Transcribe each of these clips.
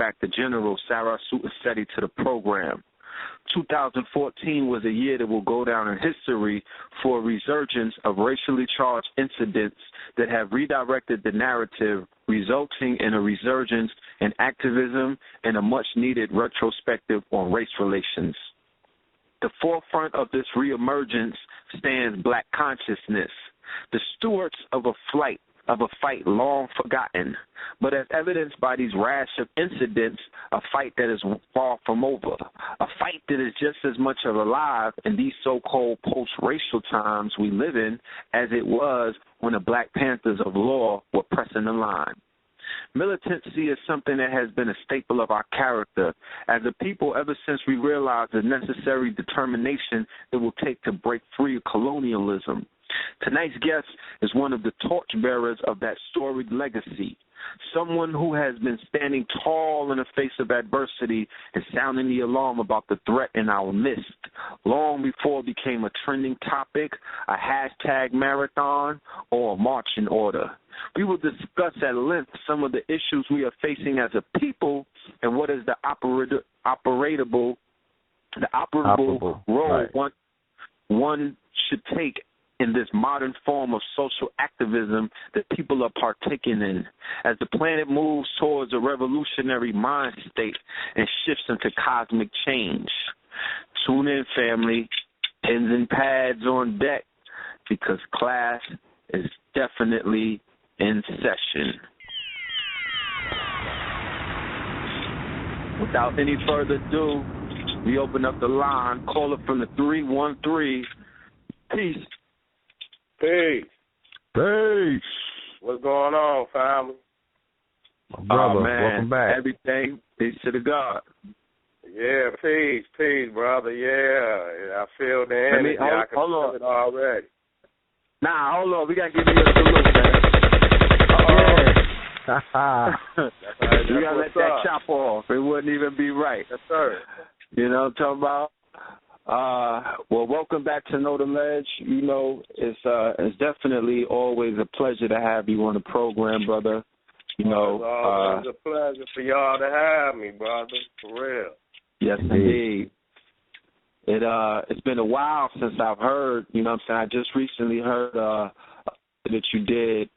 back the General Sara Suten Setito to the program. 2014 was a year that will go down in history for a resurgence of racially charged incidents that have redirected the narrative, resulting in a resurgence in activism and a much-needed retrospective on race relations. The forefront of this reemergence stands Black consciousness, the stewarts of a fight long forgotten, but as evidenced by these rash of incidents, a fight that is far from over, a fight that is just as much alive in these so-called post-racial times we live in as it was when the Black Panthers of law were pressing the line. Militancy is something that has been a staple of our character as a people ever since we realized the necessary determination it will take to break free of colonialism. Tonight's guest is one of the torchbearers of that storied legacy, someone who has been standing tall in the face of adversity and sounding the alarm about the threat in our midst, long before it became a trending topic, a hashtag marathon, or a marching order. We will discuss at length some of the issues we are facing as a people and what is the operable role right. one should take in this modern form of social activism that people are partaking in as the planet moves towards a revolutionary mind state and shifts into cosmic change. Tune in, family. Pens and pads on deck because class is definitely in session. Without any further ado, we open up the line. Caller from the 313. Peace. Peace. Peace. What's going on, family? My brother, man. Welcome back. Everything, peace to the God. Yeah, peace, brother. Yeah, I feel the energy. I can feel it already. Nah, hold on. We got to give you a salute, man. We got to let that chop off. It wouldn't even be right. Yes, sir. You know what I'm talking about? Well, welcome back to Know the Ledge. You know, it's definitely always a pleasure to have you on the program, brother. You know, it's always a pleasure for y'all to have me, brother. For real. Yes, indeed. It's been a while since I've heard. You know what I'm saying? I just recently heard that you did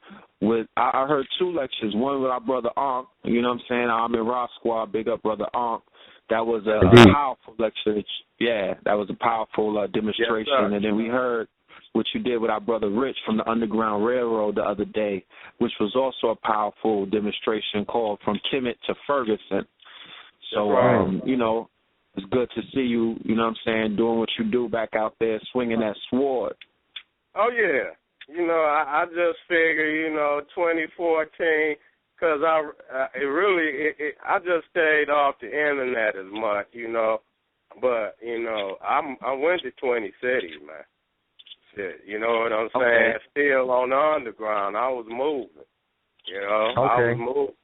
with. I heard two lectures. One with our brother Ankh. You know what I'm saying? I'm in Raw Squad. Big up, brother Ankh. That was a powerful lecture. Yeah, that was a powerful demonstration. Yes, and then we heard what you did with our brother Rich from the Underground Railroad the other day, which was also a powerful demonstration called From Kemet to Ferguson. So, you know, it's good to see you, you know what I'm saying, doing what you do back out there, swinging that sword. Oh, yeah. You know, I just figure, you know, 2014, because I just stayed off the internet as much, you know. But, you know, I went to 20 cities, man. Shit, you know what I'm saying? Still on the underground. I was moving, you know. I was moving.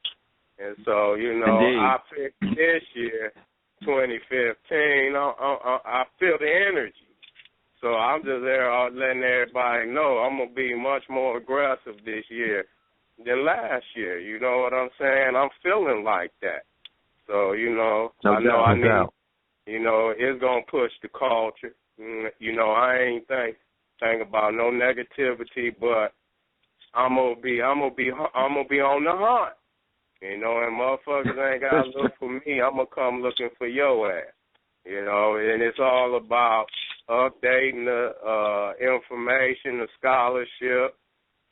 And so, you know, I picked this year, 2015, I feel the energy. So I'm just there letting everybody know I'm going to be much more aggressive this year than last year. You know what I'm saying? I'm feeling like that. So, you know, I need, you know, it's going to push the culture. You know, I ain't think about no negativity, but I'm going to be on the hunt. You know, and motherfuckers ain't got to look for me. I'm going to come looking for your ass. You know, and it's all about updating the information, the scholarship,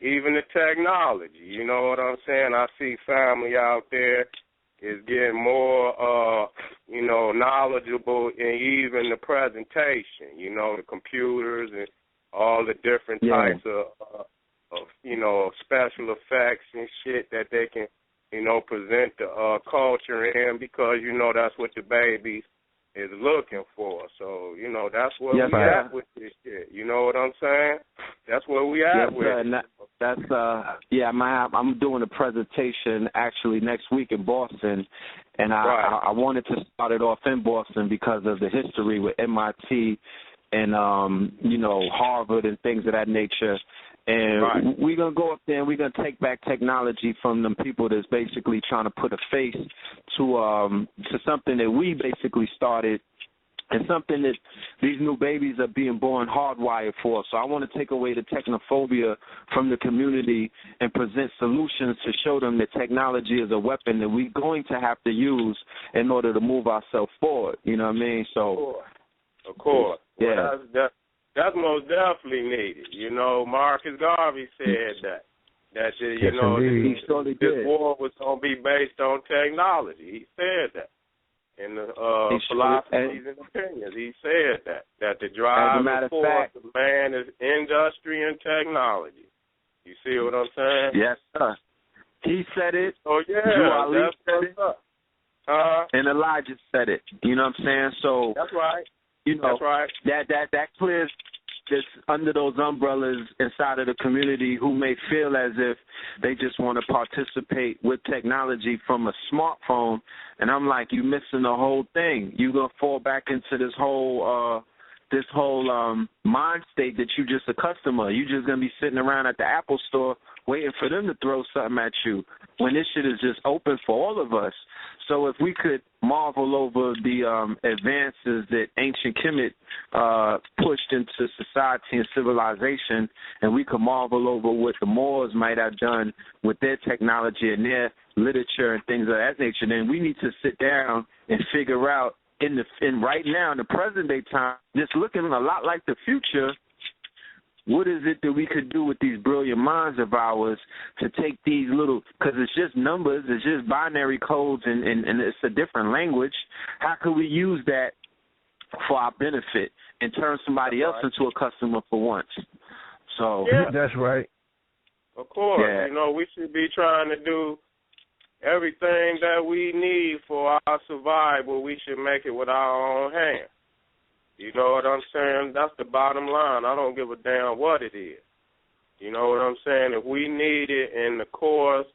even the technology. You know what I'm saying? I see family out there is getting more, you know, knowledgeable in even the presentation, you know, the computers and all the different types of, you know, special effects and shit that they can, you know, present the culture in because, you know, that's what the babies is looking for. So, you know, that's where we at with this shit. You know what I'm saying? That's where we at with it. That's I'm doing a presentation actually next week in Boston, and I wanted to start it off in Boston because of the history with MIT and you know, Harvard and things of that nature. And we're going to go up there and we're going to take back technology from them people that's basically trying to put a face to something that we basically started and something that these new babies are being born hardwired for. So I want to take away the technophobia from the community and present solutions to show them that technology is a weapon that we're going to have to use in order to move ourselves forward. You know what I mean? So, of course. Yeah. Well, that's most definitely needed. You know, Marcus Garvey said that you know, this war was going to be based on technology. He said that. In the philosophies and opinions, he said that the driving force of man is industry and technology. You see what I'm saying? Yes, sir. He said it. Oh, yeah. That's said it. And Elijah said it. You know what I'm saying? So that's right. You know, that's right. That clears this under those umbrellas inside of the community who may feel as if they just want to participate with technology from a smartphone. And I'm like, you missing the whole thing. You're going to fall back into this whole mind state that you just a customer. You just going to be sitting around at the Apple store waiting for them to throw something at you when this shit is just open for all of us. So if we could marvel over the advances that ancient Kemet pushed into society and civilization, and we could marvel over what the Moors might have done with their technology and their literature and things of that nature, then we need to sit down and figure out in right now, in the present day time, just looking a lot like the future, what is it that we could do with these brilliant minds of ours to take these little, because it's just numbers, it's just binary codes, and it's a different language. How can we use that for our benefit and turn somebody else into a customer for once? So that's right. Of course. Yeah. You know, we should be trying to do everything that we need for our survival. We should make it with our own hands. You know what I'm saying? That's the bottom line. I don't give a damn what it is. You know what I'm saying? If we need it in the course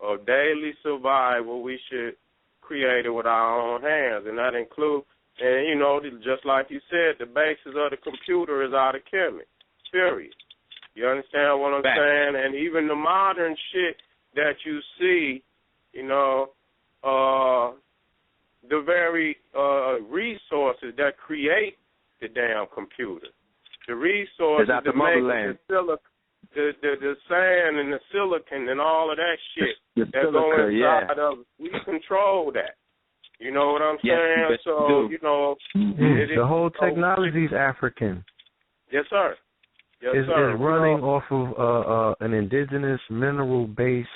of daily survival, we should create it with our own hands. And that includes, and you know, just like you said, the basis of the computer is out of chemistry, period. You understand what I'm saying? And even the modern shit that you see, you know, the very resources that create the damn computer, the resources that make the sand and the silicon and all of that shit that go inside of it, we control that. You know what I'm saying? So, you know. The whole technology is African. Yes, sir. Yes, sir. It's running off of an indigenous mineral-based,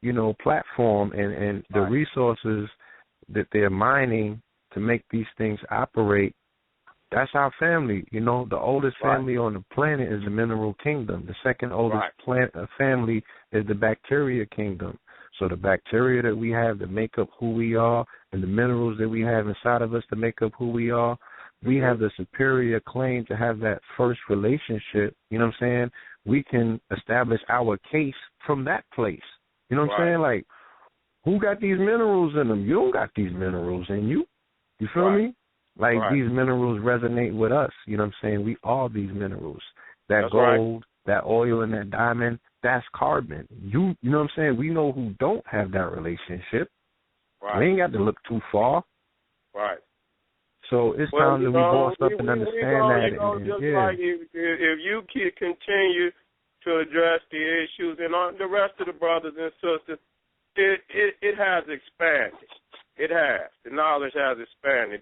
you know, platform, and the resources that they're mining to make these things operate. That's our family. You know, the oldest family on the planet is the mineral kingdom. The second oldest family is the bacteria kingdom. So the bacteria that we have to make up who we are and the minerals that we have inside of us to make up who we are, we have the superior claim to have that first relationship. You know what I'm saying? We can establish our case from that place. You know what I'm saying? Like, who got these minerals in them? You don't got these minerals in you. You feel me? Like, these minerals resonate with us. You know what I'm saying? We are these minerals. That gold, that oil, and that diamond, that's carbon. You know what I'm saying? We know who don't have that relationship. We ain't got to look too far. So it's time that we boss up and understand that. Like if you continue to address the issues, and the rest of the brothers and sisters, it has expanded. It has. The knowledge has expanded.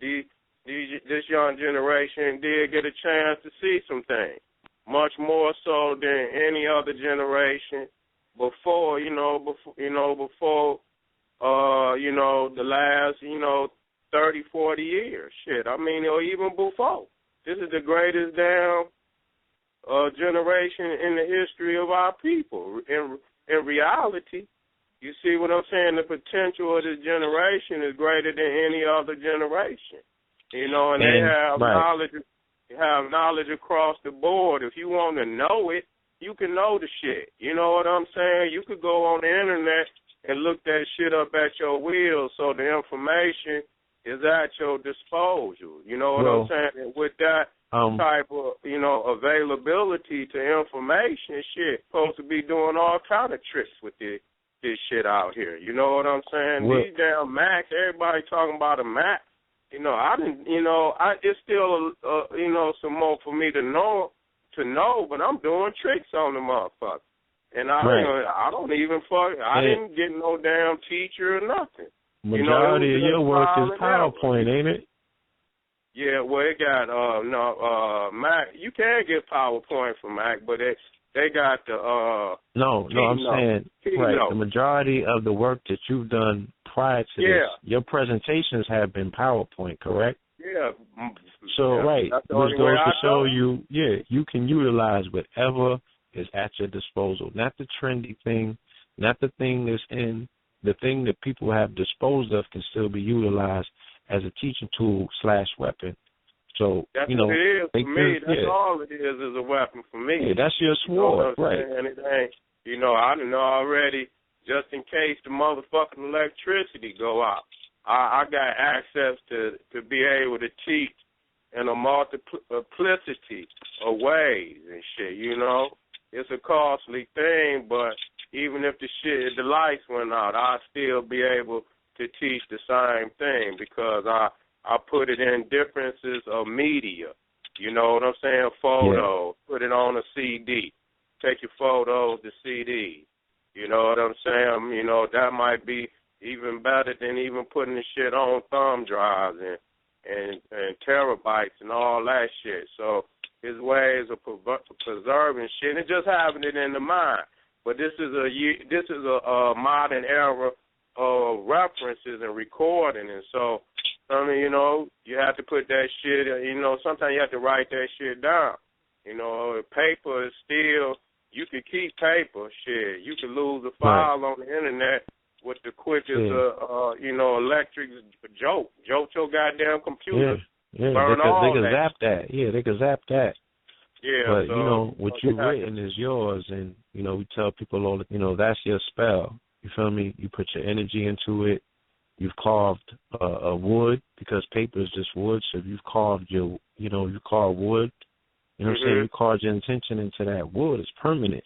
This young generation did get a chance to see some things, much more so than any other generation before. The last 30, 40 years. Shit, I mean, or even before. This is the greatest damn generation in the history of our people. In reality, you see what I'm saying? The potential of this generation is greater than any other generation. You know, and they have knowledge across the board. If you want to know it, you can know the shit. You know what I'm saying? You could go on the internet and look that shit up at your will, so the information is at your disposal. You know what I'm saying? And with that, type of, availability to information, shit, supposed to be doing all kind of tricks with this shit out here. You know what I'm saying? These damn Macs, everybody talking about a Mac. It's still, some more for me to know, but I'm doing tricks on the motherfucker. And I don't even I didn't get no damn teacher or nothing. Majority of your work is PowerPoint, ain't it? Yeah, well, it got Mac. You can get PowerPoint from Mac, but they got the No, I'm saying the majority of the work that you've done prior to this, your presentations have been PowerPoint, correct? Yeah. So which goes to show you, you can utilize whatever is at your disposal, not the trendy thing, not the thing that's in. The thing that people have disposed of can still be utilized as a teaching tool / weapon. So, that's what it is for me. That's all it is a weapon for me. Yeah, that's your sword, right. And it ain't, I done know already, just in case the motherfucking electricity go out, I got access to be able to teach in a multiplicity of ways and shit, It's a costly thing, but even if the lights went out, I'd still be able to teach the same thing because I put it in differences of media. You know what I'm saying? Photos, put it on a CD. Take your photos to CD. You know what I'm saying? That might be even better than even putting the shit on thumb drives and terabytes and all that shit. So his ways of preserving shit and just having it in the mind. But this is a modern era of references and recording, and so you have to put that shit. Sometimes you have to write that shit down. Paper is still. You can keep paper. Shit, you can lose a file on the internet with the quickest, electric jolt your goddamn computer. Yeah, they can zap that. Yeah, they can zap that. Yeah, but what you've written is yours, and we tell people all that's your spell. You feel me? You put your energy into it. You've carved a wood because paper is just wood. So if you've carved you carve wood. You know what I'm saying? You carved your intention into that wood. It's permanent.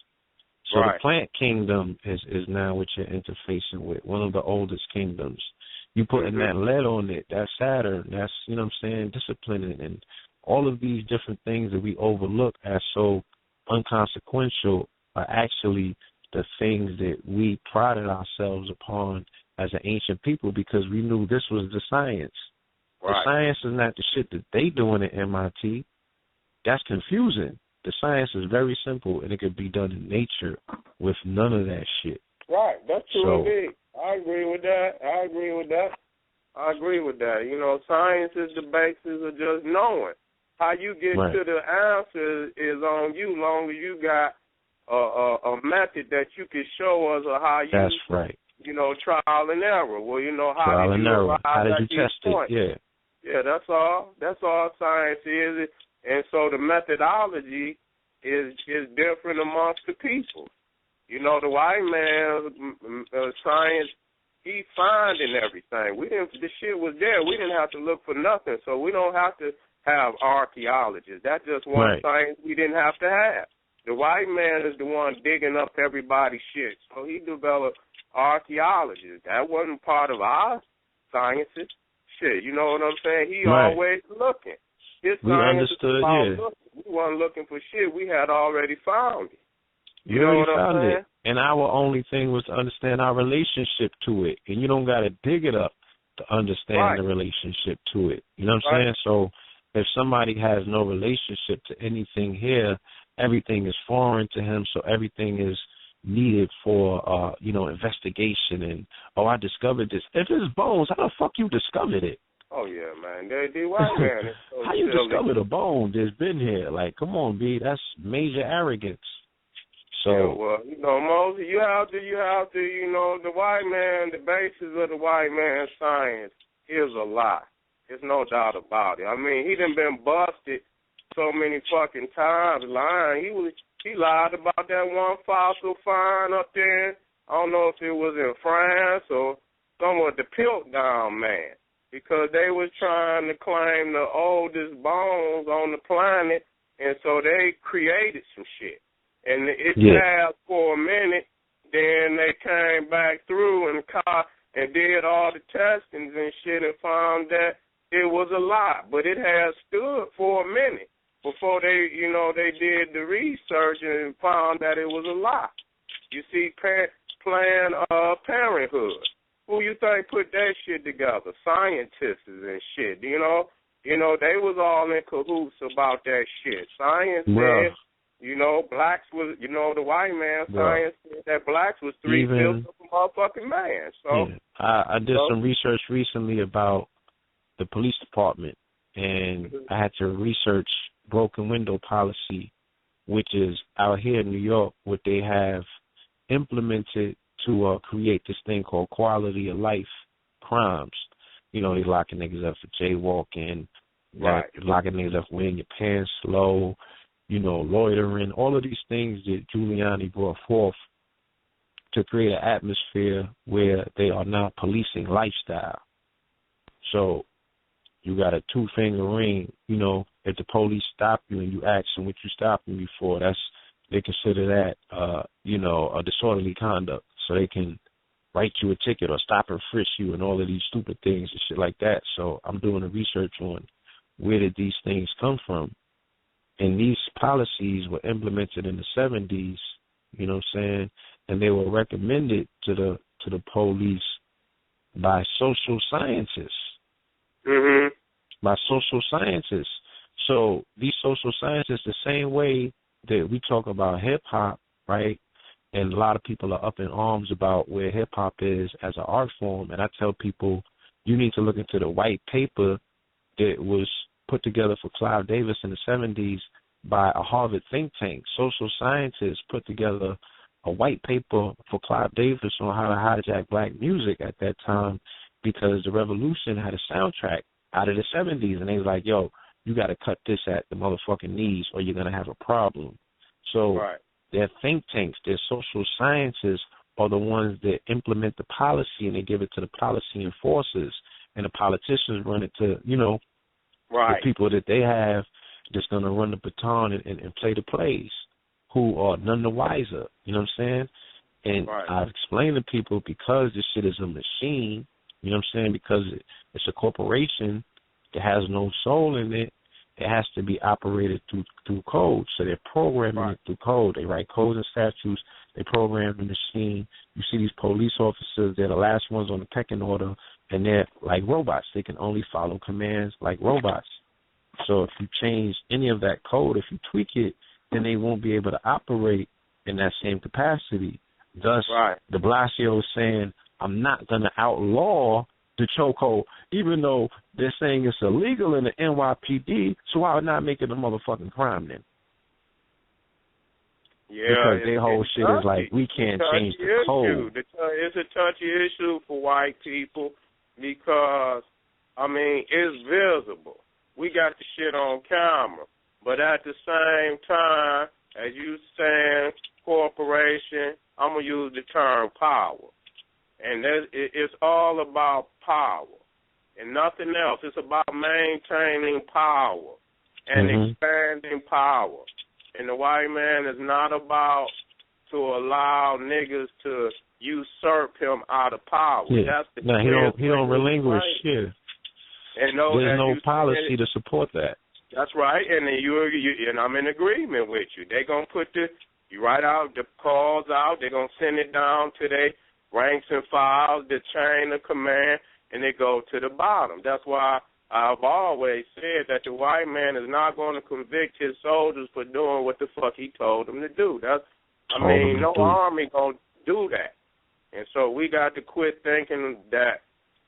So the plant kingdom is now what you're interfacing with, one of the oldest kingdoms. You putting that lead on it, that's Saturn, that's, disciplining, and all of these different things that we overlook as so unconsequential are actually the things that we prided ourselves upon as an ancient people because we knew this was the science. The science is not the shit that they doing at MIT. That's confusing. The science is very simple, and it could be done in nature with none of that shit. Right, that's true indeed. I agree with that. Science is the basis of just knowing. How you get to the answer is on you, long as you got a method that you can show us, or how you. That's right. Trial and error. Well, how trial and error. How did you test it? Yeah. Yeah, that's all. That's all science is. And so the methodology is different amongst the people. The white man science, he finding everything. The shit was there. We didn't have to look for nothing. So we don't have to have archaeologists. That's just one science we didn't have to have. The white man is the one digging up everybody's shit. So he developed archaeologists. That wasn't part of our sciences. Shit, you know what I'm saying? He always looking. His we understood, looking. We weren't looking for shit. We had already found it. You already found it. And our only thing was to understand our relationship to it. And you don't got to dig it up to understand the relationship to it. You know what I'm saying? So if somebody has no relationship to anything here, everything is foreign to him, so everything is needed for, investigation. And, I discovered this. If it's bones, how the fuck you discovered it? Oh, yeah, man. They white man. So how you discovered a bone that's been here? Like, come on, B. That's major arrogance. So, Moses, you have to, the white man, the basis of the white man's science is a lie. There's no doubt about it. I mean, he done been busted so many fucking times lying. He lied about that one fossil find up there. I don't know if it was in France or somewhere, the Piltdown man. because they was trying to claim the oldest bones on the planet, and so they created some shit. And it passed for a minute, then they came back through and did all the testings and shit and found that it was a lie. But it has stood for a minute before they did the research and found that it was a lie. You see, Planned Parenthood. Who you think put that shit together? Scientists and shit. They was all in cahoots about that shit. Science said, blacks was, the white man, science said that blacks was 3/5 of a motherfucking man. So I did some research recently about the police department, and I had to research broken window policy, which is out here in New York, what they have implemented to create this thing called quality of life crimes. They locking niggas up for jaywalking, locking niggas up for wearing your pants low, loitering, all of these things that Giuliani brought forth to create an atmosphere where they are not policing lifestyle. So you got a two-finger ring, if the police stop you and you ask them what you stopped them before, they consider that, a disorderly conduct. So they can write you a ticket or stop and frisk you and all of these stupid things and shit like that. So I'm doing the research on where did these things come from. And these policies were implemented in the 70s, you know what I'm saying? And they were recommended to the police by social scientists. Mm-hmm. By social scientists. So these social scientists, the same way that we talk about hip-hop, right? And a lot of people are up in arms about where hip-hop is as an art form. And I tell people, you need to look into the white paper that was put together for Clive Davis in the 70s by a Harvard think tank. Social scientists put together a white paper for Clive Davis on how to hijack black music at that time, because the revolution had a soundtrack out of the 70s. And they was like, yo, you got to cut this at the motherfucking knees or you're going to have a problem. So their think tanks, their social sciences are the ones that implement the policy, and they give it to the policy enforcers, and the politicians run it to, the people that they have that's going to run the baton and play the plays, who are none the wiser, you know what I'm saying? And I've explained to people, because this shit is a machine, you know what I'm saying, because it's a corporation that has no soul in it, it has to be operated through code. So they're programming it through code. They write codes and statutes. They program the machine. You see these police officers, they're the last ones on the pecking order, and they're like robots. They can only follow commands like robots. So if you change any of that code, if you tweak it, then they won't be able to operate in that same capacity. Thus, de Blasio is saying, I'm not going to outlaw the chokehold, even though they're saying it's illegal in the NYPD, so why not make it a motherfucking crime then? Yeah, because their whole shit is like, we can't change the code. It's a touchy issue for white people because, it's visible. We got the shit on camera. But at the same time, as you saying, corporation, I'm going to use the term power. And it's all about power and nothing else. It's about maintaining power and expanding power. And the white man is not about to allow niggas to usurp him out of power. Yeah. That's he don't relinquish shit. And there's no policy to support that. That's right, and then and I'm in agreement with you. They're gonna you write out the calls out. They're gonna send it down to their ranks and files, the chain of command, and they go to the bottom. That's why I've always said that the white man is not going to convict his soldiers for doing what the fuck he told them to do. No army gonna do that. And so we got to quit thinking that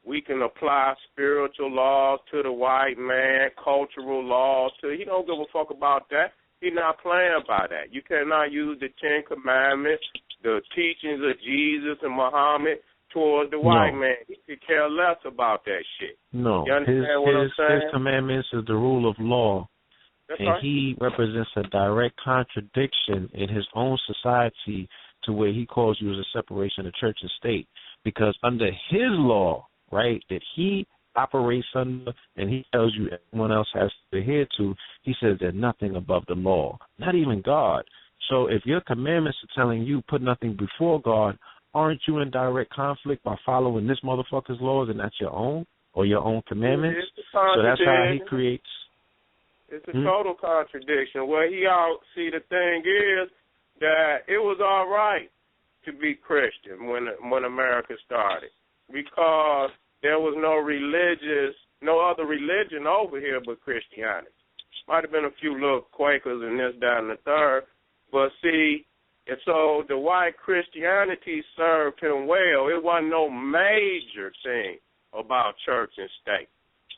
we can apply spiritual laws to the white man, cultural laws to. He don't give a fuck about that. He's not playing by that. You cannot use the 10 Commandments, the teachings of Jesus and Muhammad towards the white man. He could care less about that shit. No, you understand what I'm saying? His commandments is the rule of law. That's and he represents a direct contradiction in his own society to where he calls you as a separation of church and state. Because under his law, right, that he operates under and he tells you everyone else has to adhere to, he says there's nothing above the law, not even God. So if your commandments are telling you put nothing before God, aren't you in direct conflict by following this motherfucker's laws and that's your own or your own commandments? So that's how he creates. It's a total contradiction. Well, see, the thing is that it was all right to be Christian when America started because there was no other religion over here but Christianity. Might have been a few little Quakers and this, that, and the third. But see, and so the white Christianity served him well. It wasn't no major thing about church and state.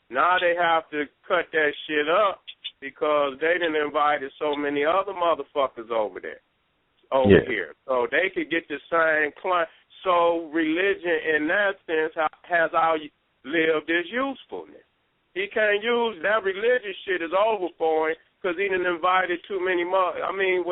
Now they have to cut that shit up because they done invited so many other motherfuckers over here. So they could get the same client. So religion in that sense has outlived its usefulness. He can't use that religious shit is over for him because he done invited too many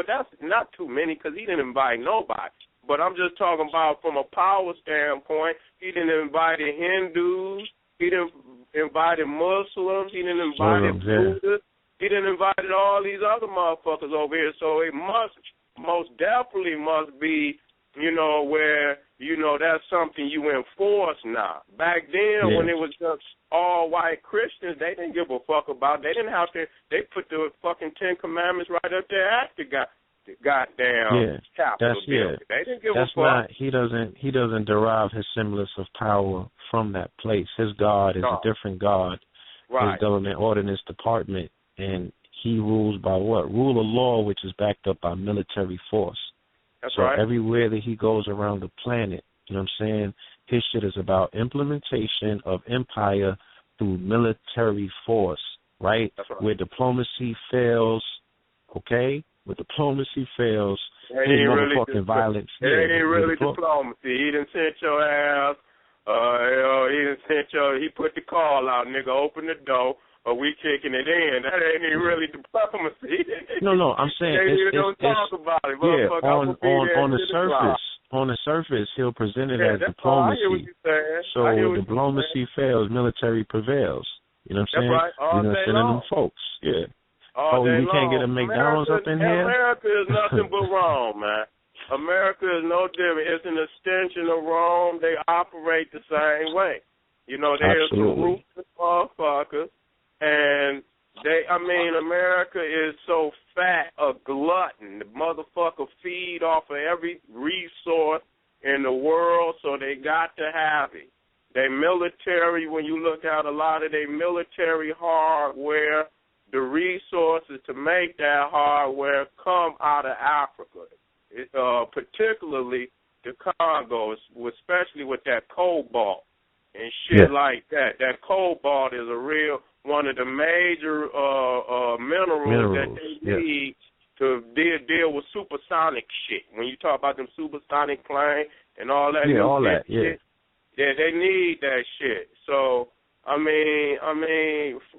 that's not too many because he didn't invite nobody. But I'm just talking about from a power standpoint, he done invited Hindus, he done invited Muslims, he done invited Buddhists, he done invited all these other motherfuckers over here. So it most definitely must be, where, that's something you enforce now. Back then when it was just all white Christians, they didn't give a fuck about it. They didn't have to, they put the fucking 10 Commandments right up there at the goddamn Capitol building. They didn't give a fuck. He doesn't derive his semblance of power from that place. His God is a different God. Right. His government ordinance department, and he rules by what? Rule of law, which is backed up by military force. That's right. Everywhere that he goes around the planet, you know what I'm saying, his shit is about implementation of empire through military force, right? That's right. Where diplomacy fails, okay? Where diplomacy fails, his motherfucking violence. It ain't really diplomacy. He done sent your ass, he put the call out, nigga, open the door. Or we kicking it in. That ain't even really diplomacy. No, I'm saying it's talk about it. On the surface, he'll present it as diplomacy. I hear what you're saying. So when diplomacy fails, military prevails. You know what I'm saying? Right. Sending them folks. Yeah. We can't get a McDonald's up in here? America is nothing but Rome, man. America is no different. It's an extension of Rome. They operate the same way. There's some ruthless motherfuckers. And America is so fat, a glutton. The motherfucker feed off of every resource in the world, so they got to have it. They military, when you look at a lot of their military hardware, the resources to make that hardware come out of Africa, particularly the Congo, especially with that cobalt and shit like that. That cobalt is one of the major minerals that they need to deal with supersonic shit. When you talk about them supersonic planes and all that, shit, they need that shit. So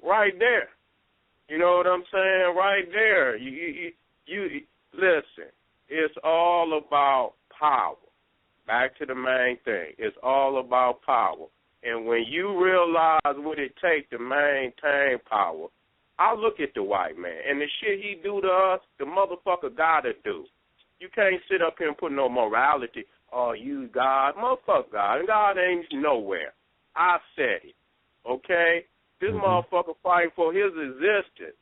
right there, you know what I'm saying? Right there, you listen. It's all about power. Back to the main thing. It's all about power. And when you realize what it takes to maintain power, I look at the white man, and the shit he do to us, the motherfucker gotta do. You can't sit up here and put no morality, you God. Motherfucker God. And God ain't nowhere. I said it, okay? This motherfucker fighting for his existence.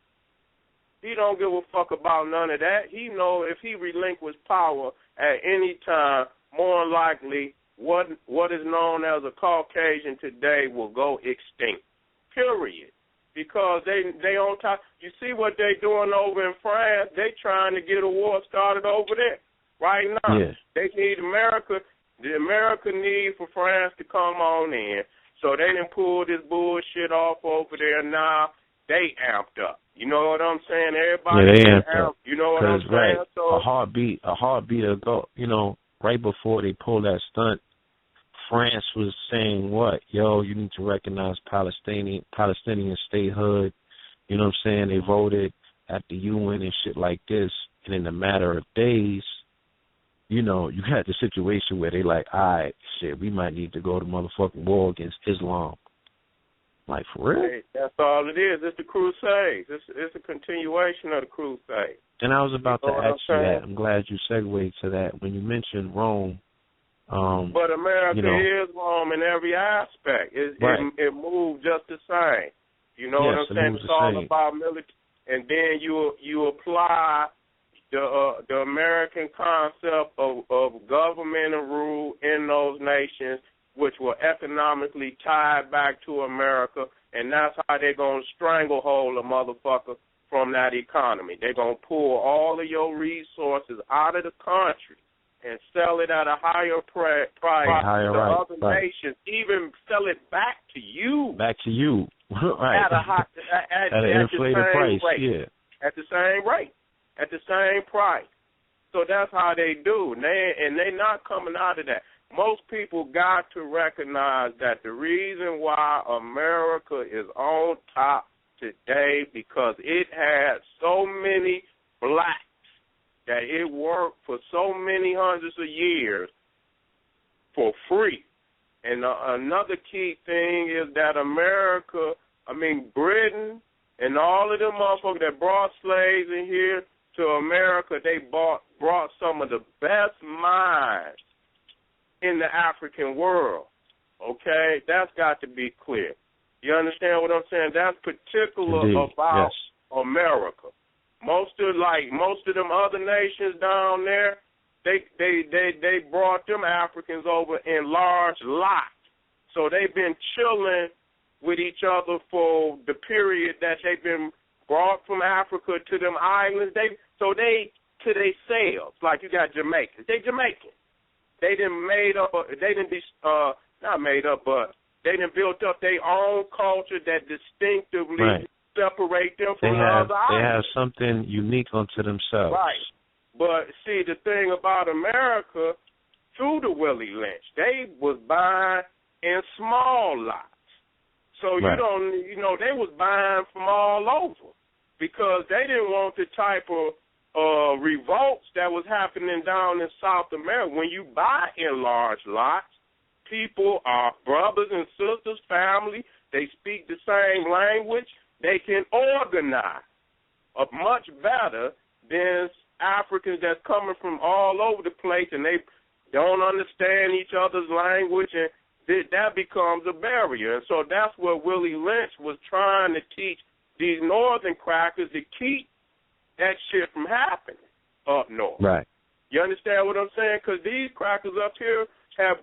He don't give a fuck about none of that. He know if he relinquishes power at any time, more likely what is known as a Caucasian today will go extinct, period. Because they on top. You see what they doing over in France? They trying to get a war started over there right now. Yeah. They need America. The American need for France to come on in. So they done pulled this bullshit off over there now. They amped up. You know what I'm saying? Everybody they amped up. You know what I'm saying? Right. So, a heartbeat ago, right before they pulled that stunt, France was saying what? Yo, you need to recognize Palestinian statehood. You know what I'm saying? They voted at the UN and shit like this. And in a matter of days, you had the situation where they like, all right, shit, we might need to go to motherfucking war against Islam. Like, for real? Hey, that's all it is. It's the Crusades. It's a continuation of the Crusades. And I was about to ask you that. saying? I'm glad you segued to that. When you mentioned Rome, but America is Rome in every aspect. It moved just the same. You know what I'm saying? It's all about military. And then you apply the American concept of government and rule in those nations, which were economically tied back to America, and that's how they're going to stranglehold a motherfucker from that economy. They're going to pull all of your resources out of the country and sell it at a higher price to other nations, even sell it back to you. Back to you. Right. At an inflated price, rate. At the same rate. At the same price. So that's how they do. And they're not coming out of that. Most people got to recognize that the reason why America is on top today because it had so many blacks that it worked for so many hundreds of years for free. And another key thing is that Britain and all of them motherfuckers that brought slaves in here to America, they brought some of the best minds in the African world. Okay? That's got to be clear. You understand what I'm saying? That's particular about America. Most of them other nations down there, they brought them Africans over in large lots. So they've been chilling with each other for the period that they've been brought from Africa to them islands. They to themselves, like you got Jamaicans. They Jamaican. They done built up their own culture that distinctively separate them from the other islands. They have something unique unto themselves. Right. But see, the thing about America, through the Willie Lynch, they was buying in small lots. So they was buying from all over because they didn't want the type of revolts that was happening down in South America. When you buy in large lots, people are brothers and sisters, family. They speak the same language. They can organize much better than Africans that's coming from all over the place and they don't understand each other's language, and that becomes a barrier. And so that's what Willie Lynch was trying to teach these northern crackers to keep that shit from happening up north. Right. You understand what I'm saying? Because these crackers up here have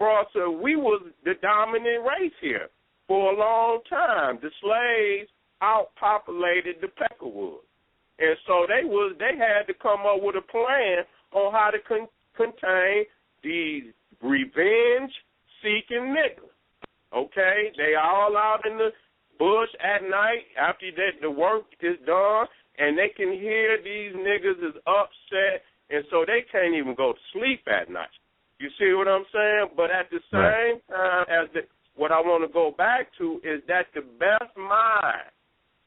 we was the dominant race here for a long time. The slaves outpopulated the Peckerwood. And so they had to come up with a plan on how to contain these revenge-seeking niggas. Okay? They all out in the bush at night after the work is done, and they can hear these niggas is upset, and so they can't even go to sleep at night. You see what I'm saying? But at the same time, what I want to go back to is that the best mind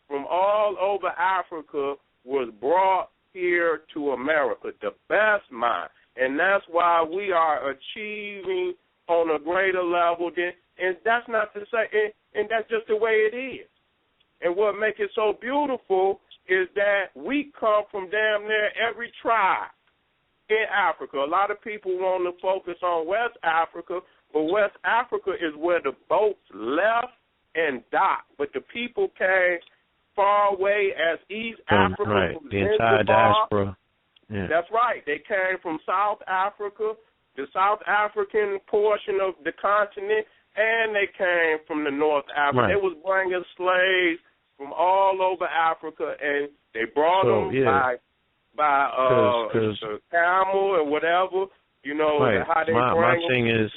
from all over Africa was brought here to America, the best mind. And that's why we are achieving on a greater level and that's not to say, and that's just the way it is. And what makes it so beautiful is that we come from damn near every tribe in Africa. A lot of people want to focus on West Africa, but West Africa is where the boats left and docked. But the people came far away as East Africa. Right, the entire diaspora. Yeah. That's right. They came from South Africa, the South African portion of the continent, and they came from the North Africa. Right. They was bringing slaves from all over Africa, and they brought them by camel and whatever, how they bring my thing is,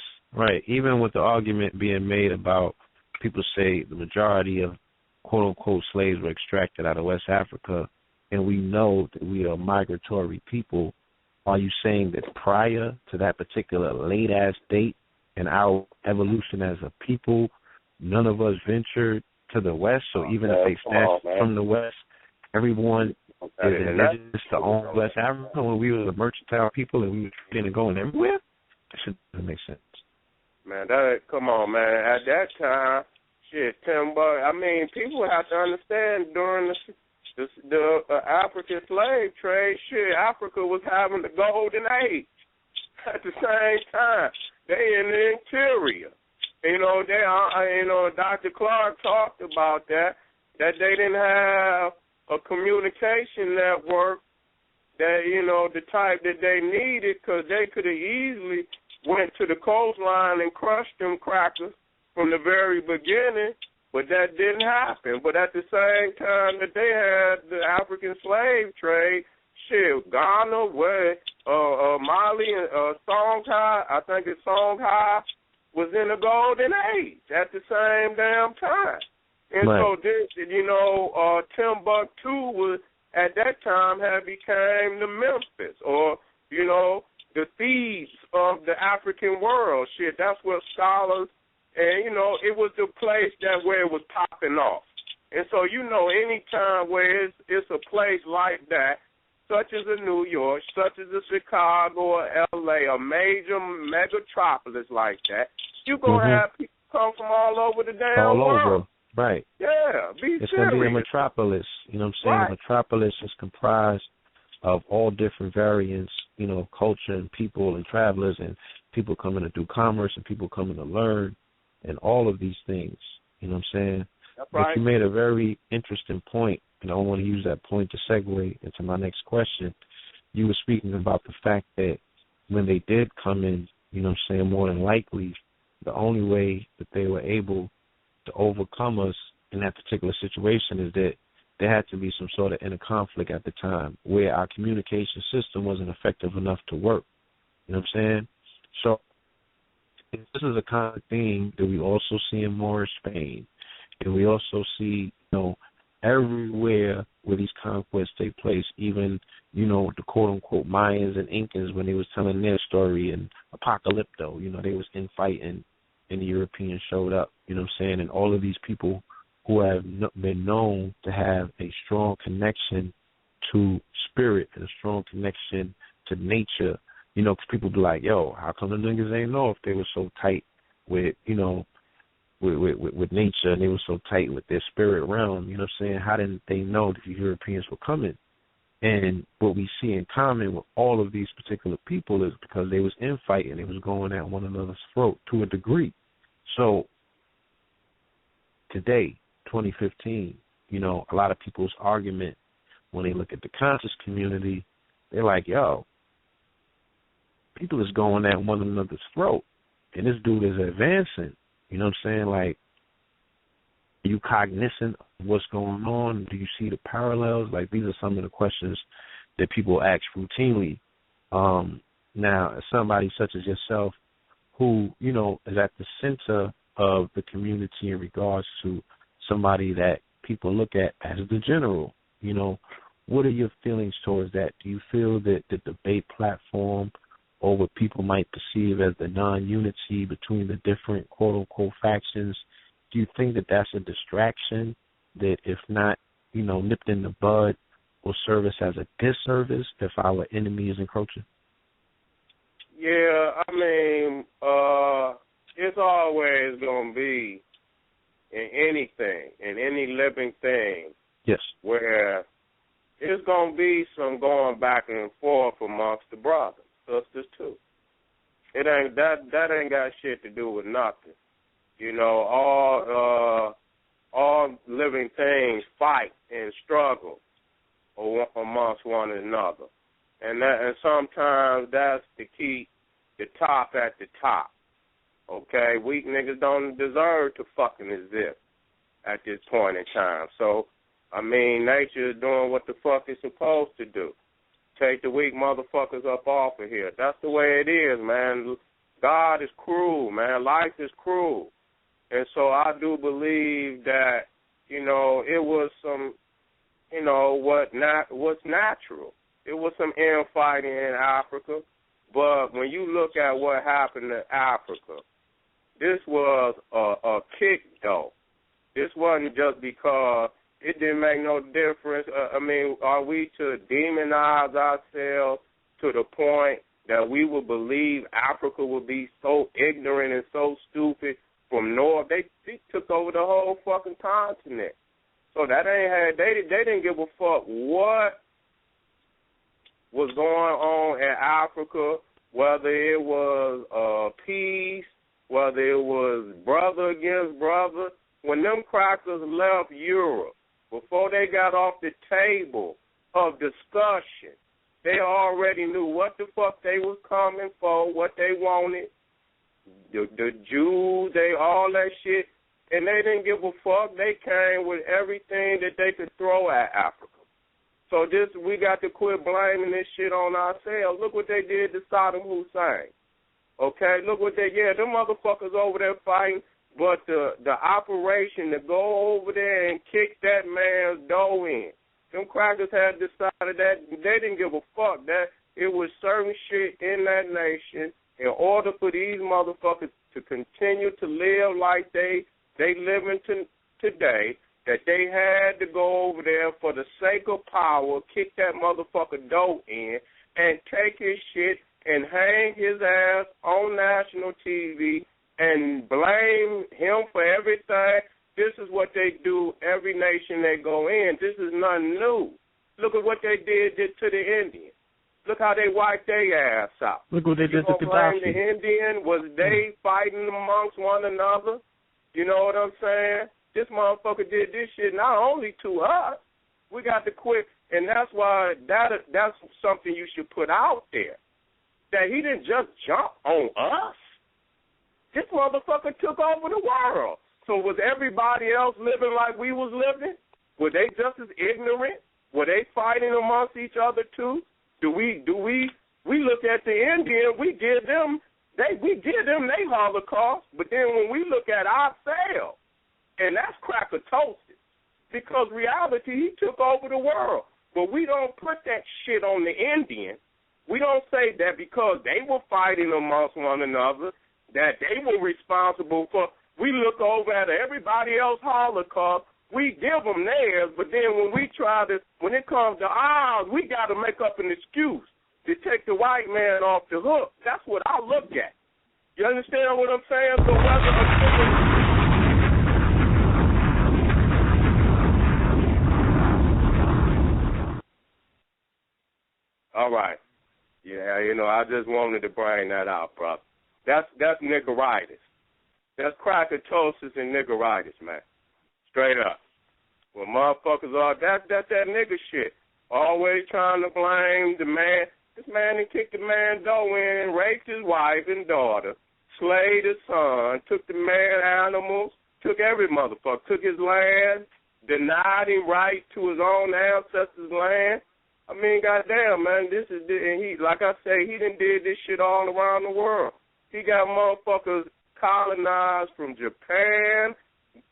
even with the argument being made about people say the majority of quote-unquote slaves were extracted out of West Africa, and we know that we are migratory people, are you saying that prior to that particular late-ass date in our evolution as a people, none of us ventured to the West? So even if they snatched from the West, everyone is indigenous to own West Africa when we were a mercantile people and we were trading and going everywhere? That shouldn't make sense. Man, come on, man. At that time, Shit, Timber. I mean, people have to understand during the African slave trade, shit, Africa was having the golden age at the same time. They in the interior. Dr. Clark talked about that they didn't have a communication network that, the type that they needed, because they could have easily went to the coastline and crushed them crackers from the very beginning, but that didn't happen. But at the same time that they had the African slave trade, shit, Ghana, Mali, and Songhai, I think it's Songhai, was in the golden age at the same damn time. And right. So this, Timbuktu was, at that time, had became the Memphis, or, the Thebes of the African world. Shit, that's what scholars, and, it was the place where it was popping off. And so, any time where it's a place like that, such as a New York, such as a Chicago or L.A., a major megatropolis like that, you're going to have people come from all over the damn world. All over, right. Yeah, it's going to be a metropolis. You know what I'm saying? Right. A metropolis is comprised of all different variants, culture and people and travelers and people coming to do commerce and people coming to learn and all of these things. You know what I'm saying? That's right. But you made a very interesting point, and I want to use that point to segue into my next question. You were speaking about the fact that when they did come in, more than likely, the only way that they were able to overcome us in that particular situation is that there had to be some sort of inner conflict at the time where our communication system wasn't effective enough to work. You know what I'm saying? So this is a kind of thing that we also see in more Spain. And we also see, everywhere where these conquests take place, even, the quote-unquote Mayans and Incans when they was telling their story, and Apocalypto, they was infighting and the Europeans showed up, and all of these people who have been known to have a strong connection to spirit and a strong connection to nature, because people be like, yo, how come the niggas ain't know if they were so tight with, with nature and they were so tight with their spirit realm, how didn't they know that the Europeans were coming? And what we see in common with all of these particular people is because they was infighting, they was going at one another's throat to a degree. So today, 2015, a lot of people's argument when they look at the conscious community, they're like, yo, people is going at one another's throat, and this dude is advancing. You know what I'm saying? Like, are you cognizant of what's going on? Do you see the parallels? Like, these are some of the questions that people ask routinely. Now, as somebody such as yourself who, is at the center of the community in regards to somebody that people look at as the general, what are your feelings towards that? Do you feel that the debate platform or what people might perceive as the non-unity between the different quote-unquote factions, do you think that that's a distraction that, if not, nipped in the bud, will serve us as a disservice if our enemy is encroaching? Yeah, I mean, it's always going to be in anything, in any living thing, yes, where it's going to be some going back and forth amongst the brothers, sisters too. It ain't that ain't got shit to do with nothing. All living things fight and struggle amongst one another, and sometimes that's to keep the top at the top. Okay, weak niggas don't deserve to fucking exist at this point in time. So, I mean, nature is doing what the fuck it's supposed to do. Take the weak motherfuckers up off of here. That's the way it is, man. God is cruel, man. Life is cruel. And so I do believe that, it was some, what's natural. It was some infighting in Africa. But when you look at what happened in Africa, this was a kick, though. This wasn't just because it didn't make no difference. Are we to demonize ourselves to the point that we would believe Africa would be so ignorant and so stupid from north. They took over the whole fucking continent. So that ain't had they didn't give a fuck what was going on in Africa, whether it was peace, whether it was brother against brother. When them crackers left Europe, before they got off the table of discussion, they already knew what the fuck they was coming for, what they wanted. The Jews, they all that shit, and they didn't give a fuck. They came with everything that they could throw at Africa. So we got to quit blaming this shit on ourselves. Look what they did to Saddam Hussein. Okay, look what them motherfuckers over there fighting, but the operation to go over there and kick that man's dough in, them crackers had decided that they didn't give a fuck, that it was certain shit in that nation in order for these motherfuckers to continue to live like they living today, that they had to go over there for the sake of power, kick that motherfucker dough in, and take his shit and hang his ass on national TV and blame him for everything. This is what they do every nation they go in. This is nothing new. Look at what they did to the Indians. Look how they wiped their ass out. Look what they did to blame the Indian? Was they fighting amongst one another? You know what I'm saying? This motherfucker did this shit not only to us. We got to quit, and that's why that's something you should put out there. That he didn't just jump on us. This motherfucker took over the world. So was everybody else living like we was living? Were they just as ignorant? Were they fighting amongst each other too? We look at the Indian, we give them their Holocaust, but then when we look at ourselves, and that's cracker toasted, because reality, he took over the world. But we don't put that shit on the Indian. We don't say that because they were fighting amongst one another, that they were responsible for. We look over at everybody else's Holocaust, we give them theirs, but then when it comes to ours, we got to make up an excuse to take the white man off the hook. That's what I look at. You understand what I'm saying? So all right. Yeah, I just wanted to bring that out, brother. That's niggeritis. That's crackatosis and niggeritis, man. Straight up. When motherfuckers are, that's that nigga shit. Always trying to blame the man. This man done kicked the man dough in, raped his wife and daughter, slayed his son, took the man animals, took every motherfucker, took his land, denied him right to his own ancestors' land. I mean, goddamn, man, and he, like I say, he done did this shit all around the world. He got motherfuckers colonized from Japan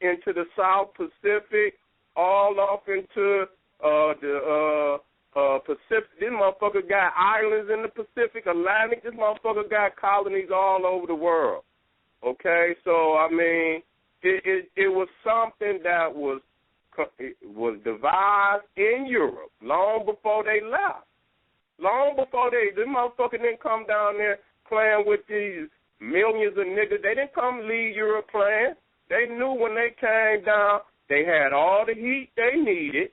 into the South Pacific, all off into the Pacific. This motherfucker got islands in the Pacific, Atlantic. This motherfucker got colonies all over the world. Okay, so I mean, it was something that was devised in Europe long before they left. Long before this motherfucker didn't come down there playing with these millions of niggas. They didn't come leave Europe playing. They knew when they came down, they had all the heat they needed.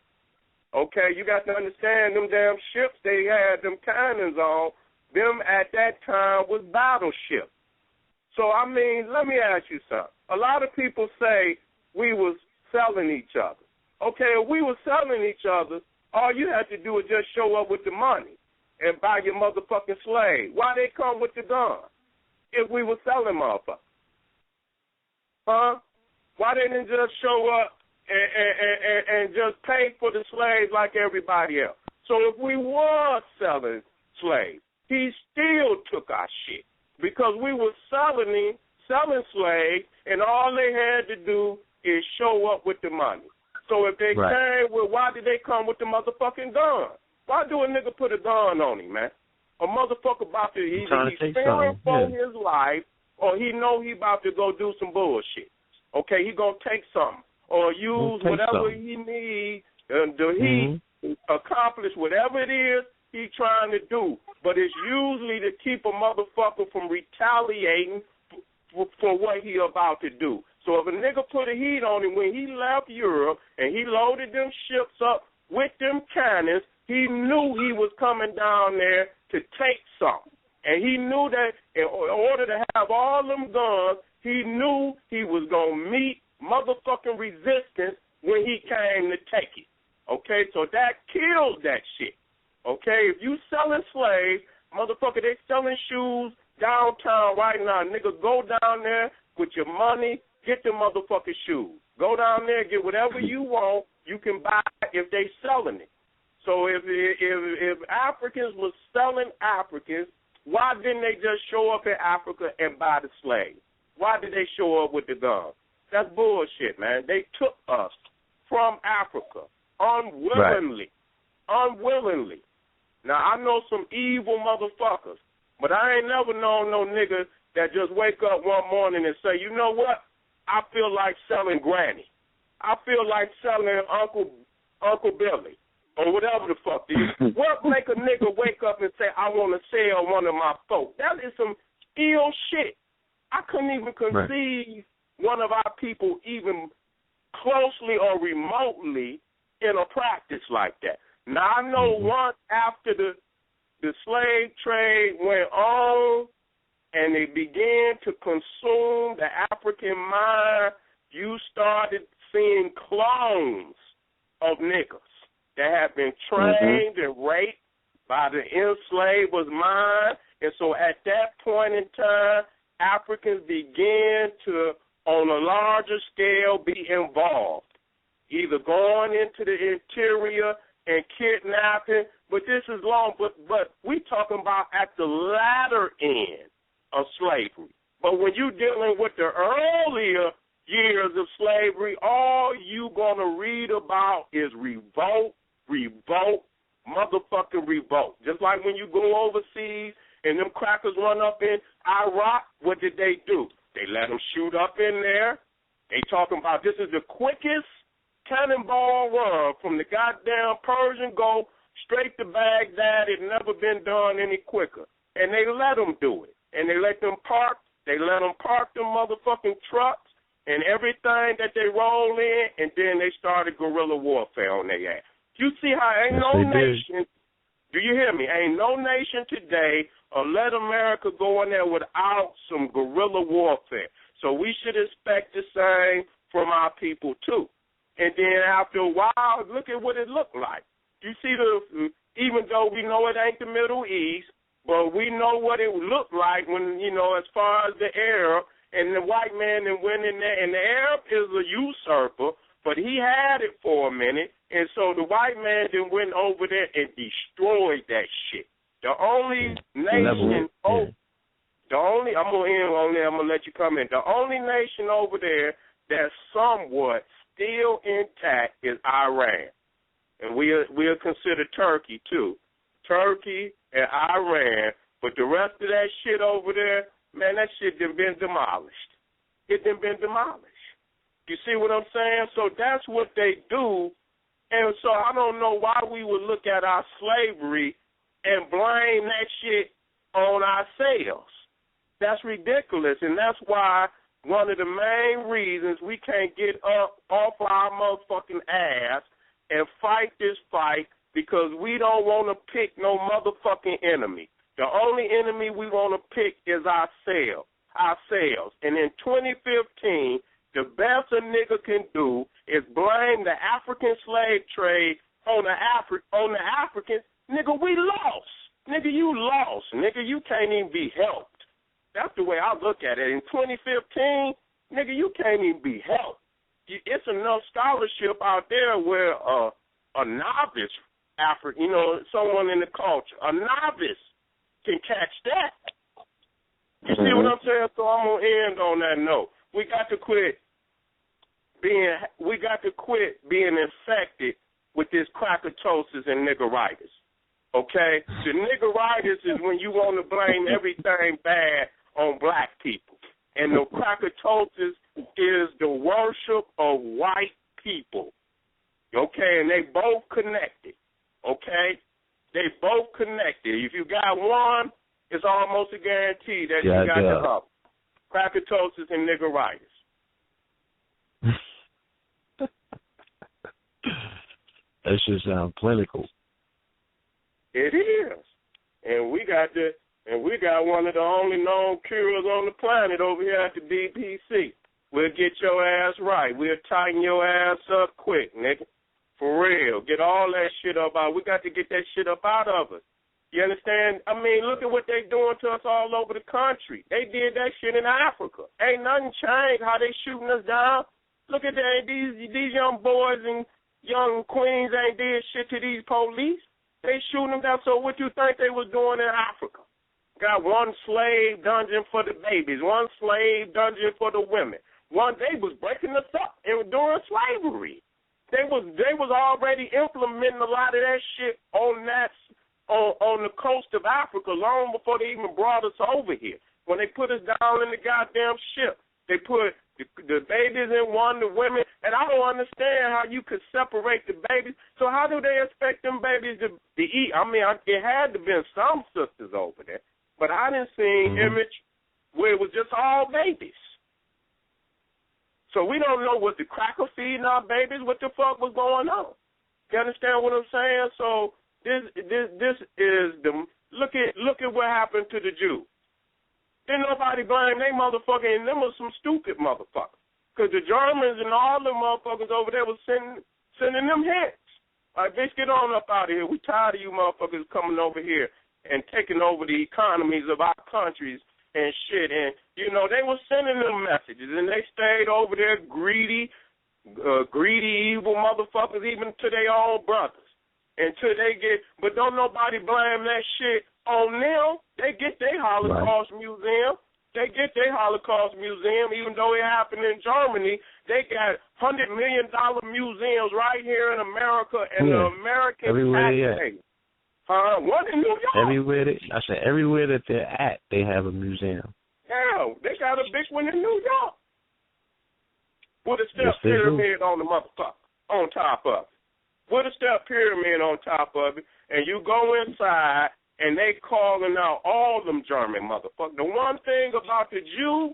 Okay, you got to understand, them damn ships they had, them cannons on, them at that time was battleships. So, I mean, let me ask you something. A lot of people say we was selling each other. Okay, if we were selling each other, all you had to do was just show up with the money and buy your motherfucking slave. Why they come with the gun if we were selling motherfuckers? Huh? Why they didn't just show up and just pay for the slaves like everybody else? So if we were selling slaves, he still took our shit because we were selling slaves, and all they had to do is show up with the money. So if they came with, why did they come with the motherfucking gun? Why do a nigga put a gun on him, man? A motherfucker about to either he's fearing for his life or he know he about to go do some bullshit. Okay, he gonna take something or use whatever he needs to accomplish whatever it is he's trying to do. But it's usually to keep a motherfucker from retaliating for what he about to do. So if a nigga put a heat on him when he left Europe and he loaded them ships up with them cannons, he knew he was coming down there to take something. And he knew that in order to have all them guns, he knew he was going to meet motherfucking resistance when he came to take it. Okay, so that killed that shit. Okay, if you selling slaves, motherfucker, they selling shoes downtown right now. Nigga, go down there with your money, get the motherfucking shoes. Go down there, get whatever you want, you can buy if they selling it. So if Africans was selling Africans, why didn't they just show up in Africa and buy the slaves? Why did they show up with the guns? That's bullshit, man. They took us from Africa unwillingly. Right. Unwillingly. Now, I know some evil motherfuckers, but I ain't never known no nigga that just wake up one morning and say, you know what? I feel like selling Granny. I feel like selling Uncle Billy. Or whatever the fuck it is. What make a nigga wake up and say, I want to sell one of my folk? That is some ill shit. I couldn't even conceive one of our people even closely or remotely in a practice like that. Now, I know once after the slave trade went on and they began to consume the African mind, you started seeing clones of niggas that have been trained and raped by the enslavers' mind. And so at that point in time, Africans began to, on a larger scale, be involved, either going into the interior and kidnapping, but this is long, but we talking about at the latter end of slavery. But when you're dealing with the earlier years of slavery, all you going to read about is revolt, motherfucking revolt. Just like when you go overseas and them crackers run up in Iraq, what did they do? They let them shoot up in there. They talking about this is the quickest cannonball run from the goddamn Persian Gulf straight to Baghdad. It never been done any quicker. And they let them do it. And they let them park them motherfucking trucks and everything that they roll in, and then they started guerrilla warfare on their ass. You see how ain't no nation, do you hear me? Ain't no nation today let America go in there without some guerrilla warfare. So we should expect the same from our people too. And then after a while, look at what it looked like. You see, even though we know it ain't the Middle East, but we know what it looked like when, as far as the Arab and the white man that went in there. And the Arab is a usurper, but he had it for a minute. And so the white man then went over there and destroyed that shit. The only nation, I'm going to end on there, I'm going to let you come in. The only nation over there that's somewhat still intact is Iran. And we'll consider Turkey, too. Turkey and Iran. But the rest of that shit over there, man, that shit done been demolished. It done been demolished. You see what I'm saying? So that's what they do. And so I don't know why we would look at our slavery and blame that shit on ourselves. That's ridiculous. And that's why one of the main reasons we can't get up off our motherfucking ass and fight this fight, because we don't want to pick no motherfucking enemy. The only enemy we want to pick is ourselves. And in 2015, the best a nigga can do is blame the African slave trade on the Africans. Nigga, we lost. Nigga, you lost. Nigga, you can't even be helped. That's the way I look at it. In 2015, nigga, you can't even be helped. It's enough scholarship out there where a novice, someone in the culture, a novice can catch that. You see what I'm saying? So I'm going to end on that note. We got to quit being infected with this crackatosis and niggeritis. Okay? The niggeritis is when you want to blame everything bad on black people. And the crackatosis is the worship of white people. Okay? And they both connected. Okay? They both connected. If you got one, it's almost a guarantee that you got the other. crackatosis and niggeritis. That should sound clinical. It is. And we got one of the only known cures on the planet over here at the DPC. We'll get your ass right. We'll tighten your ass up quick, nigga. For real. Get all that shit up out. We got to get that shit up out of us. You understand? I mean, look at what they doing to us all over the country. They did that shit in Africa. Ain't nothing changed how they shooting us down. Look at that. These young boys and young queens ain't did shit to these police. They shooting them down. So what you think they was doing in Africa? Got one slave dungeon for the babies, one slave dungeon for the women. They was breaking us up during slavery. They was already implementing a lot of that shit on the coast of Africa long before they even brought us over here. When they put us down in the goddamn ship, they put the babies in one, the women, and I don't understand how you could separate the babies. So how do they expect them babies to eat? I mean, it had to been some sisters over there, but I didn't see an image where it was just all babies. So we don't know what the cracker feeding our babies, what the fuck was going on. You understand what I'm saying? So this is the look at what happened to the Jews. Didn't nobody blame they motherfucker, and them was some stupid motherfuckers. Because the Germans and all the motherfuckers over there was sending them hits. Like, bitch, get on up out of here. We tired of you motherfuckers coming over here and taking over the economies of our countries and shit. And, you know, they were sending them messages, and they stayed over there greedy, evil motherfuckers, even to their own brothers. Until they but don't nobody blame that shit on them. They get their Holocaust museum. They get their Holocaust museum, even though it happened in Germany. They got $100 million museums right here in America, and the American taxpayers. One in New York. Everywhere that they're at, they have a museum. Yeah, they got a big one in New York with a step pyramid on the motherfucker on top of it. With a step pyramid on top of it, and you go inside, and they calling out all them German motherfuckers. The one thing about the Jew,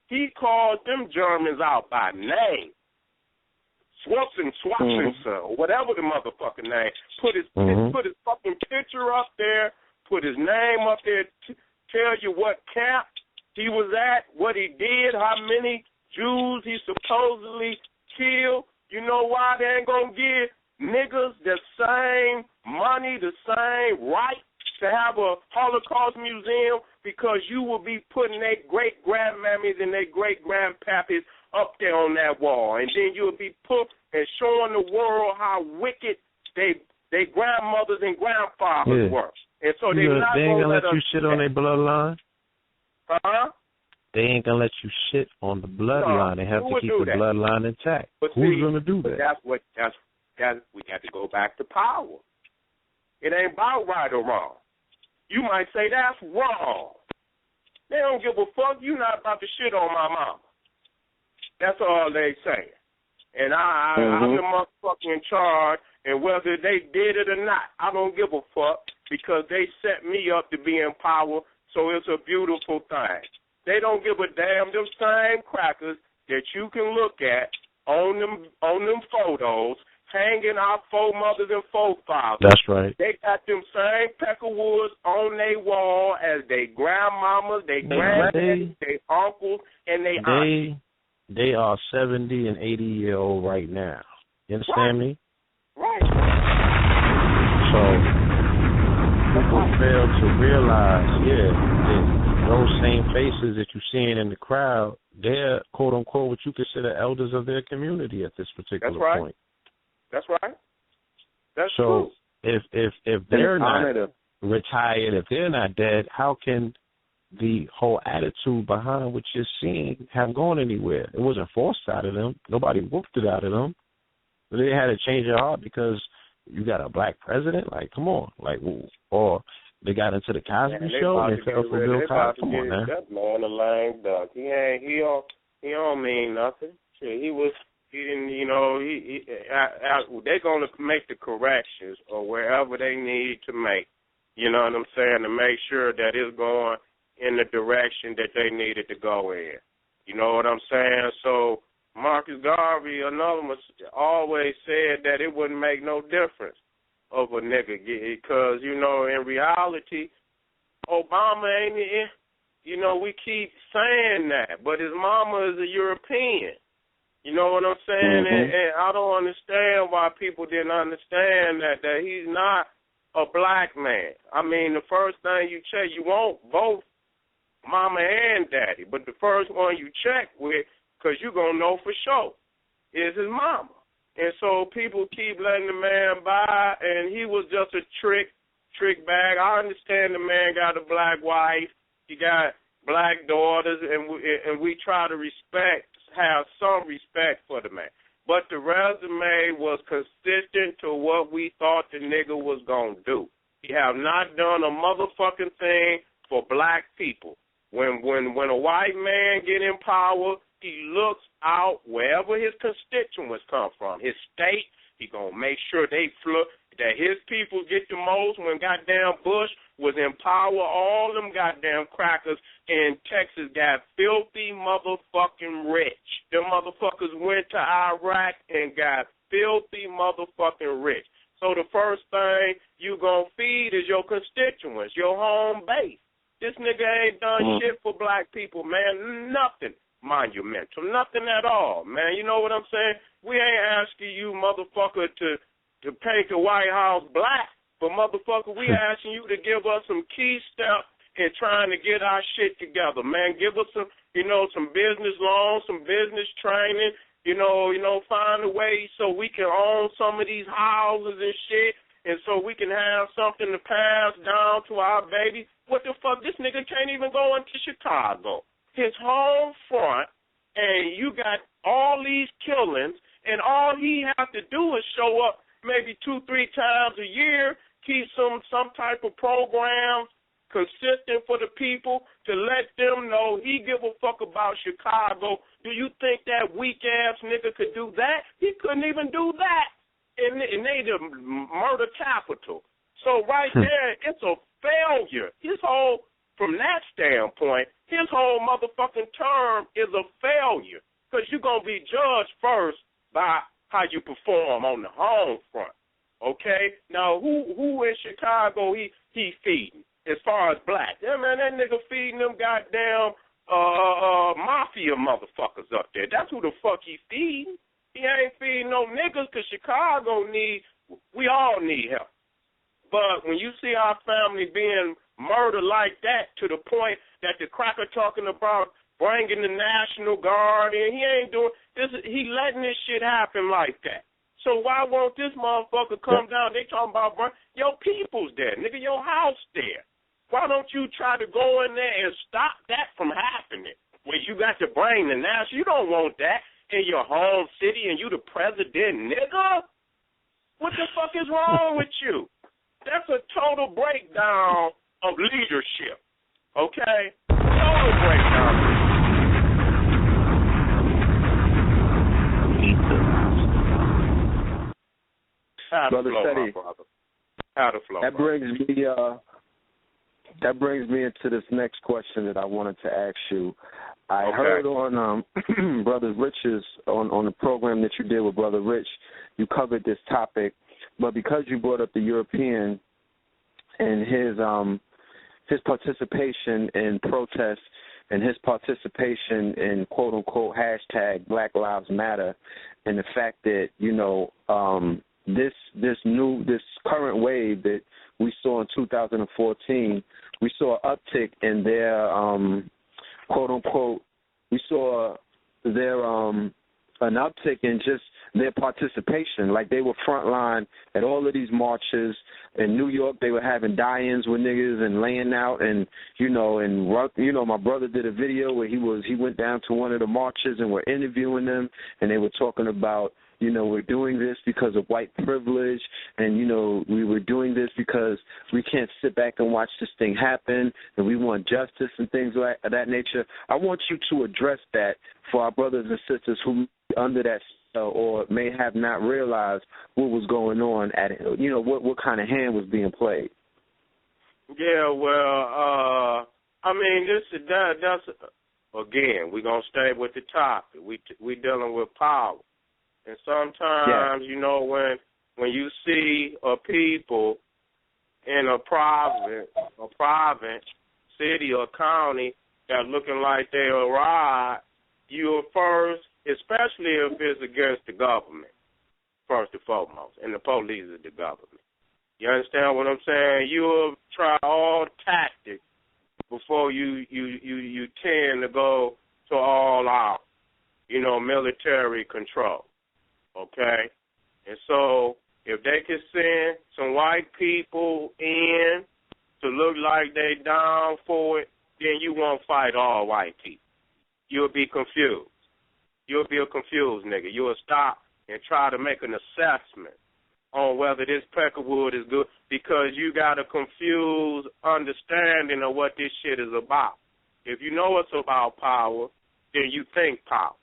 he called them Germans out by name. Swatzenson, whatever the motherfucking name. Put his fucking picture up there, put his name up there, tell you what camp he was at, what he did, how many Jews he supposedly killed. You know why they ain't gonna give niggas the same money, the same right to have a Holocaust museum? Because you will be putting their great-grandmammies and their great-grandpappies up there on that wall. And then you'll be put and showing the world how wicked they grandmothers and grandfathers were. And so they ain't going to let you shit on their bloodline? Huh? They ain't going to let you shit on the bloodline. They have to keep the bloodline intact. Who's going to do that? We got to go back to power. It ain't about right or wrong. You might say that's wrong. They don't give a fuck. You not about to shit on my mama. That's all they say. And I'm the motherfucker in charge, and whether they did it or not, I don't give a fuck because they set me up to be in power, so it's a beautiful thing. They don't give a damn. Them same crackers that you can look at on them photos, hanging our foremothers and forefathers. That's right. They got them same peckerwoods on their wall as their grandmamas, their granddaddies, their uncles, and their aunties. They are 70 and 80-year-old right now. You understand me? Right. So people fail to realize, that those same faces that you're seeing in the crowd, they're quote-unquote what you consider elders of their community at this particular point. That's right. That's so true. If they're not retired, if they're not dead, how can the whole attitude behind what you're seeing have gone anywhere? It wasn't forced out of them. Nobody whooped it out of them. They had to change their heart because you got a black president. Like, come on, or they got into the Cosby Show and they fell for Bill Cosby. Come on, man. That man, a lame duck. He don't mean nothing. Shit, he didn't, you know, they're going to make the corrections or wherever they need to make, you know what I'm saying, to make sure that it's going in the direction that they needed to go in. You know what I'm saying? So Marcus Garvey, anonymous, always said that it wouldn't make no difference of a nigga, because, you know, in reality, Obama ain't, you know, we keep saying that, but his mama is a European. You know what I'm saying? Mm-hmm. And I don't understand why people didn't understand that he's not a black man. I mean, the first thing you check, you want both mama and daddy, but the first one you check with, because you're going to know for sure, is his mama. And so people keep letting the man by, and he was just a trick bag. I understand the man got a black wife, he got black daughters, and we try to have some respect for the man. But the resume was consistent to what we thought the nigga was going to do. He have not done a motherfucking thing for black people. When a white man get in power, he looks out wherever his constituents come from, his state. He going to make sure that his people get the most. When goddamn Bush was in power, all them goddamn crackers in Texas got filthy motherfucking rich. Them motherfuckers went to Iraq and got filthy motherfucking rich. So the first thing you gonna feed is your constituents, your home base. This nigga ain't done shit for black people, man. Nothing monumental, nothing at all, man. You know what I'm saying? We ain't asking you, motherfucker, to paint the White House black, but motherfucker, we asking you to give us some key steps in trying to get our shit together, man. Give us some, some business loans, some business training, find a way so we can own some of these houses and shit, and so we can have something to pass down to our baby. What the fuck? This nigga can't even go into Chicago, his home front, and you got all these killings, and all he has to do is show up maybe 2-3 times a year, keep some type of program consistent for the people to let them know he give a fuck about Chicago. Do you think that weak-ass nigga could do that? He couldn't even do that. And they the murder capital. So right there, it's a failure. From that standpoint, his whole motherfucking term is a failure, because you're going to be judged first by how you perform on the home front, okay? Now, who in Chicago he feeding as far as black? Yeah, man, that nigga feeding them goddamn mafia motherfuckers up there. That's who the fuck he feeding. He ain't feeding no niggas, because Chicago we all need help. But when you see our family being murdered like that, to the point that the cracker talking about bringing the National Guard in, he ain't doing this. He letting this shit happen like that. So why won't this motherfucker come down? They talking about your people's there, nigga, your house there. Why don't you try to go in there and stop that from happening? Where you got to bring the National, you don't want that in your home city, and you the president, nigga. What the fuck is wrong with you? That's a total breakdown of leadership, okay? Total breakdown. Brother Seti, that brings me into this next question that I wanted to ask you. I heard on Brother Rich's on the program that you did with Brother Rich, you covered this topic, but because you brought up the European and his participation in protests and his participation in quote unquote hashtag Black Lives Matter, and the fact that this current wave that we saw in 2014, we saw an uptick in their quote unquote, we saw their an uptick in just their participation. Like, they were frontline at all of these marches. In New York, they were having die-ins with niggas and laying out, and my brother did a video where he went down to one of the marches and we're interviewing them, and they were talking about, we're doing this because of white privilege, and, we were doing this because we can't sit back and watch this thing happen, and we want justice and things like that nature. I want you to address that for our brothers and sisters who under that or may have not realized what was going on what kind of hand was being played. Yeah, well, I mean, that's again, we're gonna stay with the topic. We dealing with power, and sometimes you know when you see a people in a province, city or county that looking like they a riot, you first, especially if it's against the government, first and foremost, and the police is the government. You understand what I'm saying? You'll try all tactics before you tend to go to all out, military control, okay? And so if they can send some white people in to look like they down for it, then you won't fight all white people. You'll be confused. You'll be a confused nigga. You'll stop and try to make an assessment on whether this peckerwood is good because you got a confused understanding of what this shit is about. If you know it's about power, then you think power.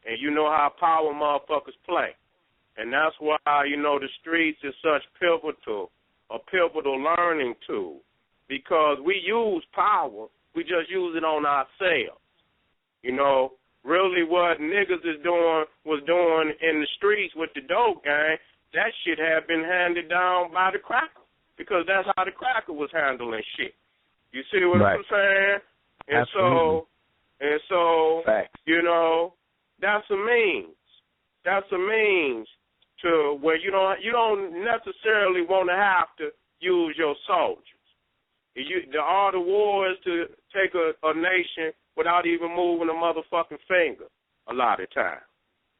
And you know how power motherfuckers play. And that's why, the streets is such a pivotal learning tool. Because we use power, we just use it on ourselves. Really what niggas was doing in the streets with the dope gang, that shit had been handed down by the cracker. Because that's how the cracker was handling shit. You see what I'm saying? And so, Facts. that's a means. That's a means to where you don't necessarily want to have to use your soldiers. The art of war is to take a nation without even moving a motherfucking finger a lot of times.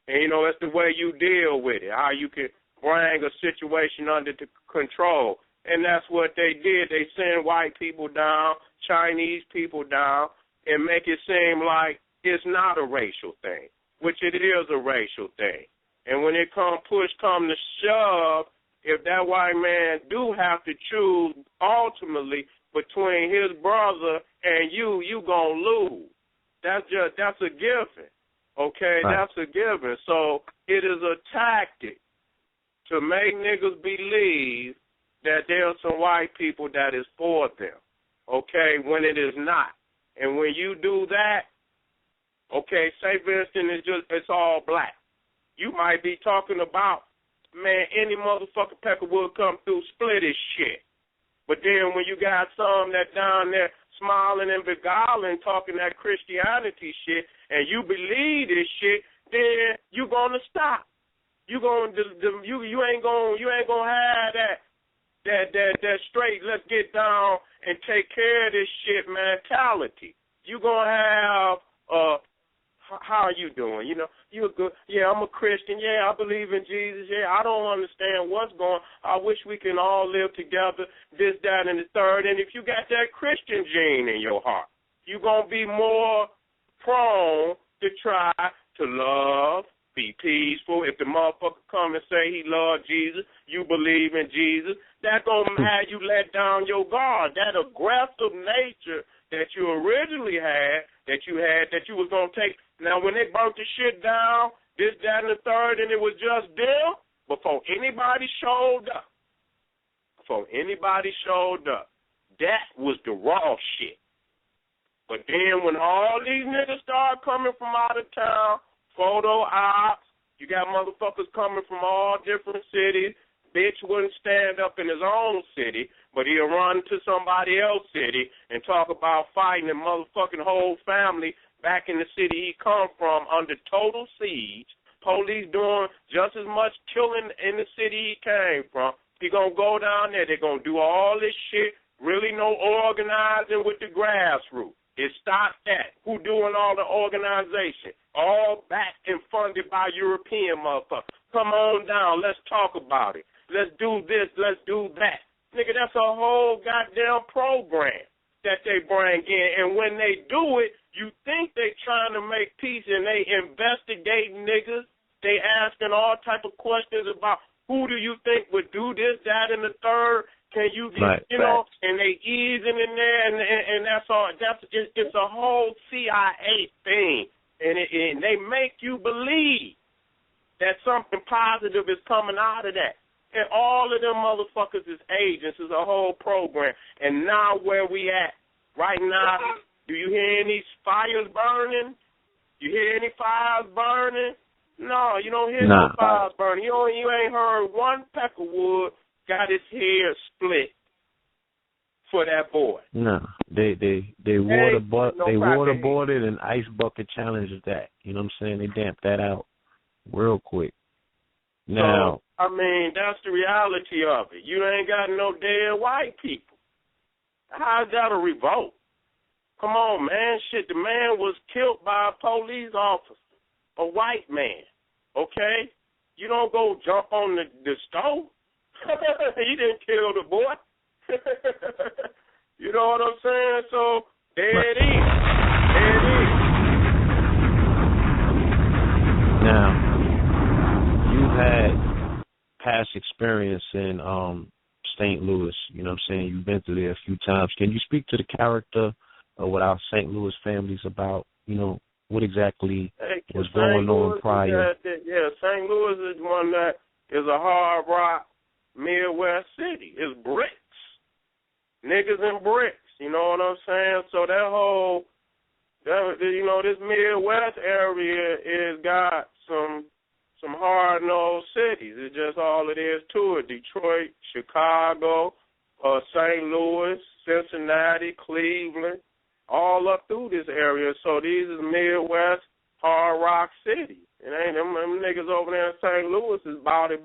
And, that's the way you deal with it, how you can bring a situation under control. And that's what they did. They send white people down, Chinese people down, and make it seem like it's not a racial thing, which it is a racial thing. And when it come to shove, if that white man do have to choose ultimately between his brother and you gonna lose. That's a given. Okay, right. That's a given. So it is a tactic to make niggas believe that there are some white people that is for them. Okay, when it is not. And when you do that, okay, say for instance it's all black. You might be talking about, man, any motherfucking peckerwood come through, split his shit. But then when you got some that down there smiling and beguiling, talking that Christianity shit, and you believe this shit, then you gonna stop. You ain't gonna have that straight, let's get down and take care of this shit mentality. You gonna have how are you doing? You're good. Yeah, I'm a Christian. Yeah, I believe in Jesus. Yeah, I don't understand what's going on. I wish we can all live together, this, that, and the third. And if you got that Christian gene in your heart, you're going to be more prone to try to love, be peaceful. If the motherfucker come and say he loves Jesus, you believe in Jesus, that's going to have you let down your guard. That aggressive nature that you originally had, that you was going to take. Now, when they burnt the shit down, this, that, and the third, and it was just them, before anybody showed up, that was the raw shit. But then when all these niggas start coming from out of town, photo ops, you got motherfuckers coming from all different cities. Bitch wouldn't stand up in his own city, but he'll run to somebody else's city and talk about fighting the motherfucking whole family back in the city he come from under total siege. Police doing just as much killing in the city he came from. He gonna go down there. They're gonna do all this shit. Really no organizing with the grassroots. It stopped that. Who doing all the organization? All backed and funded by European motherfuckers. Come on down. Let's talk about it. Let's do this. Let's do that. Nigga, that's a whole goddamn program that they bring in. And when they do it, you think they trying to make peace and they investigating niggas. They asking all type of questions about who do you think would do this, that, and the third. Can you get, and they easing in there, and that's all. It's a whole CIA thing, and they make you believe that something positive is coming out of that. And all of them motherfuckers is agents. It's a whole program. And now where we at? Right now, do you hear any fires burning? You hear any fires burning? No, you don't hear no fires burning. You ain't heard one peck of wood got his hair split for that boy. No, they waterboarded and ice bucket challenges that. You know what I'm saying? They damped that out real quick. Now, so, I mean, that's the reality of it. You ain't got no dead white people. How's that a revolt? Come on, man. Shit, the man was killed by a police officer, a white man, okay? You don't go jump on the stove. He didn't kill the boy. You know what I'm saying? So, there it is. There it is. Now, you've had past experience in St. Louis. You know what I'm saying? You've been through there a few times. Can you speak to the character of what our St. Louis family's about? You know, what exactly was going on prior? St. Louis is one that is a hard rock Midwest city. It's bricks. Niggas and bricks. You know what I'm saying? So this Midwest area is got some hard-nosed cities. It's just all it is to it. Detroit, Chicago, St. Louis, Cincinnati, Cleveland, all up through this area. So these is Midwest hard rock cities. It ain't them niggas over there in St. Louis is about it.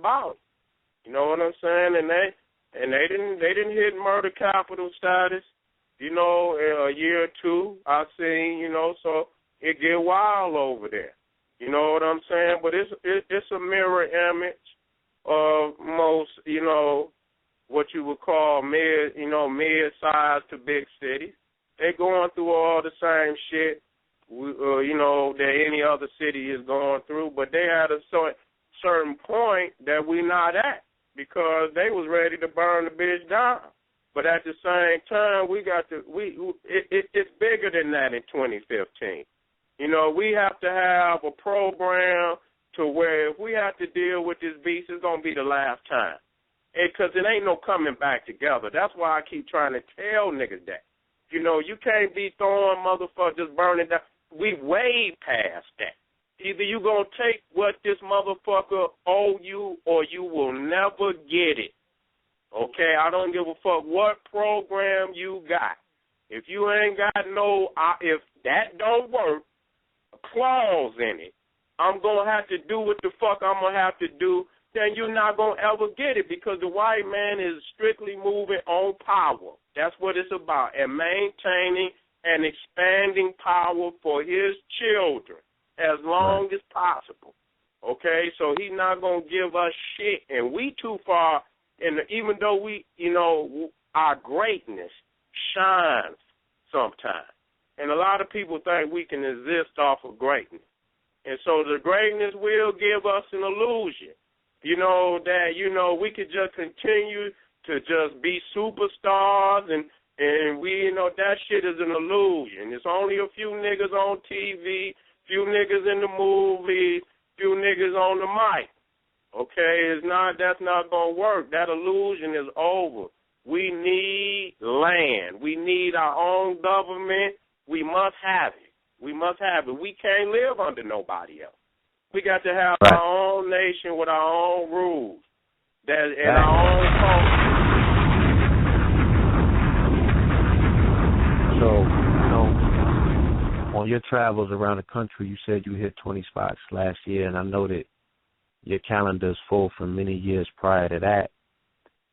You know what I'm saying? And they didn't hit murder capital status, you know, in a year or two. I seen, you know, so it get wild over there. You know what I'm saying? But it's a mirror image of most, you know, what you would call mid-sized to big cities. They going through all the same shit, you know, that any other city is going through. But they had a certain point that we not at, because they was ready to burn the bitch down. But at the same time, it's bigger than that in 2015. You know, we have to have a program to where if we have to deal with this beast, it's going to be the last time. Because it ain't no coming back together. That's why I keep trying to tell niggas that. You know, you can't be throwing motherfuckers, just burning down. We way past that. Either you going to take what this motherfucker owe you or you will never get it. Okay? I don't give a fuck what program you got. If you ain't got if that don't work, a clause in it, I'm going to have to do what the fuck I'm going to have to do, then you're not going to ever get it, because the white man is strictly moving on power. That's what it's about, and maintaining and expanding power for his children as long as possible. Okay, so he's not going to give us shit, and we too far, and even though we, you know, our greatness shines sometimes, and a lot of people think we can exist off of greatness, and so the greatness will give us an illusion, you know, that, you know, we could just continue to just be superstars, and we, you know, that shit is an illusion. It's only a few niggas on TV, few niggas in the movies, few niggas on the mic. Okay, that's not gonna work. That illusion is over. We need land. We need our own government. We must have it. We must have it. We can't live under nobody else. We got to have our own nation with our own rules and our own culture. So, you know, on your travels around the country, you said you hit 20 spots last year, and I know that your calendar is full for many years prior to that.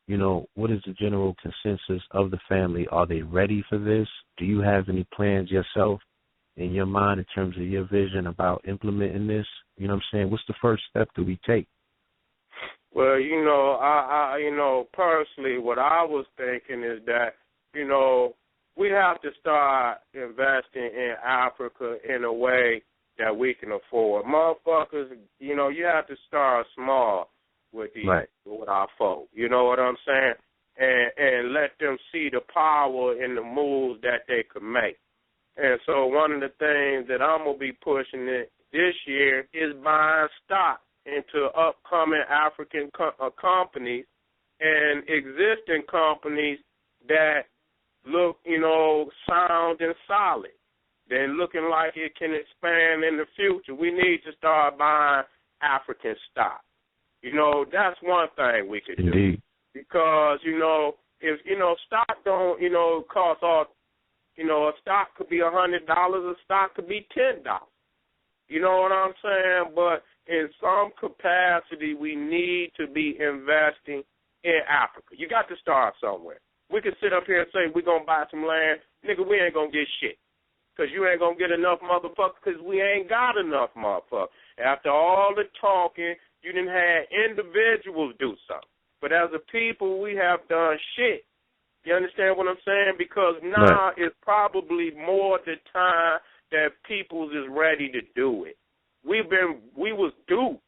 You know, what is the general consensus of the family? Are they ready for this? Do you have any plans yourself in your mind in terms of your vision about implementing this? You know what I'm saying? What's the first step that we take? Well, you know, I you know, personally, what I was thinking is that, you know, we have to start investing in Africa in a way that we can afford. Motherfuckers, you know, you have to start small with with our folk. You know what I'm saying? And let them see the power in the moves that they could make. And so one of the things that I'm going to be pushing this year is buying stock into upcoming African companies and existing companies that look, sound and solid, then looking like it can expand in the future, we need to start buying African stock. That's one thing we could do. Because, if, stock don't, cost all, a stock could be $100, a stock could be $10. You know what I'm saying? But in some capacity, we need to be investing in Africa. You got to start somewhere. We can sit up here and say we're going to buy some land. Nigga, we ain't going to get shit. Because you ain't going to get enough motherfuckers because we ain't got enough motherfuckers. After all the talking, you done had individuals do something. But as a people, we have done shit. You understand what I'm saying? Because now is probably more the time that peoples is ready to do it. We was duped.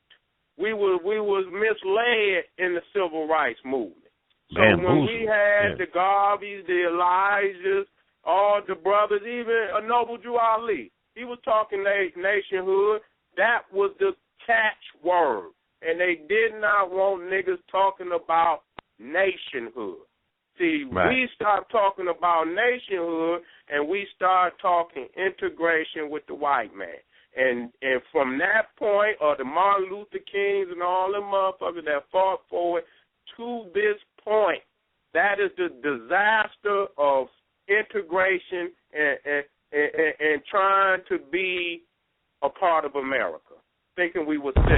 We was misled in the civil rights movement. So when we had the Garveys, the Elijahs, all the brothers, even a Noble Drew Ali, he was talking nationhood. That was the catchword. And they did not want niggas talking about nationhood. See, we stopped talking about nationhood and we start talking integration with the white man. And from that point, or the Martin Luther Kings and all them motherfuckers that fought for it, to this point, that is the disaster of integration and trying to be a part of America, thinking we were citizens.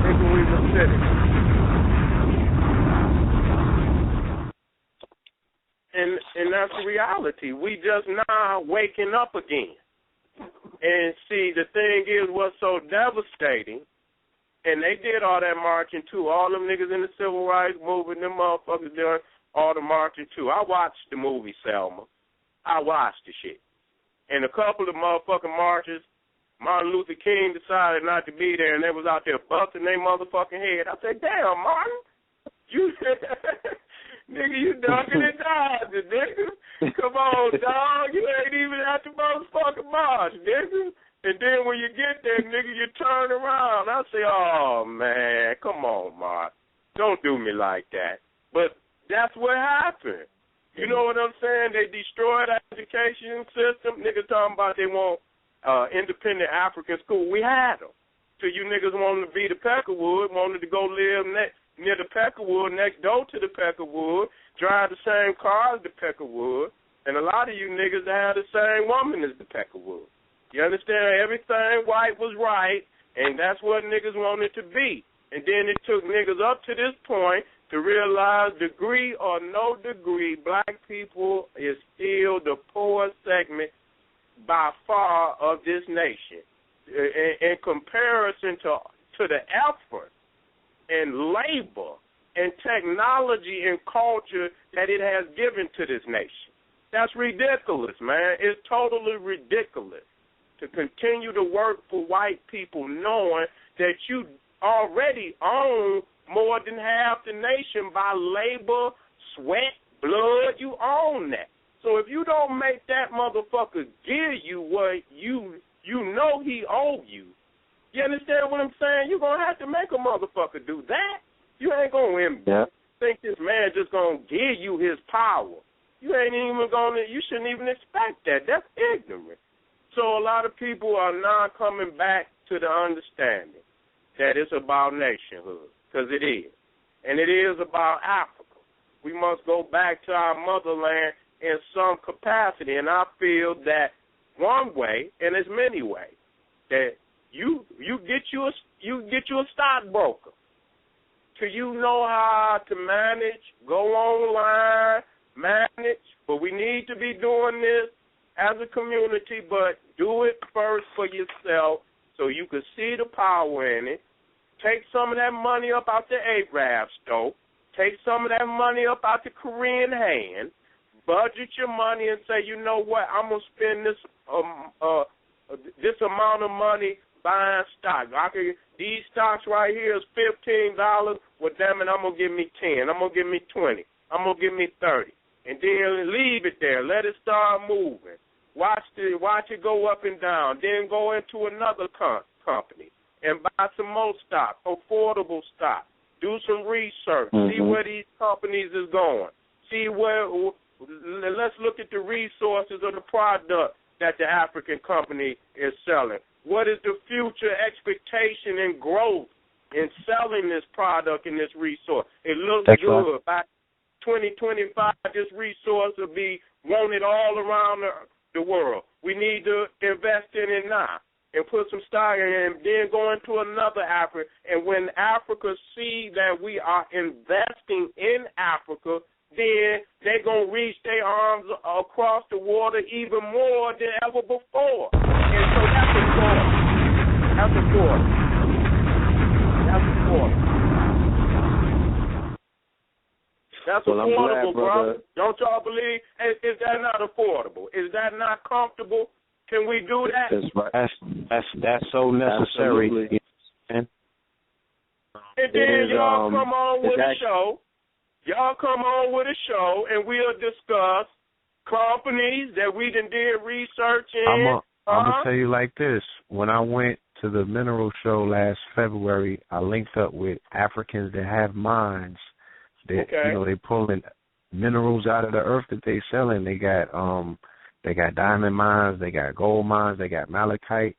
Thinking we were citizens. And that's the reality. We just now waking up again. And see, the thing is, what's so devastating, and they did all that marching too. All them niggas in the civil rights movement, them motherfuckers doing all the marching too. I watched the movie Selma. I watched the shit. And a couple of motherfucking marches, Martin Luther King decided not to be there, and they was out there busting their motherfucking head. I said, damn, Martin, you, nigga, you dunking and dodging, nigga. Come on, dog, you ain't even at the motherfucking march, nigga. And then when you get there, nigga, you turn around. I say, oh, man, come on, Martin. Don't do me like that. But that's what happened. You know what I'm saying? They destroyed our education system. Niggas talking about they want independent African school. We had them. So you niggas wanted to be the Peckerwood, wanted to go live near the Peckerwood, next door to the Peckerwood, drive the same car as the Peckerwood, and a lot of you niggas had the same woman as the Peckerwood. You understand? Everything white was right, and that's what niggas wanted to be. And then it took niggas up to this point to realize, degree or no degree, black people is still the poorest segment by far of this nation. In comparison to the effort and labor and technology and culture that it has given to this nation. That's ridiculous, man. It's totally ridiculous to continue to work for white people knowing that you already own more than half the nation by labor, sweat, blood. You own that. So if you don't make that motherfucker give you what you know he owe you, you understand what I'm saying? You're going to have to make a motherfucker do that. You ain't going to think this man just going to give you his power. You ain't even going to, you shouldn't even expect that. That's ignorant. So a lot of people are now coming back to the understanding that it's about nationhood, because it is. And it is about Africa. We must go back to our motherland in some capacity. And I feel that one way, and there's many ways, that you get you a stockbroker. So you know how to manage, go online, manage. But we need to be doing this as a community, but do it first for yourself so you can see the power in it. Take some of that money up out the Arab stove. Take some of that money up out the Korean hand. Budget your money and say, you know what, I'm going to spend this amount of money buying stock. These stocks right here is $15. Well, damn it, I'm going to give me 10. I'm going to give me 20. I'm going to give me 30. And then leave it there. Let it start moving. Watch it go up and down. Then go into another company and buy some more stock, affordable stock. Do some research. See where these companies is going. see let's look at the resources of the product that the African company is selling. What is the future expectation and growth in selling this product and this resource? It looks good. By 2025, this resource will be wanted all around the world. We need to invest in it now and put some stock in it, and then go into another Africa. And when Africa see that we are investing in Africa, then they're going to reach their arms across the water even more than ever before. And so that's important. That's important. That's important. That's affordable, brother. Don't y'all believe? Is that not affordable? Is that not comfortable? Can we do that? That's right. That's so necessary. And then y'all come on with a show. Y'all come on with a show, and we'll discuss companies that we did research in. I'm going to tell you like this. When I went to the mineral show last February, I linked up with Africans that have mines. That, they pulling minerals out of the earth that they selling. They got diamond mines, they got gold mines, they got malachite.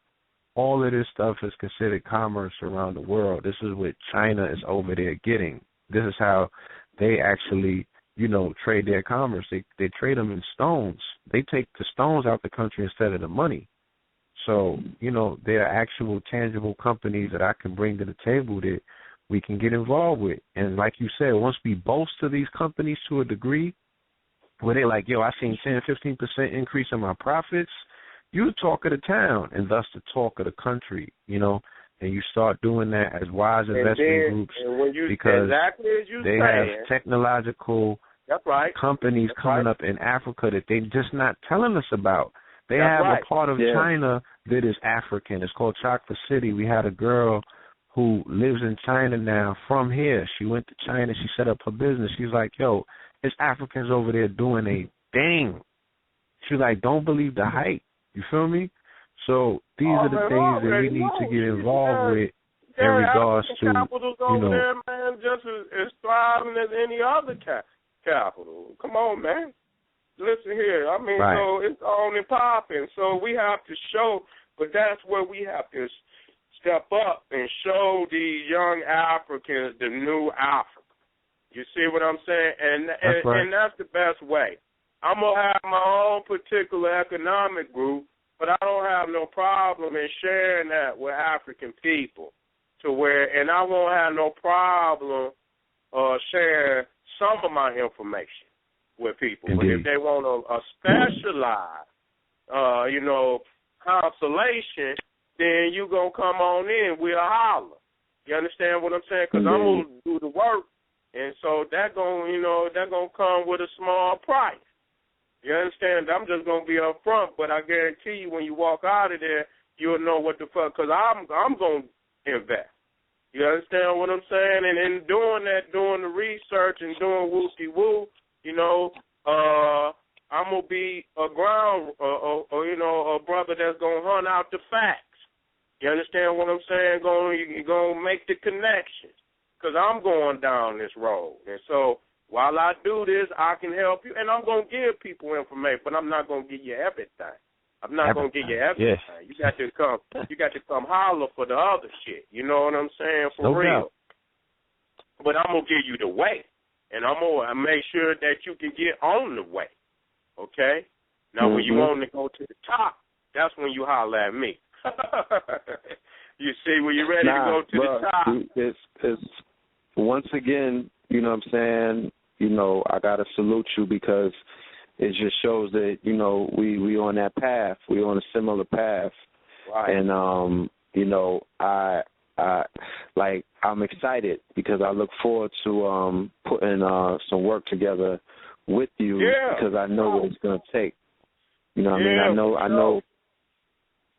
All of this stuff is considered commerce around the world. This is what China is over there getting. This is how they actually, trade their commerce. They trade them in stones. They take the stones out the country instead of the money. So, there are actual tangible companies that I can bring to the table that we can get involved with. And like you said, once we boast to these companies to a degree, where they're like, I seen 10, 15% increase in my profits, you the talk of the town, and thus the talk of the country, and you start doing that as wise investment groups because they have technological companies coming up in Africa that they're just not telling us about. They have a part of China that is African. It's called Chocolate City. We had a girl who lives in China now from here. She went to China. She set up her business. She's like, there's Africans over there doing a thing. She's like, don't believe the hype. You feel me? So these are the things that we need to get involved with in regards to, capitals over there, man, just as thriving as any other capital. Come on, man. Listen here. I mean, so it's on and popping. So we have to show, but that's where we have to step up and show these young Africans the new Africa. You see what I'm saying? And that's the best way. I'm going to have my own particular economic group, but I don't have no problem in sharing that with African people and I won't have no problem sharing some of my information with people. Indeed. But if they want a specialized, consolation, then you going to come on in, we'll holler. You understand what I'm saying? Because I'm going to do the work, and so that going to come with a small price. You understand? I'm just going to be up front, but I guarantee you when you walk out of there, you'll know what the fuck, because I'm going to invest. You understand what I'm saying? And in doing that, doing the research and doing whoopty-woo, I'm going to be a a brother that's going to hunt out the facts. You understand what I'm saying? Going to make the connections, because I'm going down this road. And so while I do this, I can help you, and I'm going to give people information, but I'm not going to give you everything. I'm not going to give you everything. Yes. You got to come holler for the other shit. You know what I'm saying? For real. Doubt. But I'm going to give you the way, and I'm going to make sure that you can get on the way. Okay? Now, when you want to go to the top, that's when you holler at me. You see, when you're ready to go to the top. It's once again, you know what I'm saying, I got to salute you, because it just shows that, we on that path. We on a similar path. Right. And, I'm excited because I look forward to putting some work together with you, because I know what it's going to take. You know what I mean? I know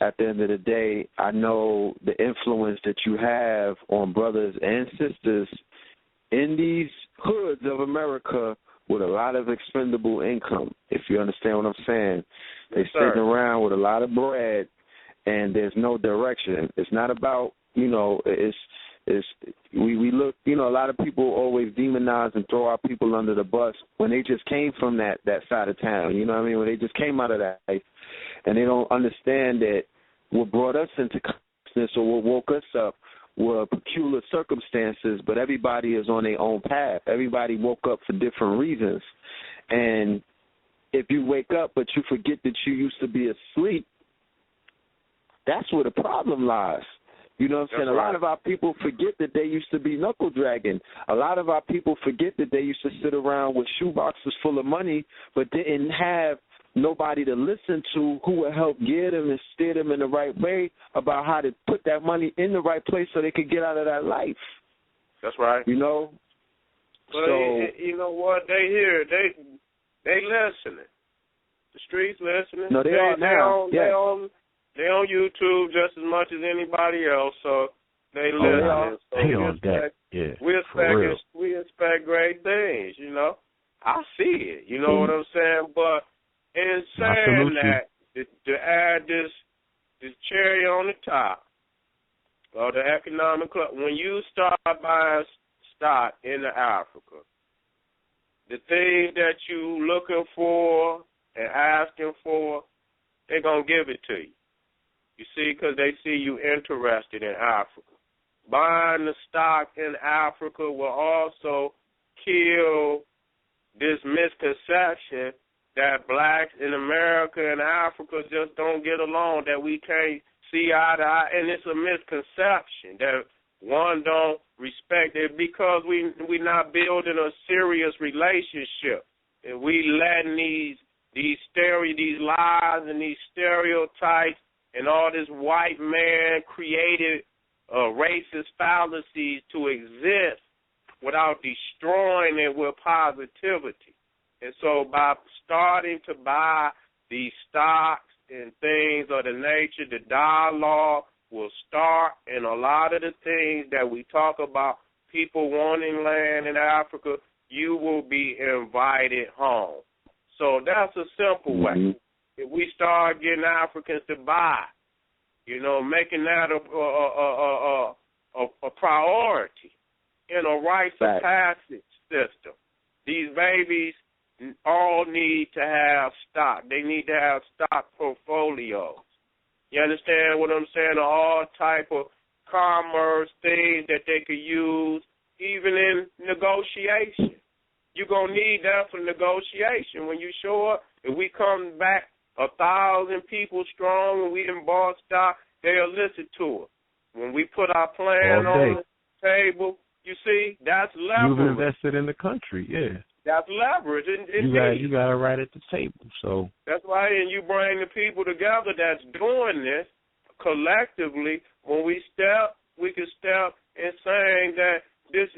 at the end of the day, I know the influence that you have on brothers and sisters in these hoods of America with a lot of expendable income, if you understand what I'm saying. They're sitting around with a lot of bread, and there's no direction. It's not about, it's We look, you know, a lot of people always demonize and throw our people under the bus when they just came from that side of town, you know what I mean, when they just came out of that life, and they don't understand that what brought us into consciousness or what woke us up were peculiar circumstances, but everybody is on their own path. Everybody woke up for different reasons. And if you wake up but you forget that you used to be asleep, that's where the problem lies. You know what I'm saying? Right. A lot of our people forget that they used to be knuckle dragging. A lot of our people forget that they used to sit around with shoeboxes full of money but didn't have nobody to listen to who would help guide them and steer them in the right way about how to put that money in the right place so they could get out of that life. That's right. You know? But you know what? They hear, they listening. The streets listening. No, they are now. They on YouTube just as much as anybody else, so they listening. They on that. Yeah. We expect great things, you know. I see it, you know what I'm saying? But in saying that, to add this cherry on the top of the economic club, when you start buying stock in Africa, the things that you looking for and asking for, they're going to give it to you. You see, because they see you interested in Africa. Buying the stock in Africa will also kill this misconception that blacks in America and Africa just don't get along, that we can't see eye to eye, and it's a misconception that one don't respect it because we not building a serious relationship, and we letting these lies and these stereotypes and all this white man created racist fallacies to exist without destroying it with positivity. And so by starting to buy these stocks and things of the nature, the dialogue will start, and a lot of the things that we talk about, people wanting land in Africa, you will be invited home. So that's a simple way. If we start getting Africans to buy, you know, making that a priority in a rites of passage system, these babies all need to have stock. They need to have stock portfolios. You understand what I'm saying? All type of commerce things that they could use, even in negotiation. You're going to need that for negotiation. When you show up, if we come back 1,000 people strong and we embark stock, they'll listen to us. When we put our plan on the table, you see, that's leverage. You've invested in the country, yeah. That's leverage. You got it right at the table. So that's why, and you bring the people together that's doing this collectively. When we can step in saying that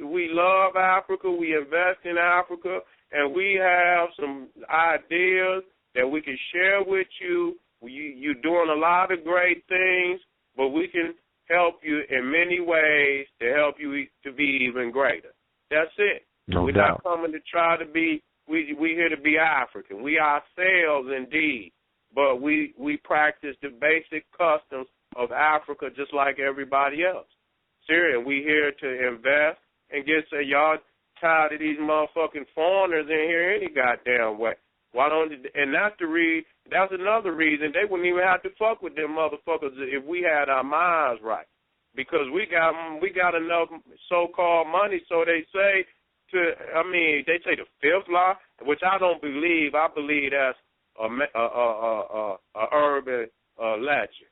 we love Africa, we invest in Africa, and we have some ideas that we can share with you. You're doing a lot of great things, but we can help you in many ways to help you to be even greater. That's it. No We're doubt. not coming to try to be, we're here to be African. We ourselves indeed, but we practice the basic customs of Africa just like everybody else. Seriously, we here to invest and y'all tired of these motherfucking foreigners in here any goddamn way. Why don't you, and that's another reason they wouldn't even have to fuck with them motherfuckers if we had our minds right. Because we got enough so-called money, so they say, they say the fifth law, which I don't believe. I believe that's a urban legend.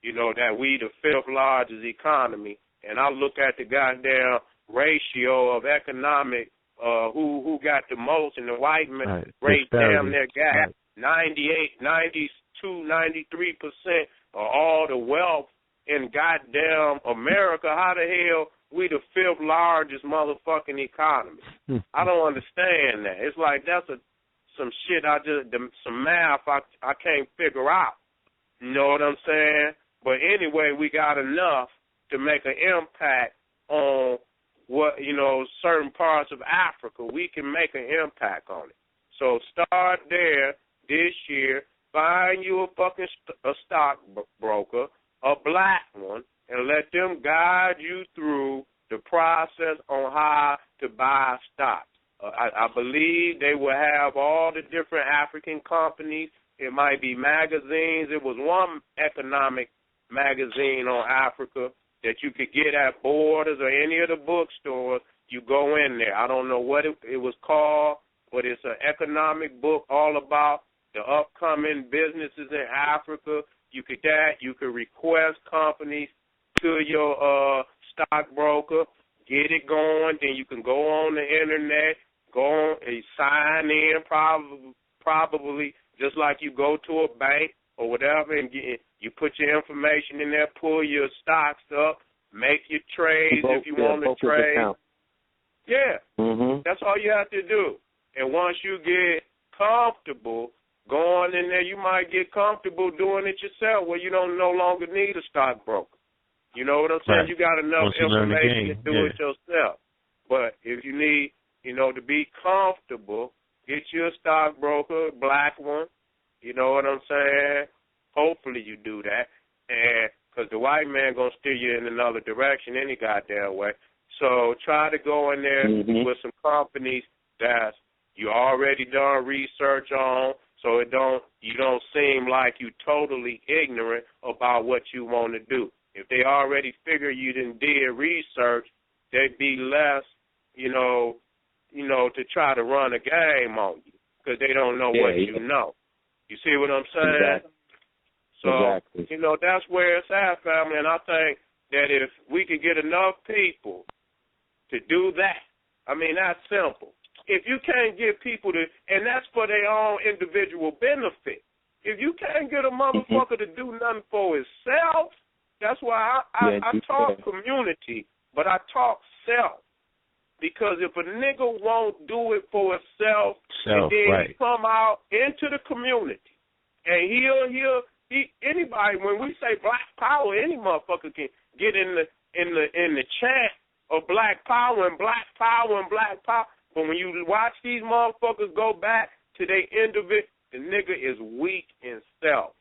You know, that we the fifth largest economy, and I look at the goddamn ratio of economic who got the most, and the white man rate damn near got 98, 92, 93% of all the wealth in goddamn America. How the hell we the fifth largest motherfucking economy? I don't understand that. It's like that's some shit some math I can't figure out. You know what I'm saying? But anyway, we got enough to make an impact on certain parts of Africa. We can make an impact on it. So start there this year. Find you a stockbroker, a black one, and let them guide you through the process on how to buy stock. I believe they will have all the different African companies. It might be magazines. It was one economic magazine on Africa that you could get at Borders or any of the bookstores. You go in there. I don't know what it was called, but it's an economic book all about the upcoming businesses in Africa. You could request companies to your stockbroker, get it going. Then you can go on the internet, go on and sign in probably just like you go to a bank or whatever, and you put your information in there, pull your stocks up, make your trades if you want to trade. Yeah, that's all you have to do. And once you get comfortable going in there, you might get comfortable doing it yourself where you don't no longer need a stockbroker. You know what I'm saying? Right. You got enough information to do it yourself. But if you need, to be comfortable, get you a stockbroker, a black one. You know what I'm saying? Hopefully you do that. And because the white man going to steer you in another direction any goddamn way. So try to go in there with some companies that you already done research on, so you don't seem like you totally ignorant about what you want to do. If they already figure you done did research, they'd be less, to try to run a game on you because they don't know what you know. You see what I'm saying? Exactly. So, that's where it's at, family, and I think that if we could get enough people to do that, that's simple. If you can't get people to, and that's for their own individual benefit, if you can't get a motherfucker to do nothing for himself, that's why I talk community, but I talk self. Because if a nigga won't do it for himself, and then he come out into the community, and anybody, when we say black power, any motherfucker can get in the chant of black power and black power and black power. But when you watch these motherfuckers go back to their individual, the nigga is weak in self.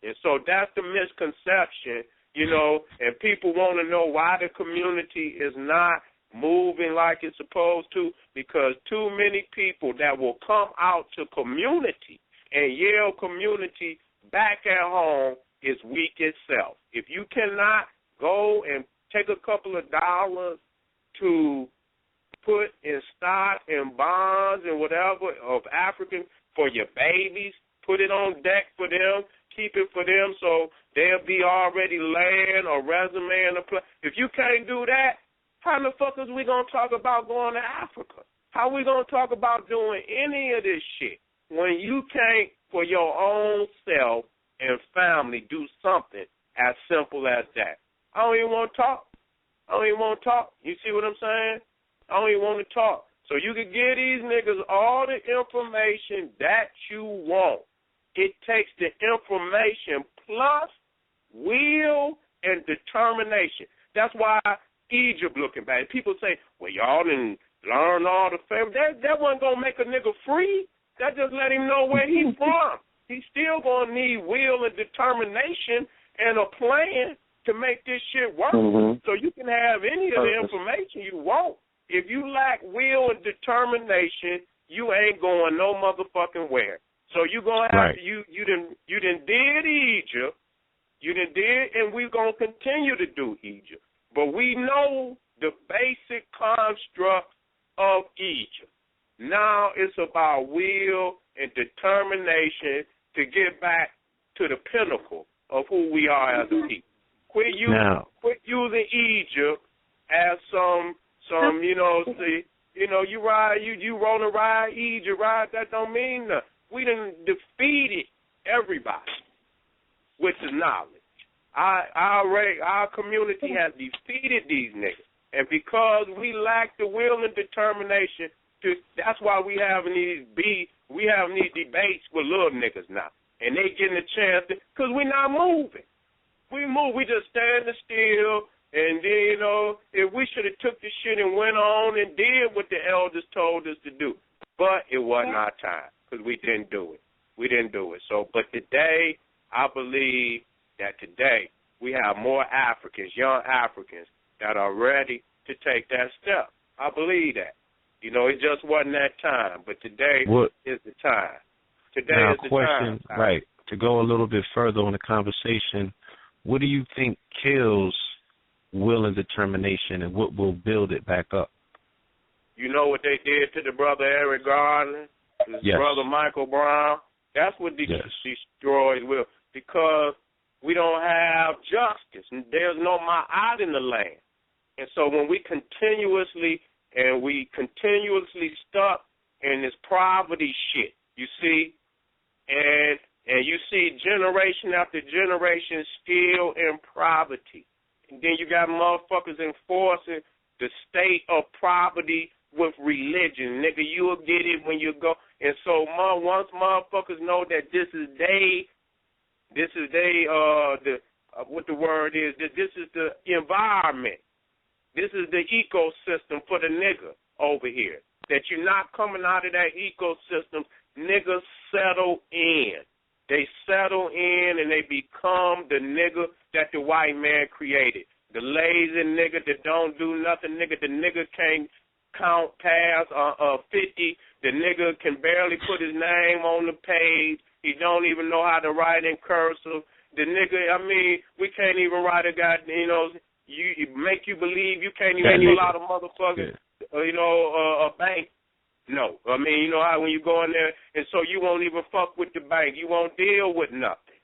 And so that's the misconception, and people want to know why the community is not moving like it's supposed to, because too many people that will come out to community and yell community back at home is weak itself. If you cannot go and take a couple of dollars to put in stock and bonds and whatever of African for your babies, put it on deck for them, keep it for them so they'll be already land or resume in a place. If you can't do that, how the fuck is we going to talk about going to Africa? How we going to talk about doing any of this shit when you can't, for your own self and family, do something as simple as that? I don't even want to talk. You see what I'm saying? I don't even want to talk. So you can give these niggas all the information that you want. It takes the information plus will and determination. That's why Egypt looking bad. People say, well, y'all didn't learn all the favor. That wasn't going to make a nigga free. That just let him know where he's from. He's still going to need will and determination and a plan to make this shit work. So you can have any of the information you want. If you lack will and determination, you ain't going no motherfucking where. So you gonna have to you done did Egypt, you done did, and we're gonna continue to do Egypt. But we know the basic construct of Egypt. Now it's about will and determination to get back to the pinnacle of who we are as a people. Quit using Egypt as some you want to ride Egypt, that don't mean nothing. We done defeated everybody with the knowledge. Our community has defeated these niggas. And because we lack the will and determination, that's why we having these debates with little niggas now. And they getting a chance because we not moving. We just standing still. And then, if we should have took the shit and went on and did what the elders told us to do. But it wasn't our time because we didn't do it. So, but today, I believe that today we have more Africans, young Africans, that are ready to take that step. I believe that. You know, it just wasn't that time, but today is the time. Today now, is the question, time. Right. To go a little bit further on the conversation, what do you think kills will and determination, and what will build it back up? You know what they did to the brother Eric Garner, his brother Michael Brown? That's what destroys will, because we don't have justice. There's no ma'at in the land. And so when we continuously stuck in this poverty shit, you see, and you see generation after generation still in poverty. And then you got motherfuckers enforcing the state of poverty with religion. Nigga, you'll get it when you go. And so once motherfuckers know that this is the environment. This is the ecosystem for the nigga over here. That you're not coming out of that ecosystem, niggas settle in. They settle in and they become the nigga that the white man created. The lazy nigga that don't do nothing, nigga. The nigga can't count past 50. The nigga can barely put his name on the page. He don't even know how to write in cursive. The nigga, I mean, we can't even write a you make you believe you can't even pull out a motherfucker, a bank. No. I mean, you know how when you go in there, and so you won't even fuck with the bank. You won't deal with nothing.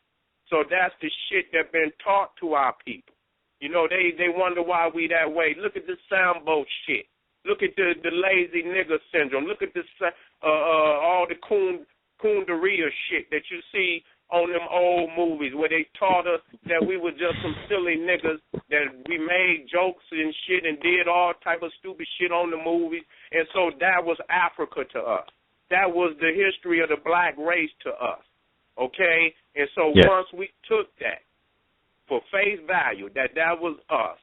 So that's the shit that's been taught to our people. You know, they wonder why we that way. Look at the Sambo shit. Look at the lazy nigga syndrome. Look at this all the Kundaria shit that you see on them old movies where they taught us that we were just some silly niggas, that we made jokes and shit and did all type of stupid shit on the movies. And so that was Africa to us. That was the history of the black race to us, okay? And so once we took that for face value, that was us,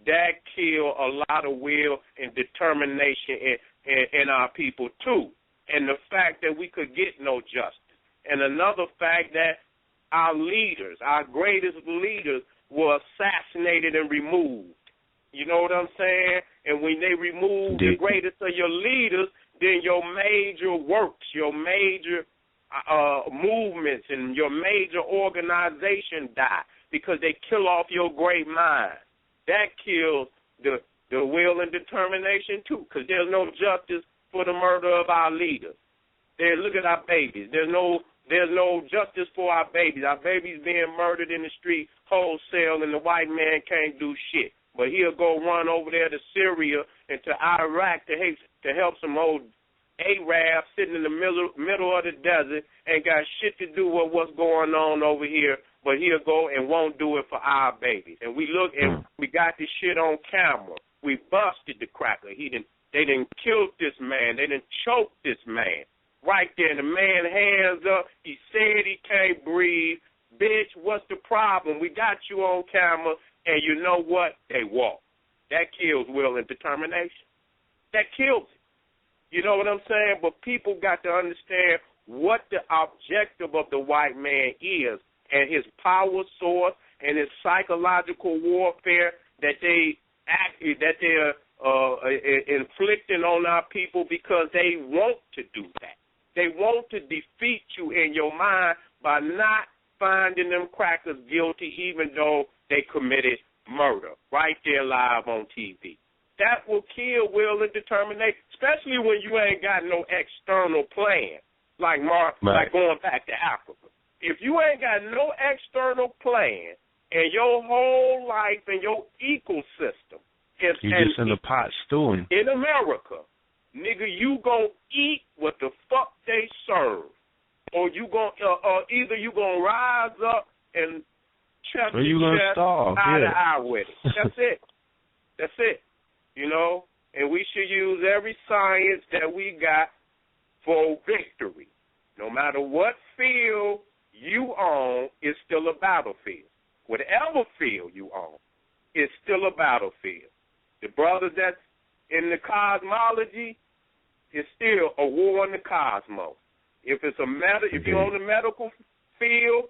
that killed a lot of will and determination in our people too. And the fact that we could get no justice. And another fact that our leaders, our greatest leaders, were assassinated and removed. You know what I'm saying? And when they remove the greatest of your leaders, then your major works, your major movements, and your major organization die because they kill off your great mind. That kills the will and determination too, because there's no justice for the murder of our leaders. Look at our babies. There's no justice for our babies. Our babies being murdered in the street wholesale, and the white man can't do shit. But he'll go run over there to Syria and to Iraq to help some old Arab sitting in the middle of the desert, ain't got shit to do with what's going on over here. But he'll go and won't do it for our babies. And we look and we got this shit on camera. We busted the cracker. They done killed this man. They done choked this man. Right there, the man hands up. He said he can't breathe. Bitch, what's the problem? We got you on camera, and you know what? They walk. That kills will and determination. That kills it. You know what I'm saying? But people got to understand what the objective of the white man is, and his power source and his psychological warfare that they're inflicting on our people because they want to do that. They want to defeat you in your mind by not finding them crackers guilty even though they committed murder right there live on TV. That will kill will and determination, especially when you ain't got no external plan, like going back to Africa. If you ain't got no external plan and your whole life and your ecosystem is just in the pot stewing. In America, nigga, you gonna eat what the fuck they serve, or you gonna either you gonna rise up and chest or you gonna starve, eye to eye with it. That's it. That's it. You know, and we should use every science that we got for victory. No matter what field you own, it's still a battlefield. Whatever field you own, it's still a battlefield. The brothers that's in the cosmology, it's still a war in the cosmos. If you're on the medical field,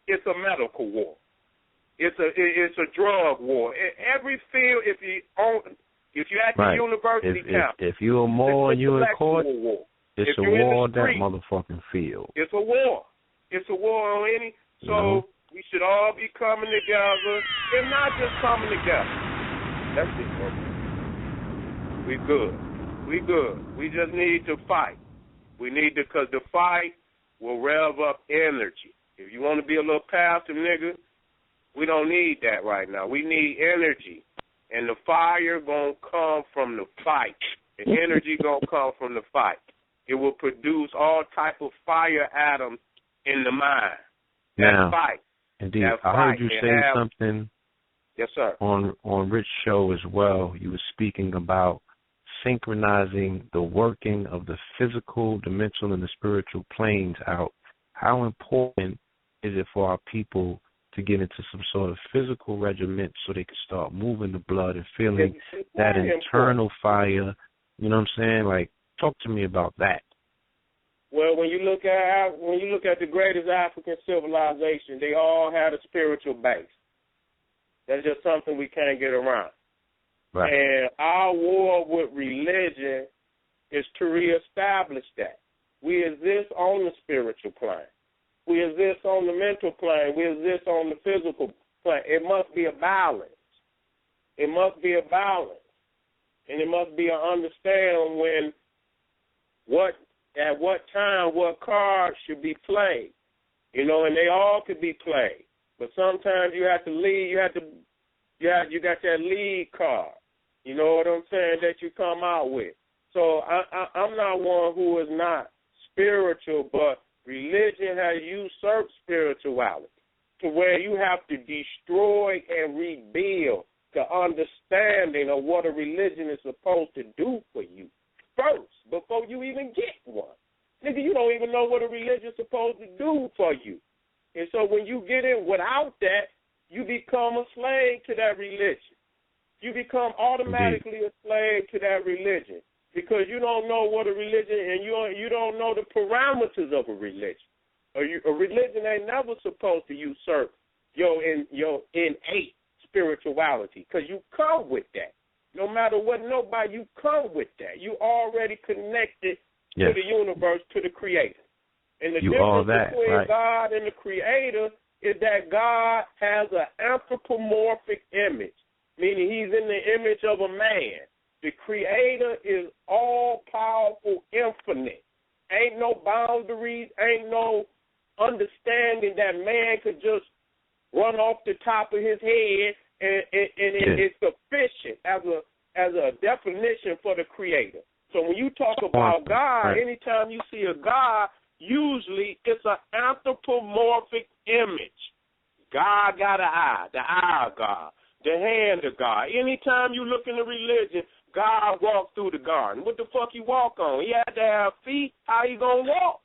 it's a medical war. It's a drug war. In every field, if you own If you're at the university campus, if you're a Moor and you're in court, it's if a war on that motherfucking field. It's a war. It's a war on any. So we should all be coming together, and not just coming together. That's it. We good. We good. We just need to fight. We need to, because the fight will rev up energy. If you want to be a little passive nigga, we don't need that right now. We need energy. And the fire going to come from the fight. The energy going to come from the fight. It will produce all type of fire atoms in the mind. That fight. Indeed. I heard you say something. Yes, sir. On Rich's show as well. You were speaking about synchronizing the working of the physical, dimensional, and the spiritual planes out. How important is it for our people to get into some sort of physical regiment so they can start moving the blood and feeling that internal fire? You know what I'm saying? Like, talk to me about that. Well, when you look at the greatest African civilization, they all had a spiritual base. That's just something we can't get around. Right. And our war with religion is to reestablish that. We exist on the spiritual plane. We exist on the mental plane. We exist on the physical plane. It must be a balance. It must be a balance. And it must be an understanding at what time what card should be played. You know, and they all could be played. But sometimes you have to lead, you got that lead card. You know what I'm saying, that you come out with. So I'm not one who is not spiritual, but religion has usurped spirituality to where you have to destroy and rebuild the understanding of what a religion is supposed to do for you first before you even get one. Nigga, you don't even know what a religion is supposed to do for you. And so when you get in without that, you become a slave to that religion. You become automatically a slave to that religion because you don't know what a religion, and you don't know the parameters of a religion. A religion ain't never supposed to usurp your innate spirituality because you come with that. No matter what nobody, you come with that. You already connected to the universe, to the Creator. And the difference between God and the Creator is that God has an anthropomorphic image, meaning he's in the image of a man. The Creator is all-powerful, infinite. Ain't no boundaries, ain't no understanding that man could just run off the top of his head, and it's sufficient as a definition for the Creator. So when you talk about God, anytime you see a God, usually it's an anthropomorphic image. God got an eye, the eye of God, the hand of God. Anytime you look in the religion, God walked through the garden. What the fuck he walk on? He had to have feet. How he gonna walk?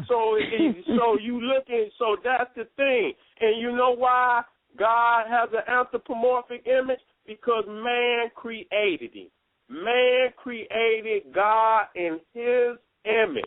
So you looking. So that's the thing. And you know why God has an anthropomorphic image? Because man created him. Man created God in his image.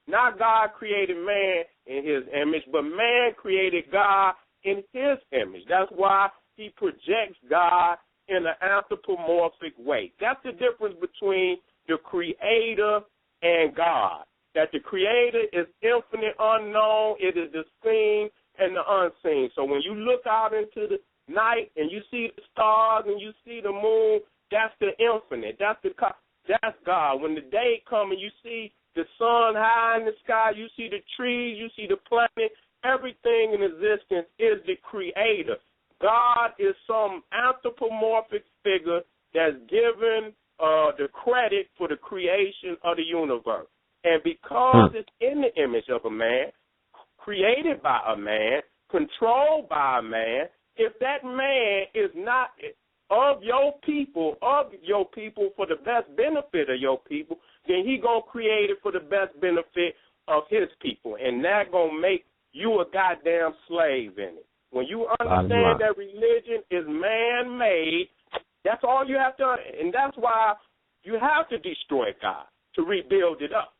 Not God created man in his image, but man created God in his image. That's why he projects God in an anthropomorphic way. That's the difference between the Creator and God. That the Creator is infinite, unknown. It is the seen and the unseen. So when you look out into the night and you see the stars and you see the moon, that's the infinite. That's God. When the day comes and you see the sun high in the sky, you see the trees, you see the planet, everything in existence is the Creator. God is some anthropomorphic figure that's given the credit for the creation of the universe. And because it's in the image of a man, created by a man, controlled by a man, if that man is not of your people for the best benefit of your people, then he going to create it for the best benefit of his people. And that going to make you a goddamn slave in it. When you understand that religion is man-made, that's all you have to, and that's why you have to destroy God to rebuild it up.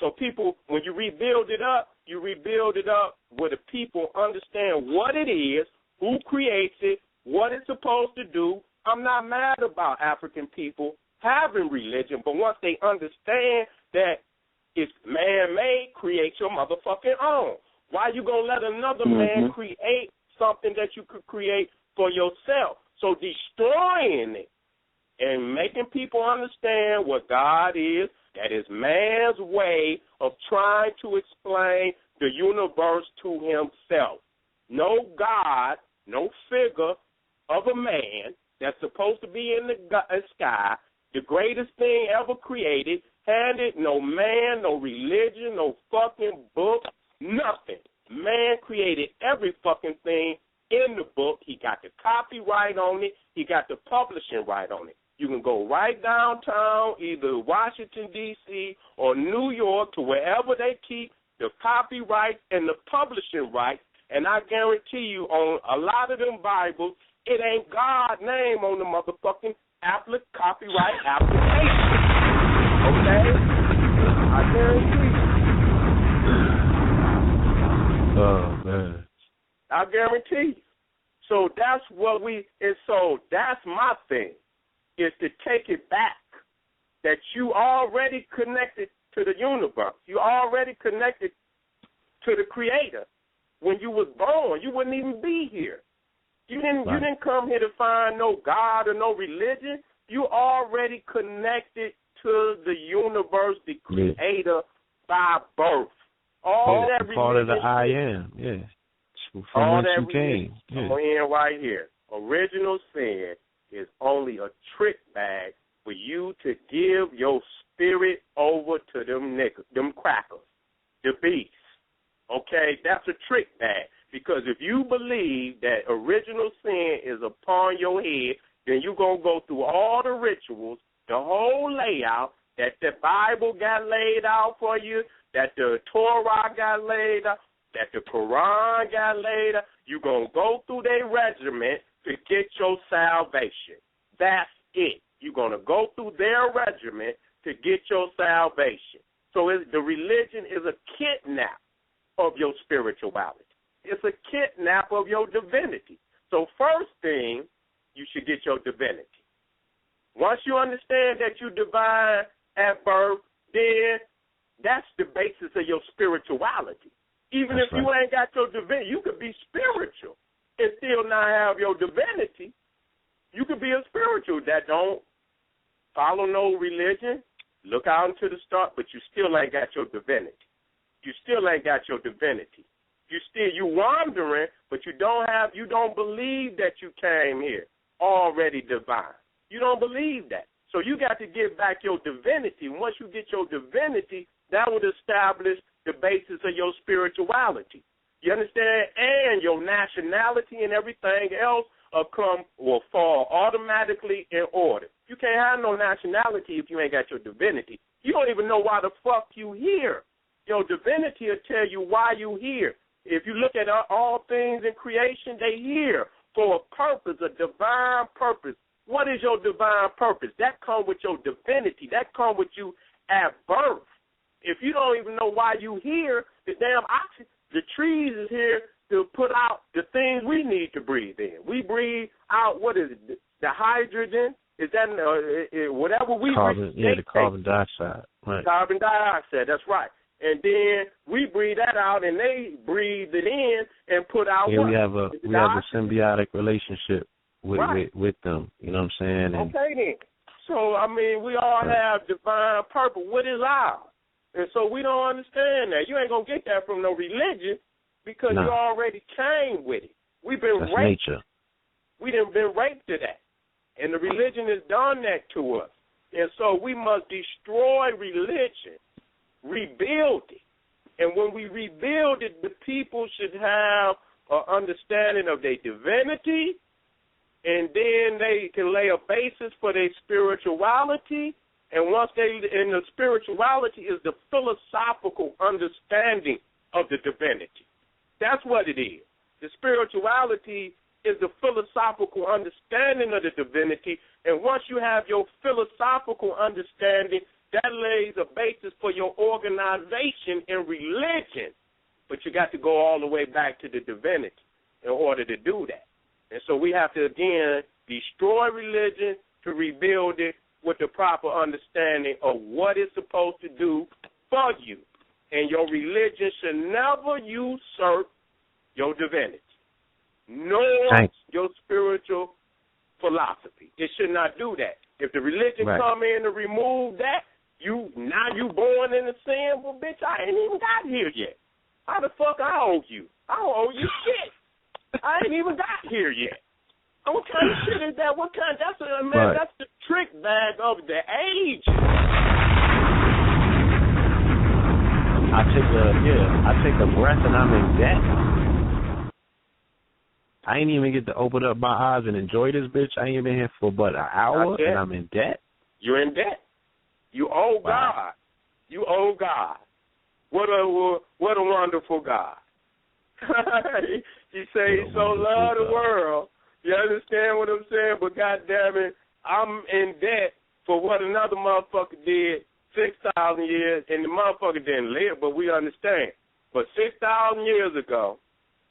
So people, when you rebuild it up where the people understand what it is, who creates it, what it's supposed to do, I'm not mad about African people having religion, but once they understand that it's man-made, create your motherfucking own. Why you going to let another man create something that you could create for yourself? So destroying it and making people understand what God is, that is man's way of trying to explain the universe to himself. No God, no figure of a man that's supposed to be in the sky, the greatest thing ever created, handed no man, no religion, no fucking book, nothing. Man created every fucking thing in the book. He got the copyright on it. He got the publishing right on it. You can go right downtown, either Washington, D.C. or New York, to wherever they keep the copyright and the publishing rights, and I guarantee you on a lot of them Bibles, it ain't God's name on the motherfucking copyright application. Okay? I guarantee you. Oh, man. I guarantee you. So that's what and so that's my thing, is to take it back, that you already connected to the universe. You already connected to the Creator. When you was born, you wouldn't even be here. You didn't come here to find no God or no religion. You already connected to the universe, the Creator, by birth. All that part of the religion, I am, yeah. From all whence that you came. Yeah. Come in right here. Original sin is only a trick bag for you to give your spirit over to them crackers, the beast. Okay, that's a trick bag. Because if you believe that original sin is upon your head, then you're going to go through all the rituals, the whole layout, that the Bible got laid out for you, that the Torah got laid out, that the Quran got laid out. You're going to go through their regiment to get your salvation. That's it. You're going to go through their regiment to get your salvation. So the religion is a kidnap of your spirituality. It's a kidnap of your divinity. So first thing, you should get your divinity. Once you understand that you're divine at birth, then that's the basis of your spirituality. Even if you ain't got your divinity, you could be spiritual and still not have your divinity. You could be a spiritual that don't follow no religion, look out into the stars, but you still ain't got your divinity. You still ain't got your divinity. You wandering, but you don't believe that you came here already divine. You don't believe that. So you got to get back your divinity. Once you get your divinity, that would establish the basis of your spirituality. You understand? And your nationality and everything else will fall automatically in order. You can't have no nationality if you ain't got your divinity. You don't even know why the fuck you here. Your divinity will tell you why you here. If you look at all things in creation, they here for a purpose, a divine purpose. What is your divine purpose? That comes with your divinity. That comes with you at birth. If you don't even know why you here, the damn oxygen, the trees is here to put out the things we need to breathe in. We breathe out, what is it, the hydrogen? Is that whatever we breathe? Yeah, the carbon dioxide. Right. Carbon dioxide, that's right. And then we breathe that out, and they breathe it in and put out what? We have a symbiotic relationship with them. You know what I'm saying? And, okay, then. So, I mean, we all have divine purpose. What is ours? And so we don't understand that. You ain't going to get that from no religion because you already came with it. We've been raped. Nature. We done been raped to that. And the religion has done that to us. And so we must destroy religion, rebuild it. And when we rebuild it, the people should have an understanding of their divinity, and then they can lay a basis for their spirituality. And once and the spirituality is the philosophical understanding of the divinity. That's what it is. The spirituality is the philosophical understanding of the divinity. And once you have your philosophical understanding, that lays a basis for your organization in religion. But you got to go all the way back to the divinity in order to do that. And so we have to, again, Destroy religion to rebuild it with the proper understanding of what it's supposed to do for you. And your religion should never usurp your divinity, nor your spiritual philosophy. It should not do that. If the religion come in to remove that, now you born into sin. Well, bitch, I ain't even got here yet. How the fuck I owe you? I don't owe you shit. I ain't even got here yet. What kind of shit is that? What kind? That's the trick bag of the age. I take a breath and I'm in debt. I ain't even get to open up my eyes and enjoy this bitch. I ain't been here for but an hour and I'm in debt. You're in debt. You owe God. You owe God. What a wonderful God. He say he so loved the world. You understand what I'm saying? But goddamn it, I'm in debt for what another motherfucker did 6,000 years, and the motherfucker didn't live, but we understand. But 6,000 years ago,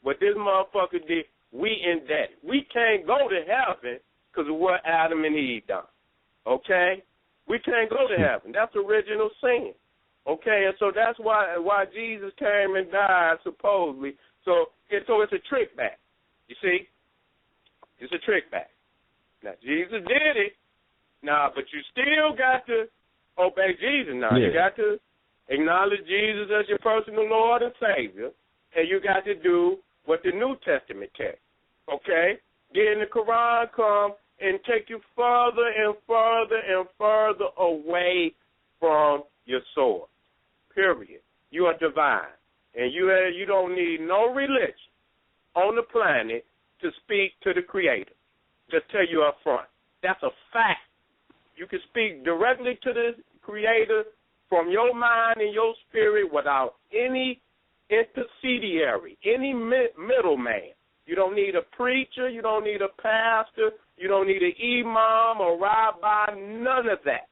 what this motherfucker did, we in debt. We can't go to heaven because of what Adam and Eve done. Okay? We can't go to heaven. That's original sin. Okay? And so that's why Jesus came and died, supposedly. So it's a trick back. You see? It's a trick back. Now, Jesus did it. Now, but you still got to obey Jesus now. Yeah. You got to acknowledge Jesus as your personal Lord and Savior, and you got to do what the New Testament says. Okay? Then the Quran come and take you further and further and further away from your source. Period. You are divine, and you don't need no religion on the planet to speak to the Creator. Just tell you up front. That's a fact. You can speak directly to the Creator from your mind and your spirit without any intermediary, any middleman. You don't need a preacher. You don't need a pastor. You don't need an imam or rabbi, none of that.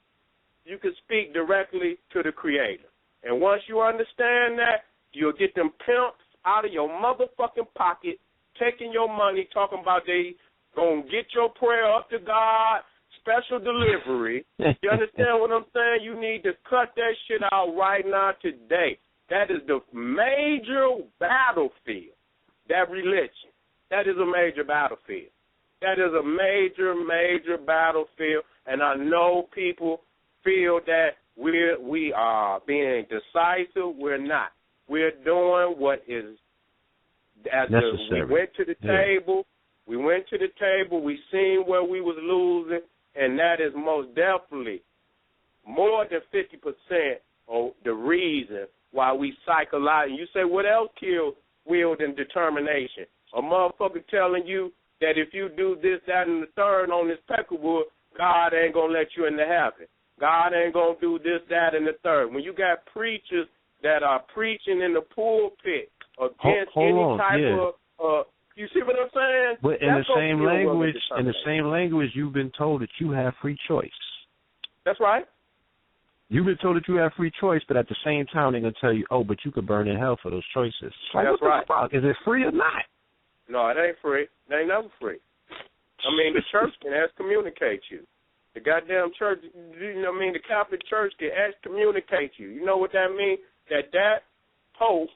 You can speak directly to the Creator. And once you understand that, you'll get them pimps out of your motherfucking pocket, taking your money, talking about they going to get your prayer up to God, special delivery. You understand what I'm saying? You need to cut that shit out right now today. That is the major battlefield, that religion. That is a major battlefield. That is a major, major battlefield, and I know people feel that we are being decisive. We're not. We're doing what is necessary. We went to the table. We went to the table. We seen where we was losing, and that is most definitely more than 50% of the reason why we cycle out. And you say, what else kills will and determination? A motherfucker telling you that if you do this, that, and the third on this peckerwood, God ain't going to let you into heaven. God ain't going to do this, that, and the third. When you got preachers that are preaching in the pulpit against any type of, you see what I'm saying? But in the same language, you've been told that you have free choice. That's right. You've been told that you have free choice, but at the same time, they're going to tell you, oh, but you could burn in hell for those choices. Like, that's right. Fuck? Is it free or not? No, it ain't free. It ain't never free. I mean, the church can excommunicate you. The goddamn church, the Catholic Church can excommunicate you. You know what that means? That Pope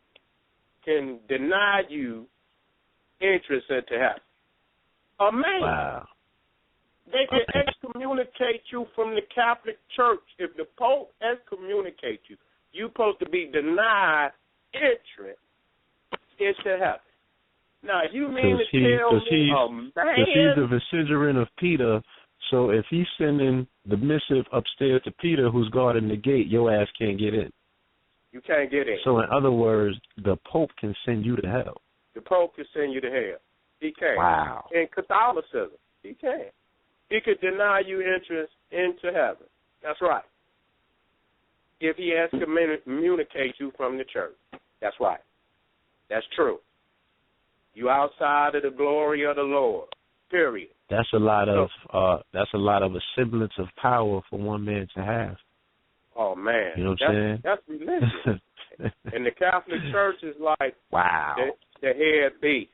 can deny you interest into heaven. A man. Wow. They can excommunicate you from the Catholic Church. If the Pope excommunicates you, you're supposed to be denied entrance into heaven. Now, you mean to tell me a man? Because he's the vicegerent of Peter, so if he's sending the missive upstairs to Peter, who's guarding the gate, your ass can't get in. You can't get in. So in other words, the Pope can send you to hell. The Pope can send you to hell. He can. Wow. In Catholicism, he can. He could deny you entrance into heaven. That's right. If he has to communicate you from the church. That's right. That's true. You outside of the glory of the Lord. Period. That's a lot of a semblance of power for one man to have. Oh man. You know what I'm saying? That's religion. And the Catholic Church is like wow. The head beast.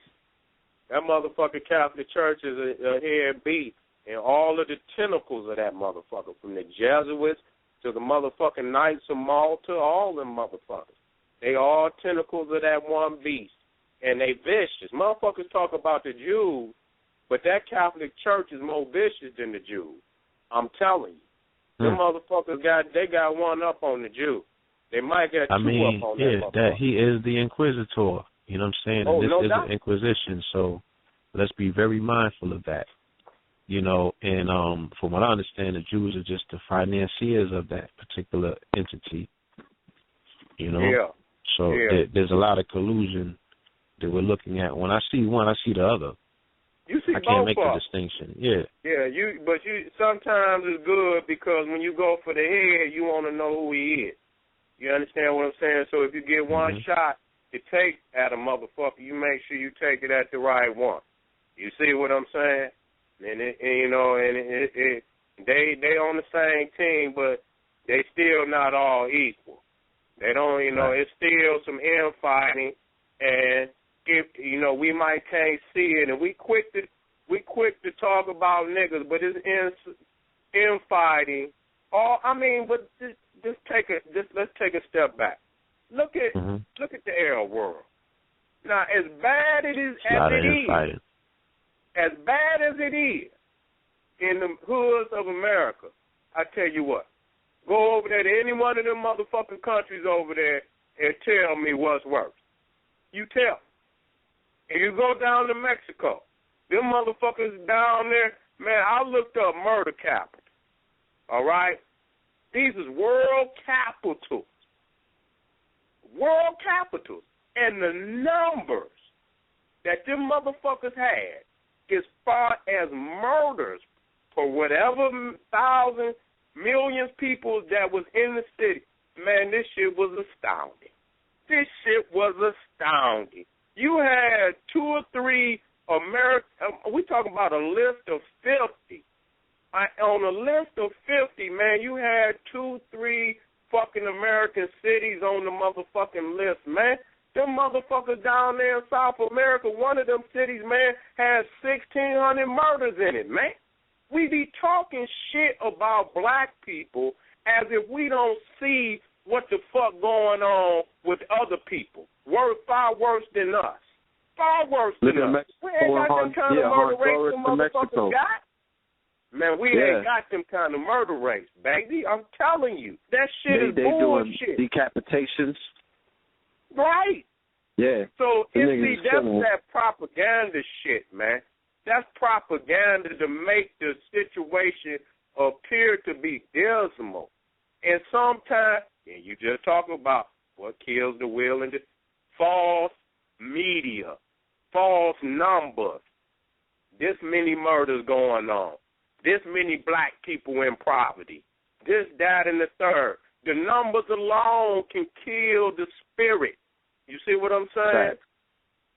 That motherfucking Catholic Church is a head beat, and all of the tentacles of that motherfucker, from the Jesuits to the motherfucking Knights of Malta, all them motherfuckers. They all tentacles of that one beast, and they vicious. Motherfuckers talk about the Jews, but that Catholic Church is more vicious than the Jews. I'm telling you. Them motherfuckers got one up on the Jews. They might get two up on that motherfucker. That he is the Inquisitor. You know what I'm saying? Oh, and this no is doubt. an Inquisition, so let's be very mindful of that. You know, and from what I understand, the Jews are just the financiers of that particular entity. You know? Yeah. So there's a lot of collusion that we're looking at. When I see one, I see the other. You see I can't make both the distinction. Yeah. Yeah, but sometimes it's good because when you go for the head, you want to know who he is. You understand what I'm saying? So if you get one shot to take at a motherfucker, you make sure you take it at the right one. You see what I'm saying? And they on the same team, but they still not all equal. They don't, it's still some infighting, and if we might can't see it, and we quick to talk about niggas, but it's infighting. But let's take a step back. Look at the Arab world. Now, as bad as it is in the hoods of America, I tell you what, go over there to any one of them motherfucking countries over there and tell me what's worse. You tell. And you go down to Mexico, them motherfuckers down there, man, I looked up murder capital. All right? These is world capitals. World capitals. And the numbers that them motherfuckers had as far as murders for whatever thousands, millions people that was in the city, man, this shit was astounding. This shit was astounding. You had 2 or 3 we talking about a list of 50. On a list of 50, man, you had 2, 3 fucking American cities on the motherfucking list, man. Them motherfuckers down there in South America, one of them cities, man, has 1,600 murders in it, man. We be talking shit about black people as if we don't see what the fuck going on with other people. Far worse than us. Far worse than us. We ain't got them kind of murder rates them motherfuckers got. Man, we ain't got them kind of murder rates, baby. I'm telling you. That shit is bullshit. Doing decapitations. Right. Yeah. So, that's that propaganda shit, man. That's propaganda to make the situation appear to be dismal. And sometimes, and you just talk about what kills the will and the false media, false numbers. This many murders going on. This many black people in poverty. This, that, and the third. The numbers alone can kill the spirit. You see what I'm saying?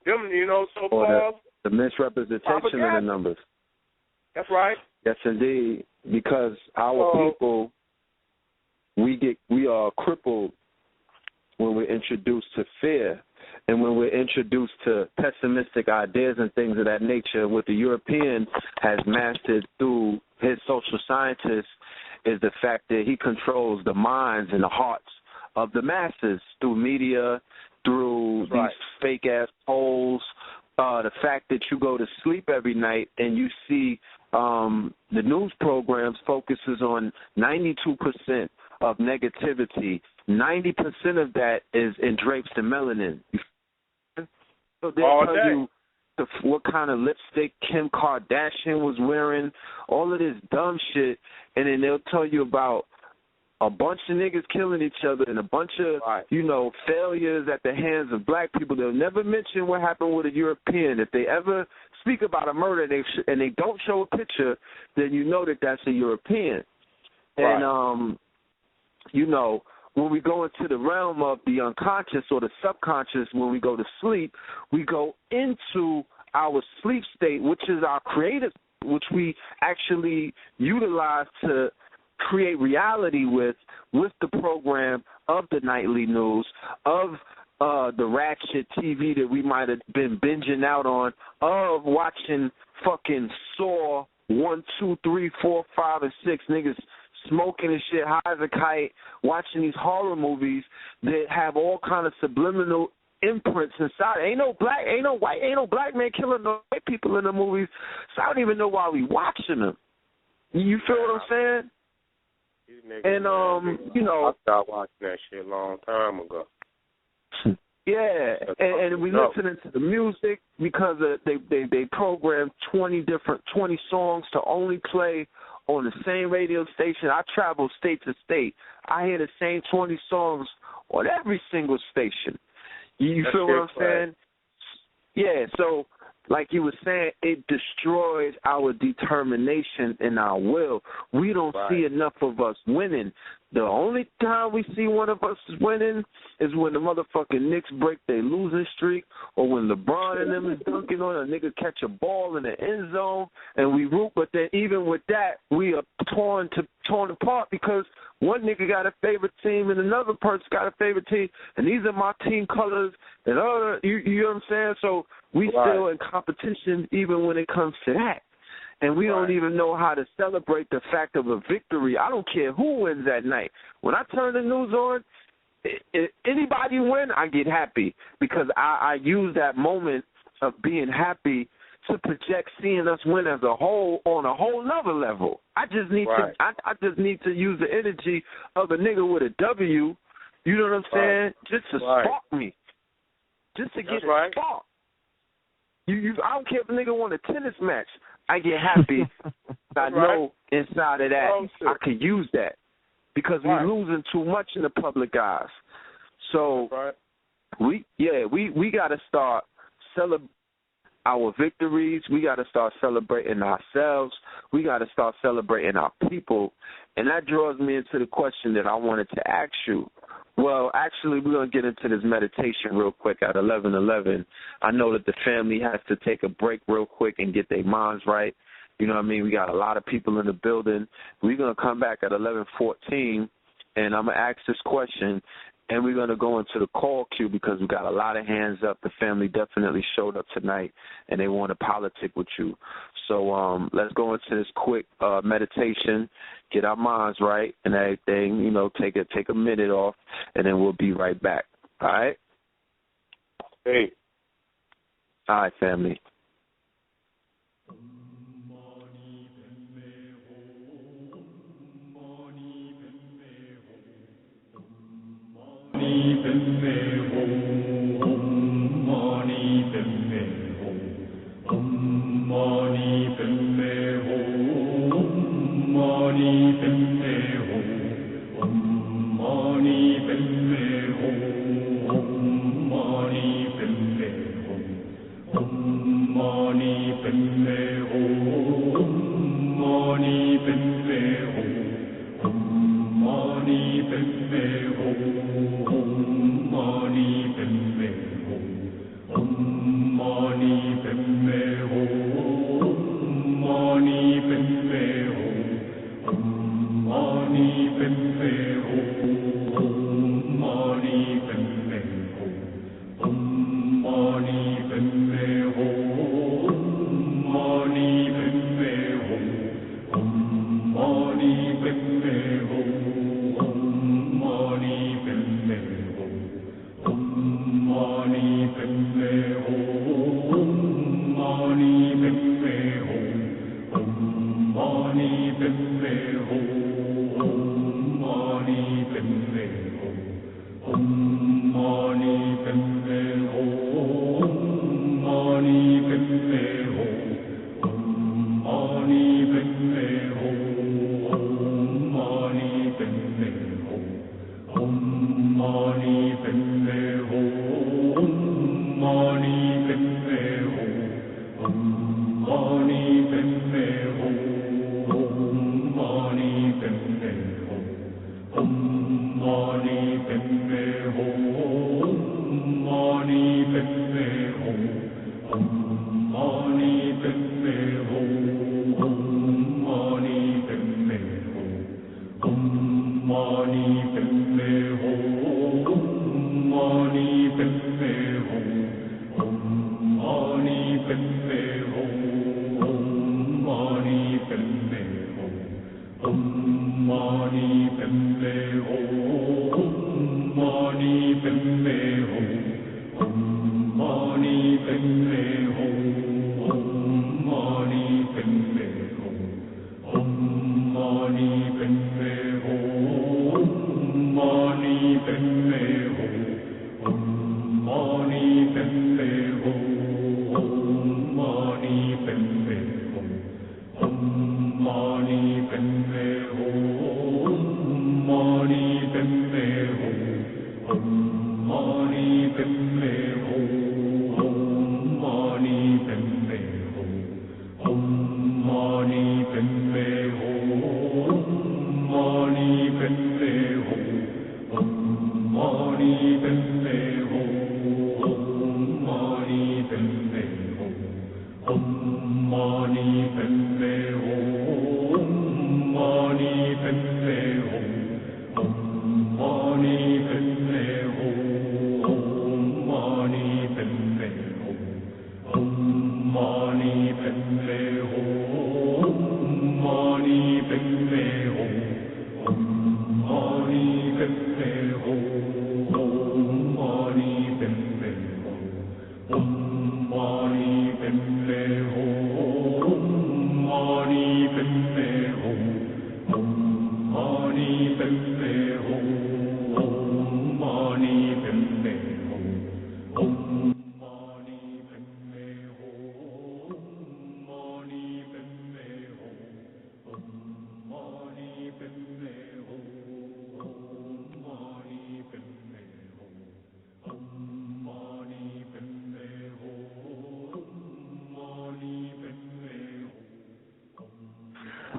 Them, so far. The misrepresentation of the numbers. That's right. Yes, indeed. Because our people, we are crippled when we're introduced to fear, and when we're introduced to pessimistic ideas and things of that nature. What the European has mastered through his social scientists is the fact that he controls the minds and the hearts of the masses through media, through these fake-ass polls. The fact that you go to sleep every night and you see the news programs focuses on 92% of negativity. 90% of that is in drapes and melanin. So they'll tell you what kind of lipstick Kim Kardashian was wearing, all of this dumb shit, and then they'll tell you about a bunch of niggas killing each other and a bunch of, failures at the hands of black people. They'll never mention what happened with a European. If they ever speak about a murder and they don't show a picture, then you know that that's a European. And, when we go into the realm of the unconscious or the subconscious, when we go to sleep, we go into our sleep state, which is our creative, which we actually utilize to create reality with the program of the nightly news, of the ratchet TV that we might have been binging out on, of watching fucking Saw 1, 2, 3, 4, 5, and 6 niggas smoking and shit, high as a kite, watching these horror movies that have all kind of subliminal imprints inside. Ain't no black man killing no white people in the movies, so I don't even know why we watching them. You feel what I'm saying? And you know, I stopped watching that shit a long time ago. Yeah, and we listening to the music because they program 20 songs to only play on the same radio station. I travel state to state. I hear the same 20 songs on every single station. You feel what I'm saying? Yeah, so like you were saying, it destroys our determination and our will. We don't see enough of us winning. The only time we see one of us winning is when the motherfucking Knicks break their losing streak, or when LeBron and them is dunking on a nigga, catch a ball in the end zone, and we root. But then even with that, we are torn apart because one nigga got a favorite team and another person got a favorite team, and these are my team colors. And you know what I'm saying? So we still in competition even when it comes to that. And we don't even know how to celebrate the fact of a victory. I don't care who wins that night. When I turn the news on, if anybody win, I get happy because I use that moment of being happy to project seeing us win as a whole on a whole nother level. I just need to I just need to use the energy of a nigga with a W, you know what I'm saying, just to spark me. Just to get a spark. I don't care if a nigga won a tennis match. I get happy. I know inside of that I could use that because we're losing too much in the public eyes. So we got to start celebrating our victories. We got to start celebrating ourselves. We got to start celebrating our people. And that draws me into the question that I wanted to ask you. Well, actually, we're going to get into this meditation real quick at 11:11. I know that the family has to take a break real quick and get their minds right. You know what I mean? We got a lot of people in the building. We're going to come back at 11:14, and I'm going to ask this question, and we're going to go into the call queue because we got a lot of hands up. The family definitely showed up tonight, and they want to politic with you. So let's go into this quick meditation, get our minds right and everything, you know, take a minute off, and then we'll be right back. All right? Hey. All right, family. Mani Padme Hum, Mani Padme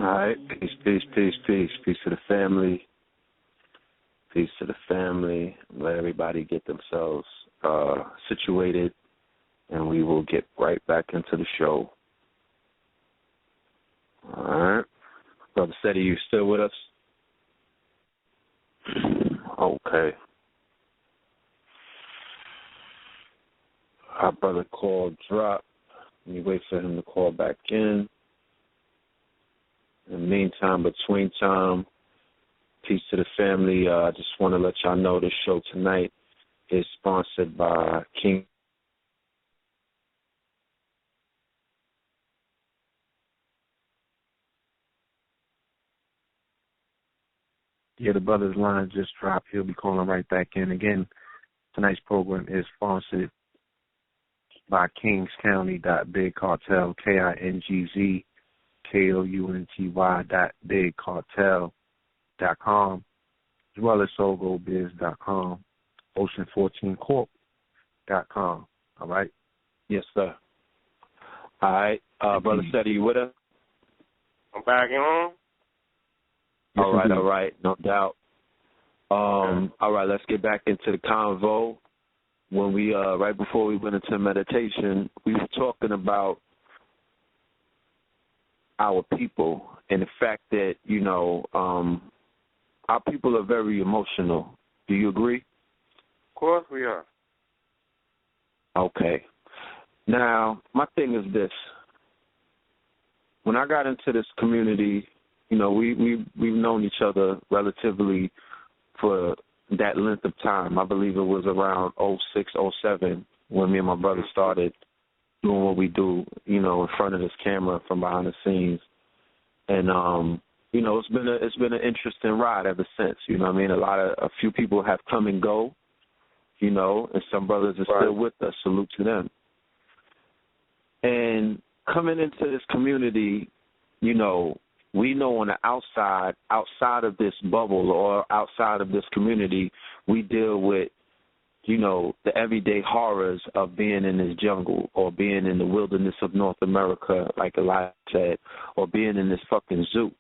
All right, peace, peace, peace, peace. Peace to the family. Peace to the family. Let everybody get themselves situated, and we will get right back into the show. All right. Brother SETI, you still with us? Okay. Our brother call dropped. We wait for him to call back in. In the meantime, between time, peace to the family. I just want to let y'all know this show tonight is sponsored by King. Yeah, the brother's line just dropped. He'll be calling right back in. Again, tonight's program is sponsored by Kings County .big cartel, KINGZKOUNTY.bigcartel.com, as well as SogoBiz.com, Ocean14Corp.com. All right? Yes, sir. All right. Brother SETI, you with us? I'm back on. Yes, all right. No doubt. All right, let's get back into the convo. When we, right before we went into meditation, we were talking about our people and the fact that, you know, our people are very emotional. Do you agree? Of course we are. Okay. Now, my thing is this. When I got into this community, you know, we've known each other relatively for that length of time. I believe it was around 06, 07 when me and my brother started doing what we do, you know, in front of this camera from behind the scenes. And you know, it's been an interesting ride ever since. You know what I mean? A few people have come and go, you know, and some brothers are still with us. Salute to them. And coming into this community, you know, we know on the outside of this bubble or outside of this community, we deal with, you know, the everyday horrors of being in this jungle or being in the wilderness of North America, like Elijah said, or being in this fucking zoo,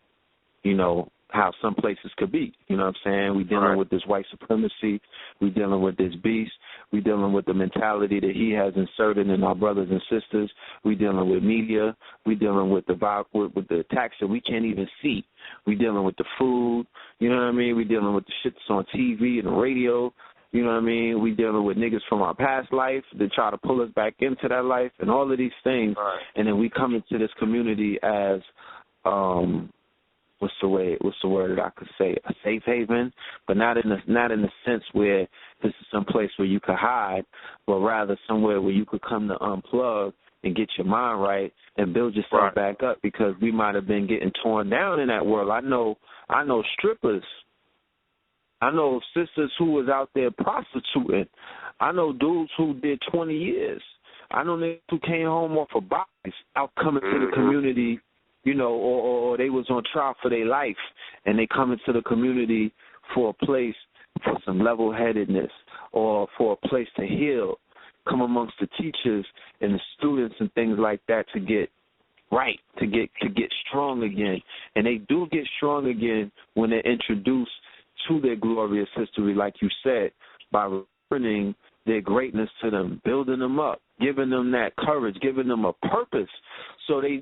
you know, how some places could be. You know what I'm saying? We dealing with this white supremacy. We dealing with this beast. We dealing with the mentality that he has inserted in our brothers and sisters. We dealing with media. We dealing with the attacks that we can't even see. We dealing with the food. You know what I mean? We dealing with the shit that's on TV and the radio. You know what I mean? We dealing with niggas from our past life that try to pull us back into that life and all of these things. And then we come into this community as what's the word that I could say, a safe haven, but not in the sense where this is some place where you could hide, but rather somewhere where you could come to unplug and get your mind right and build yourself back up, because we might have been getting torn down in that world. I know strippers I know sisters who was out there prostituting. I know dudes who did 20 years. I know niggas who came home off of bodies out coming to the community, you know, or they was on trial for their life, and they come into the community for a place for some level-headedness or for a place to heal, come amongst the teachers and the students and things like that to get right, to get strong again. And they do get strong again when they're introduced to their glorious history, like you said, by returning their greatness to them, building them up, giving them that courage, giving them a purpose so they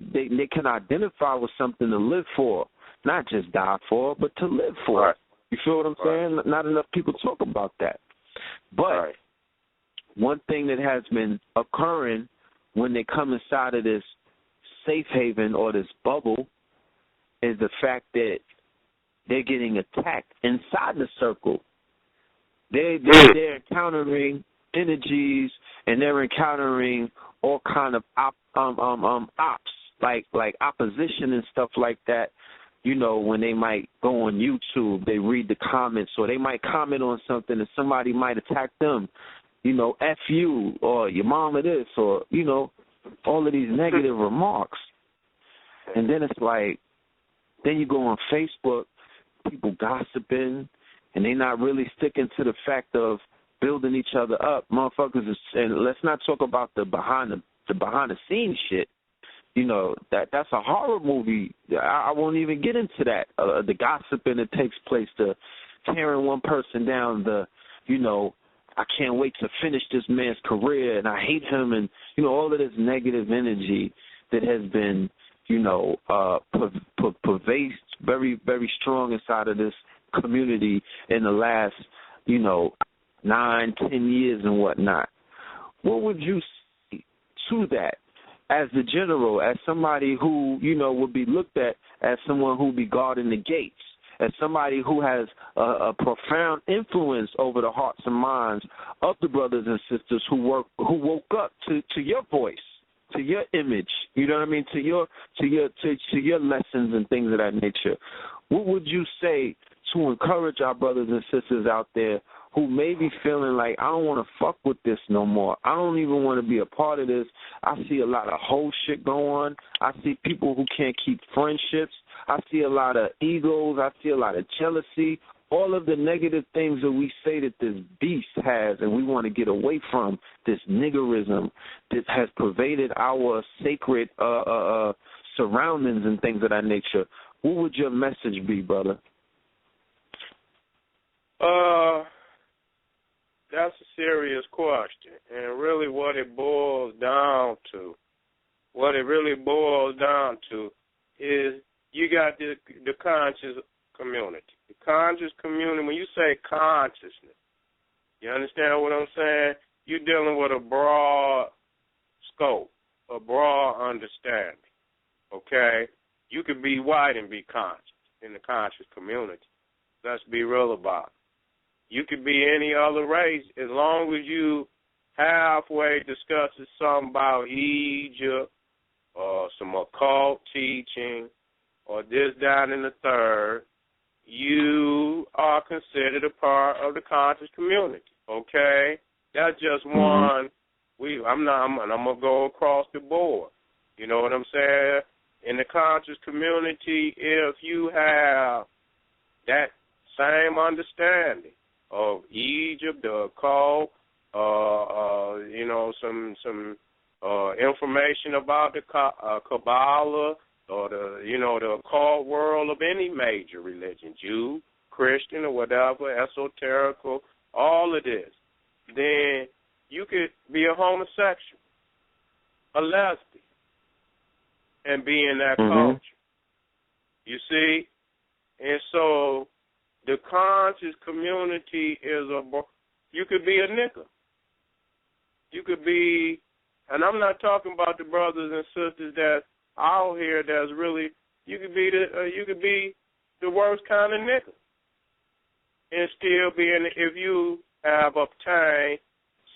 can identify with something to live for, not just die for, but to live for. Right. You feel what I'm saying? Not enough people talk about that. But one thing that has been occurring when they come inside of this safe haven or this bubble is the fact that they're getting attacked inside the circle. They're encountering energies, and they're encountering all kind of ops, like opposition and stuff like that. You know, when they might go on YouTube, they read the comments, or they might comment on something and somebody might attack them. You know, F you, or your mama this, or, you know, all of these negative remarks. And then it's like, then you go on Facebook, people gossiping, and they're not really sticking to the fact of building each other up. Motherfuckers is, and let's not talk about the behind the scenes shit. You know, that's a horror movie. I won't even get into that. The gossiping that takes place, the tearing one person down, you know, I can't wait to finish this man's career and I hate him, and, you know, all of this negative energy that has been, you know, pervasive, very, very strong inside of this community in the last, you know, 9, 10 years and whatnot. What would you say to that as the general, as somebody who, you know, would be looked at as someone who would be guarding the gates, as somebody who has a profound influence over the hearts and minds of the brothers and sisters who woke up to your voice, to your image, you know what I mean, to your lessons and things of that nature? What would you say to encourage our brothers and sisters out there who may be feeling like, I don't want to fuck with this no more. I don't even want to be a part of this. I see a lot of whole shit going on. I see people who can't keep friendships. I see a lot of egos. I see a lot of jealousy. All of the negative things that we say that this beast has and we want to get away from, this niggerism that has pervaded our sacred surroundings and things of that nature. What would your message be, brother? That's a serious question, and really what it boils down to is you got the conscious community. The conscious community, when you say consciousness, you understand what I'm saying? You're dealing with a broad scope, a broad understanding, okay? You could be white and be conscious in the conscious community. Let's be real about it. You could be any other race as long as you halfway discusses something about Egypt or some occult teaching or this, that, and the third. You are considered a part of the conscious community, okay? That's just one. I'm gonna go across the board. You know what I'm saying? In the conscious community, if you have that same understanding of Egypt, the occult, you know, some information about the Kabbalah or the occult world of any major religion, Jew, Christian, or whatever, esoterical, all of this, then you could be a homosexual, a lesbian, and be in that culture. You see? And so the conscious community is you could be a nigger. You could be, and I'm not talking about the brothers and sisters that out here that's really, you could be the worst kind of nigger. And still if you have obtained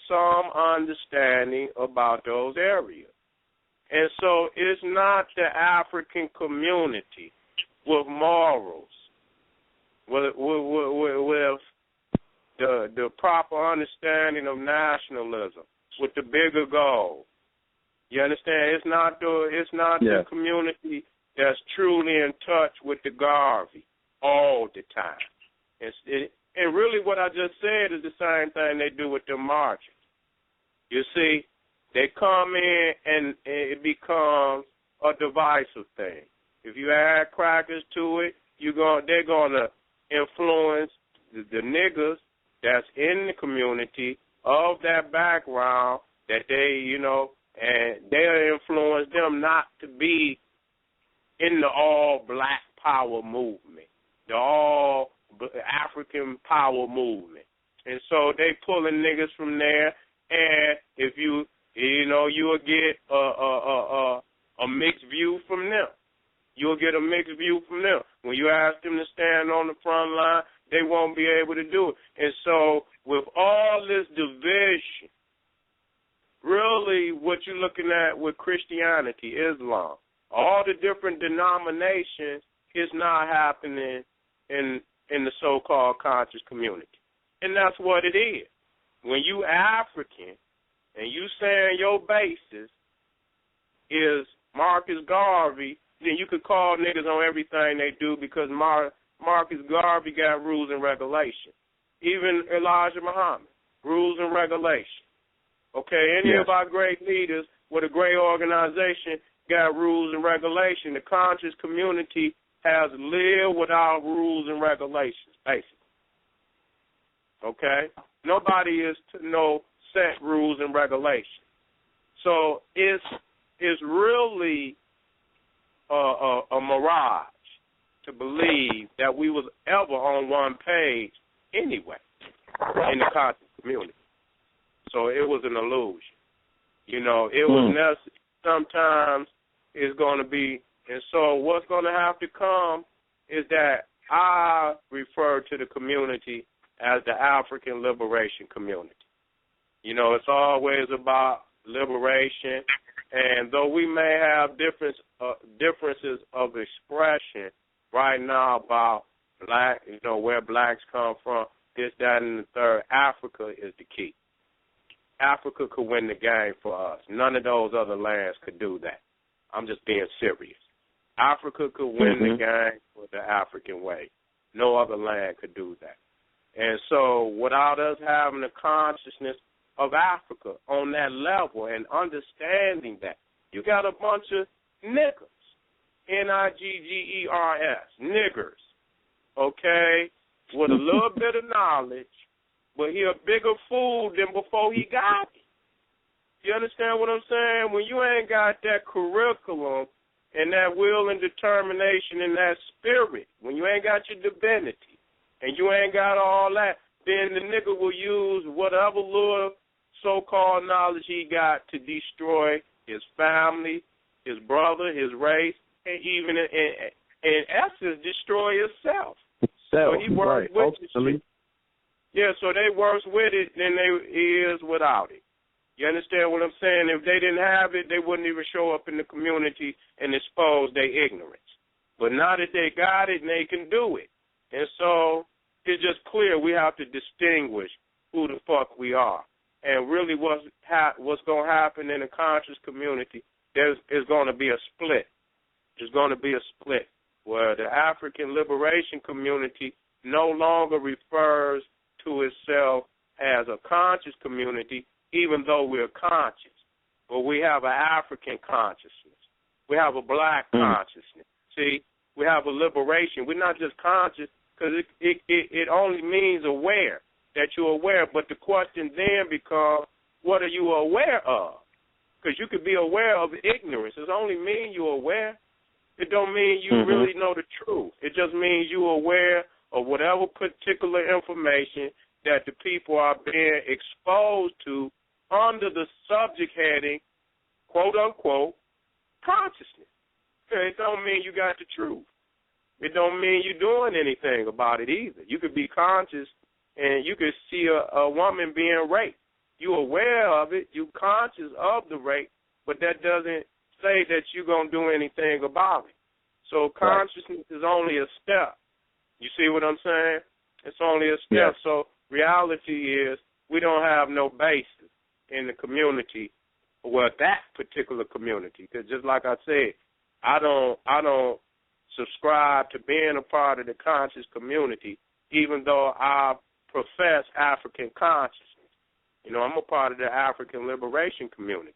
some understanding about those areas. And so it's not the African community with morals, with the proper understanding of nationalism with the bigger goal. You understand? It's not the community that's truly in touch with the Garvey all the time. And really what I just said is the same thing they do with the margins. You see, they come in and it becomes a divisive thing. If you add crackers to it, they're going to influence the niggas that's in the community of that background that they, and they'll influence them not to be in the all-black power movement, the all-African power movement. And so they pulling niggas from there, and if you'll get a mixed view from them. You'll get a mixed view from them. When you ask them to stand on the front line, they won't be able to do it. And so with all this division, really what you're looking at with Christianity, Islam, all the different denominations is not happening in the so-called conscious community. And that's what it is. When you African and you saying your basis is Marcus Garvey, then you could call niggas on everything they do because Marcus Garvey got rules and regulations. Even Elijah Muhammad, rules and regulations. Okay, any of our great leaders with a great organization got rules and regulations. The conscious community has lived without rules and regulations, basically. Okay? Nobody is to know set rules and regulations. So it's really a mirage to believe that we was ever on one page anyway in the conscious community. So it was an illusion. It was necessary. Sometimes it's going to be, and so what's going to have to come is that I refer to the community as the African liberation community. It's always about liberation, and though we may have differences of expression right now about black, where blacks come from, this, that, and the third, Africa is the key. Africa could win the game for us. None of those other lands could do that. I'm just being serious. Africa could win the game with the African way. No other land could do that. And so without us having the consciousness of Africa on that level and understanding that, you got a bunch of niggers, Niggers, niggers, okay, with a little bit of knowledge, but he a bigger fool than before he got it. You understand what I'm saying? When you ain't got that curriculum and that will and determination and that spirit, when you ain't got your divinity and you ain't got all that, then the nigga will use whatever little so-called knowledge he got to destroy his family, his brother, his race, and even in essence destroy himself. So he works with it. Yeah, so they worse with it than he is without it. You understand what I'm saying? If they didn't have it, they wouldn't even show up in the community and expose their ignorance. But now that they got it, they can do it. And so it's just clear we have to distinguish who the fuck we are. And really what's going to happen in the conscious community, there's going to be a split. There's going to be a split where the African liberation community no longer refers to itself as a conscious community, even though we're conscious. But we have an African consciousness. We have a black consciousness. See, we have a liberation. We're not just conscious because it only means aware, that you're aware. But the question then becomes, what are you aware of? Because you could be aware of ignorance. It only means you're aware. It don't mean you really know the truth. It just means you're aware of whatever particular information that the people are being exposed to under the subject heading, quote, unquote, consciousness. It don't mean you got the truth. It don't mean you're doing anything about it either. You could be conscious and you could see a woman being raped. You're aware of it. You're conscious of the rape, but that doesn't say that you're going to do anything about it. So consciousness is only a step. You see what I'm saying? It's only a step. Yes. So reality is we don't have no basis in the community, well, that particular community. Because just like I said, I don't subscribe to being a part of the conscious community, even though I profess African consciousness. You know, I'm a part of the African liberation community.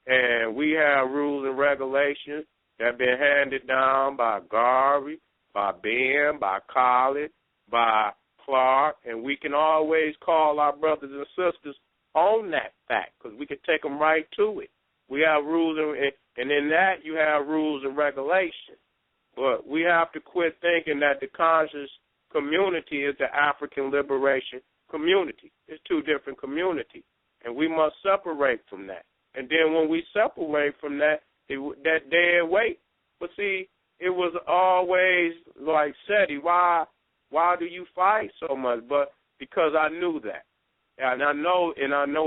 And we have rules and regulations that have been handed down by Garvey, by Ben, by Collins, by Clark, and we can always call our brothers and sisters on that fact because we can take them right to it. We have rules, and in that you have rules and regulations. But we have to quit thinking that the conscious community is the African liberation community. It's two different communities, and we must separate from that. And then when we separate from that, that dead weight. But see, it was always like SETI. Why do you fight so much? But because I knew that, and I know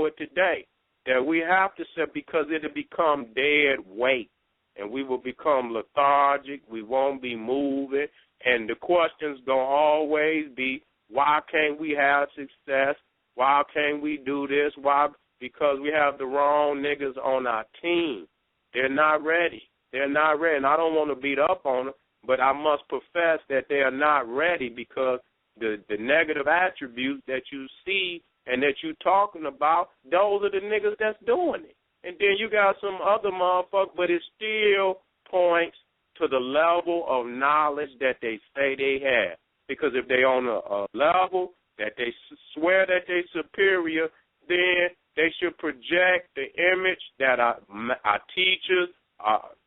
it today that we have to set because it'll become dead weight, and we will become lethargic. We won't be moving, and the questions gonna always be, why can't we have success? Why can't we do this? Why? Because we have the wrong niggas on our team. They're not ready. They're not ready. And I don't want to beat up on them, but I must profess that they are not ready because the negative attributes that you see and that you're talking about, those are the niggas that's doing it. And then you got some other motherfuckers, but it still points to the level of knowledge that they say they have. Because if they on a level that they swear that they're superior, then they should project the image that our teachers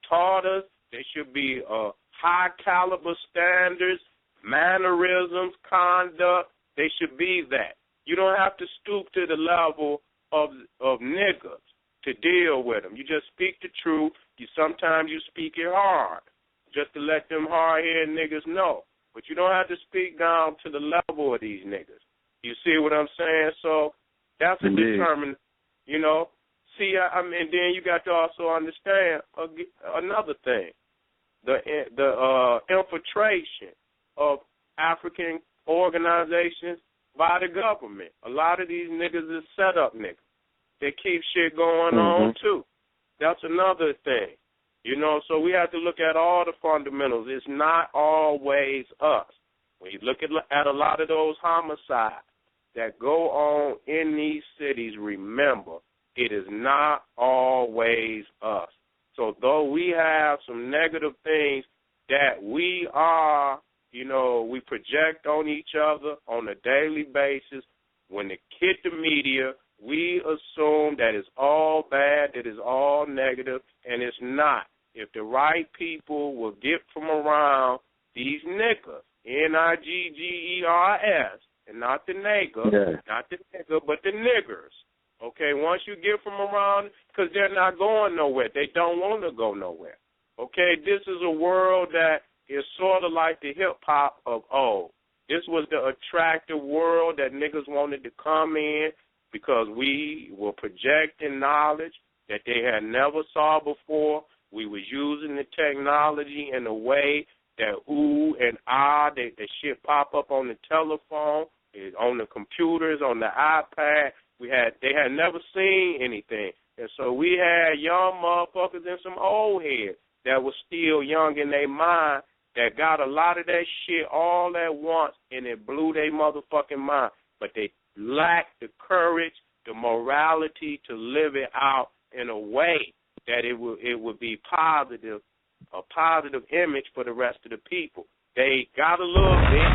taught us. They should be high caliber standards, mannerisms, conduct. They should be that. You don't have to stoop to the level of niggas to deal with them. You just speak the truth. Sometimes you speak it hard, just to let them hard-headed niggas know. But you don't have to speak down to the level of these niggas. You see what I'm saying? So that's a determined, you know. See, and then you got to also understand another thing, the infiltration of African organizations by the government. A lot of these niggas is set-up niggas. They keep shit going on, too. That's another thing. You know, so we have to look at all the fundamentals. It's not always us. When you look at a lot of those homicides that go on in these cities, remember, it is not always us. So though we have some negative things that we are, you know, we project on each other on a daily basis, when it hit the media, we assume that it's all bad, that it's all negative, and it's not. If the right people will get from around these niggas, Niggers, and not the nigger, not the nigger, but the niggers. Okay, once you get from around, because they're not going nowhere. They don't want to go nowhere. Okay, this is a world that is sort of like the hip-hop of old. This was the attractive world that niggas wanted to come in because we were projecting knowledge that they had never saw before. We was using the technology in a way that ooh and ah, the shit pop up on the telephone, on the computers, on the iPad. They had never seen anything. And so we had young motherfuckers and some old heads that was still young in their mind that got a lot of that shit all at once, and it blew their motherfucking mind. But they lacked the courage, the morality to live it out in a way that it would be positive, a positive image for the rest of the people. They got a little bit.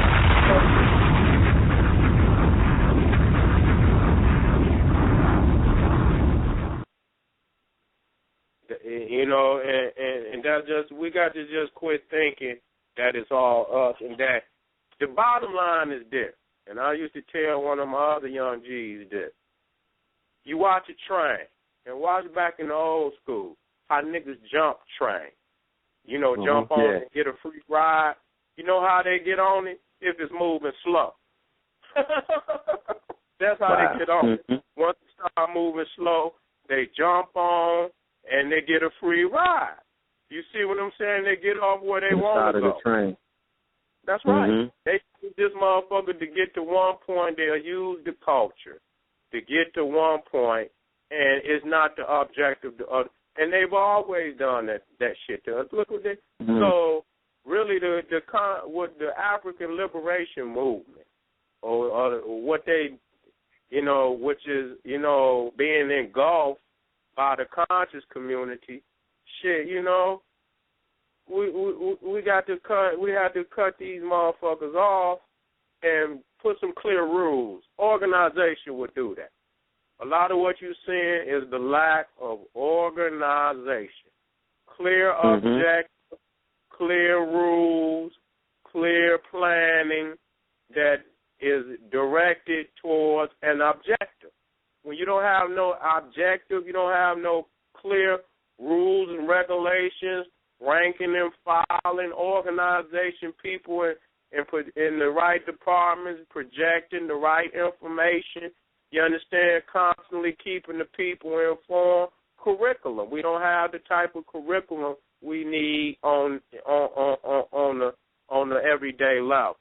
You know, and that we got to just quit thinking that it's all us and that. The bottom line is this, and I used to tell one of my other young G's this. You watch a train, and watch back in the old school how niggas jump train. You know, jump on it and get a free ride. You know how they get on it? If it's moving slow. That's how they get on it. Once it start moving slow, they jump on and they get a free ride. You see what I'm saying? They get off where they want to go. The train. That's right. They this motherfucker to get to one point, they'll use the culture to get to one point, and it's not the objective. And they've always done that shit to us. Look what they. So really, with the African liberation movement, or what they, which is being engulfed by the conscious community, shit, we got to cut. We had to cut these motherfuckers off and put some clear rules. Organization would do that. A lot of what you're seeing is the lack of organization. Clear objectives, clear rules, clear planning that is directed towards an objective. When you don't have no objective, you don't have no clear rules and regulations, ranking and filing, organization, people in the right departments, projecting the right information. You understand? Constantly keeping the people informed. Curriculum. We don't have the type of curriculum we need on the everyday level.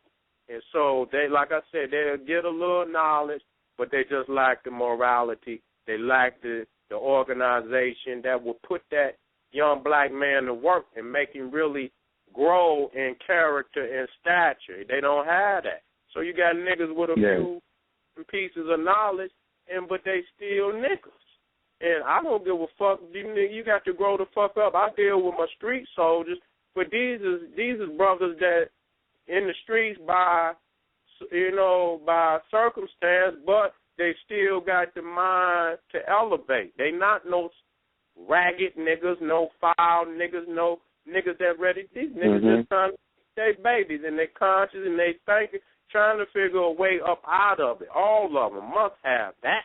And so they, like I said, they'll get a little knowledge, but they just lack the morality. They lack the organization that will put that young black man to work and make him really grow in character and stature. They don't have that. So you got niggas with a few pieces of knowledge, but they still niggas. And I don't give a fuck. You got to grow the fuck up. I deal with my street soldiers, but these is brothers that in the streets by circumstance, but they still got the mind to elevate. They not no ragged niggas, no foul niggas, no niggas that ready. These niggas just trying to stay babies, and they conscious and they thinking, trying to figure a way up out of it. All of them must have that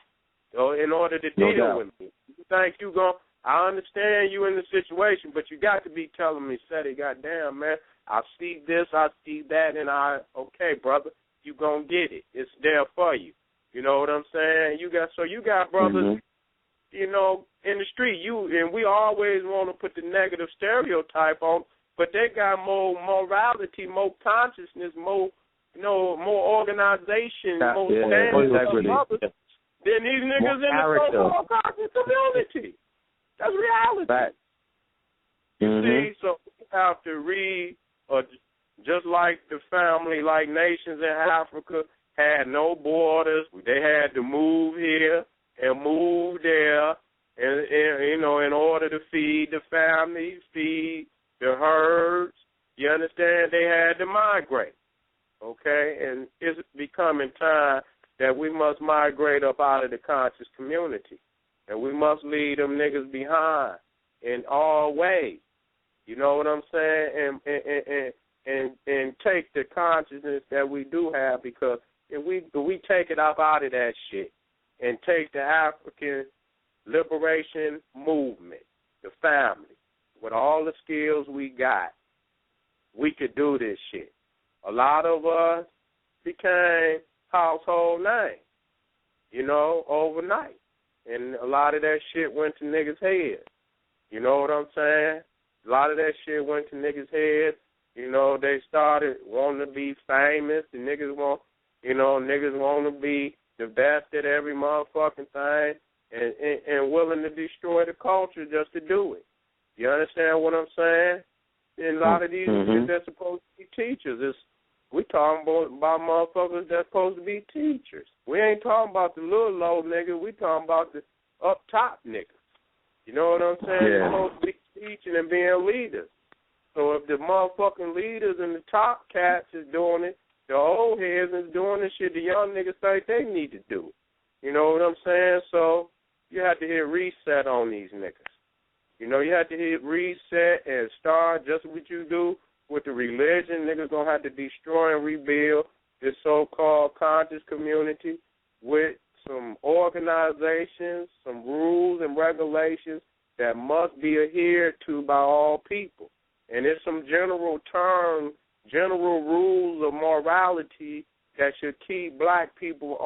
in order to deal with me. You think you going? I understand you in the situation, but you got to be telling me, SETI, goddamn, man, I see this, I see that, and okay, brother, you gonna get it. It's there for you. You know what I'm saying? You got brothers, in the street. And we always want to put the negative stereotype on, but they got more morality, more consciousness, more organization, more standards than these niggas in the so-called conscious community. That's reality. Right. You see, so we have to read, just like the family, like nations in Africa had no borders. They had to move here and move there, and in order to feed the family, feed the herds. You understand? They had to migrate. Okay, and it's becoming time that we must migrate up out of the conscious community, and we must leave them niggas behind in all ways. You know what I'm saying? And take the consciousness that we do have, because if we take it up out of that shit and take the African liberation movement, the family, with all the skills we got, we could do this shit. A lot of us became household names, overnight. And a lot of that shit went to niggas' heads. You know what I'm saying? A lot of that shit went to niggas' heads. They started wanting to be famous. The niggas want to be the best at every motherfucking thing and willing to destroy the culture just to do it. You understand what I'm saying? And a lot of these niggas that's supposed to be teachers. We talking about motherfuckers that's supposed to be teachers. We ain't talking about the little low niggas. We talking about the up top niggas. You know what I'm saying? They're supposed to be teaching and being leaders. So if the motherfucking leaders and the top cats is doing it, the old heads is doing the shit the young niggas think they need to do. You know what I'm saying? So you have to hit reset on these niggas. You have to hit reset and start just what you do with the religion. Niggas gonna have to destroy and rebuild this so-called conscious community with some organizations, some rules and regulations that must be adhered to by all people. And there's some general rules of morality that should keep black people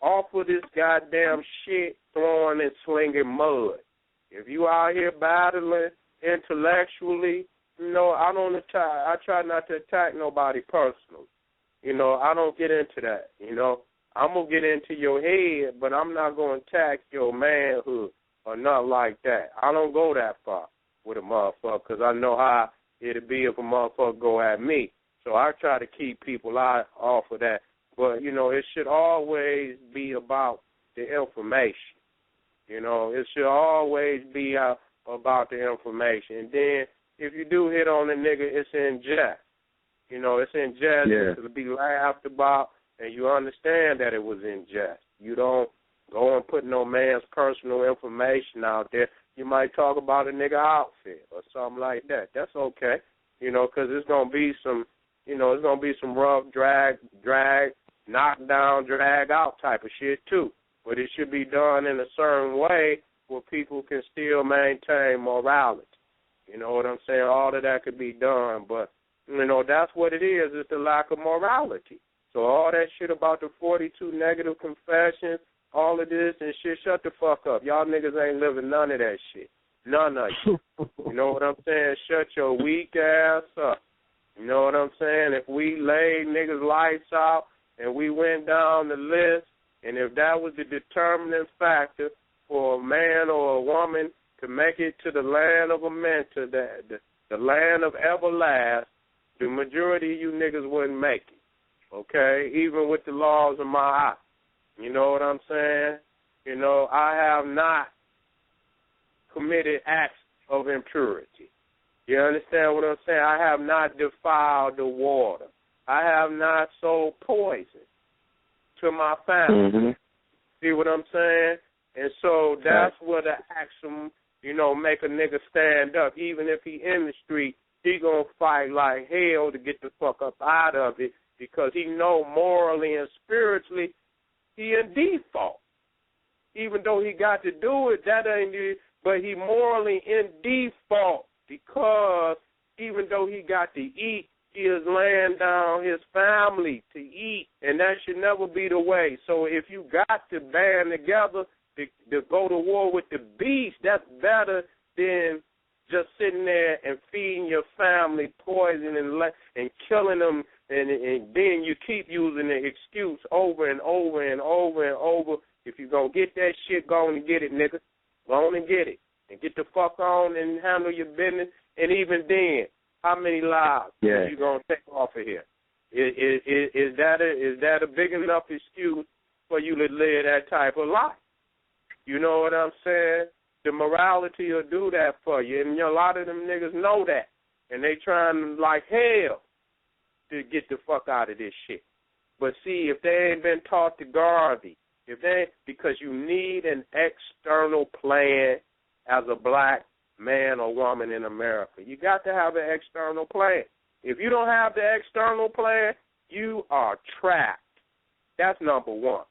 off of this goddamn shit, throwing and slinging mud. If you out here battling intellectually, I try not to attack nobody personally. You know, I don't get into that. You know, I'm going to get into your head, but I'm not going to attack your manhood or nothing like that. I don't go that far with a motherfucker because I know how it'll be if a motherfucker go at me. So I try to keep people out off of that. But, you know, it should always be about the information. You know, it should always be about the information. And then if you do hit on a nigga, it's in jest. You know, it's in jest. Yeah. It'll be laughed about, and you understand that it was in jest. You don't go and put no man's personal information out there. You might talk about a nigga outfit or something like that. That's okay, you know, because it's going to be some, you know, it's going to be some rough drag, knock down, drag out type of shit too. But it should be done in a certain way where people can still maintain morality. You know what I'm saying? All of that could be done, but, you know, that's what it is. It's the lack of morality. So all that shit about the 42 negative confessions, all of this and shit, shut the fuck up. Y'all niggas ain't living none of that shit. None of you. You know what I'm saying? Shut your weak ass up. You know what I'm saying? If we laid niggas' lights out and we went down the list, and if that was the determining factor for a man or a woman to make it to the land of Amenta, the land of everlast, the majority of you niggas wouldn't make it, okay, even with the laws of my eye. You know what I'm saying? You know, I have not committed acts of impurity. You understand what I'm saying? I have not defiled the water. I have not sold poison to my family. Mm-hmm. See what I'm saying? And so that's where the action, you know, make a nigga stand up. Even if he in the street, he gonna fight like hell to get the fuck up out of it because he know morally and spiritually he in default. Even though he got to do it, that ain't it, but he morally in default because even though he got to eat, he is laying down his family to eat, and that should never be the way. So if you got to band together to go to war with the beast, that's better than just sitting there and feeding your family poison and killing them, and then you keep using the excuse over and over and over and over. If you're going to get that shit, go on and get it, nigga. Go on and get it. And get the fuck on and handle your business. And even then, how many lives are you going to take off of here? Is that a big enough excuse for you to live that type of life? You know what I'm saying? The morality will do that for you. And a lot of them niggas know that. And they trying like hell to get the fuck out of this shit. But see, if they ain't been taught to Garvey, because you need an external plan as a black man or woman in America. You got to have an external plan. If you don't have the external plan, you are trapped. That's number one.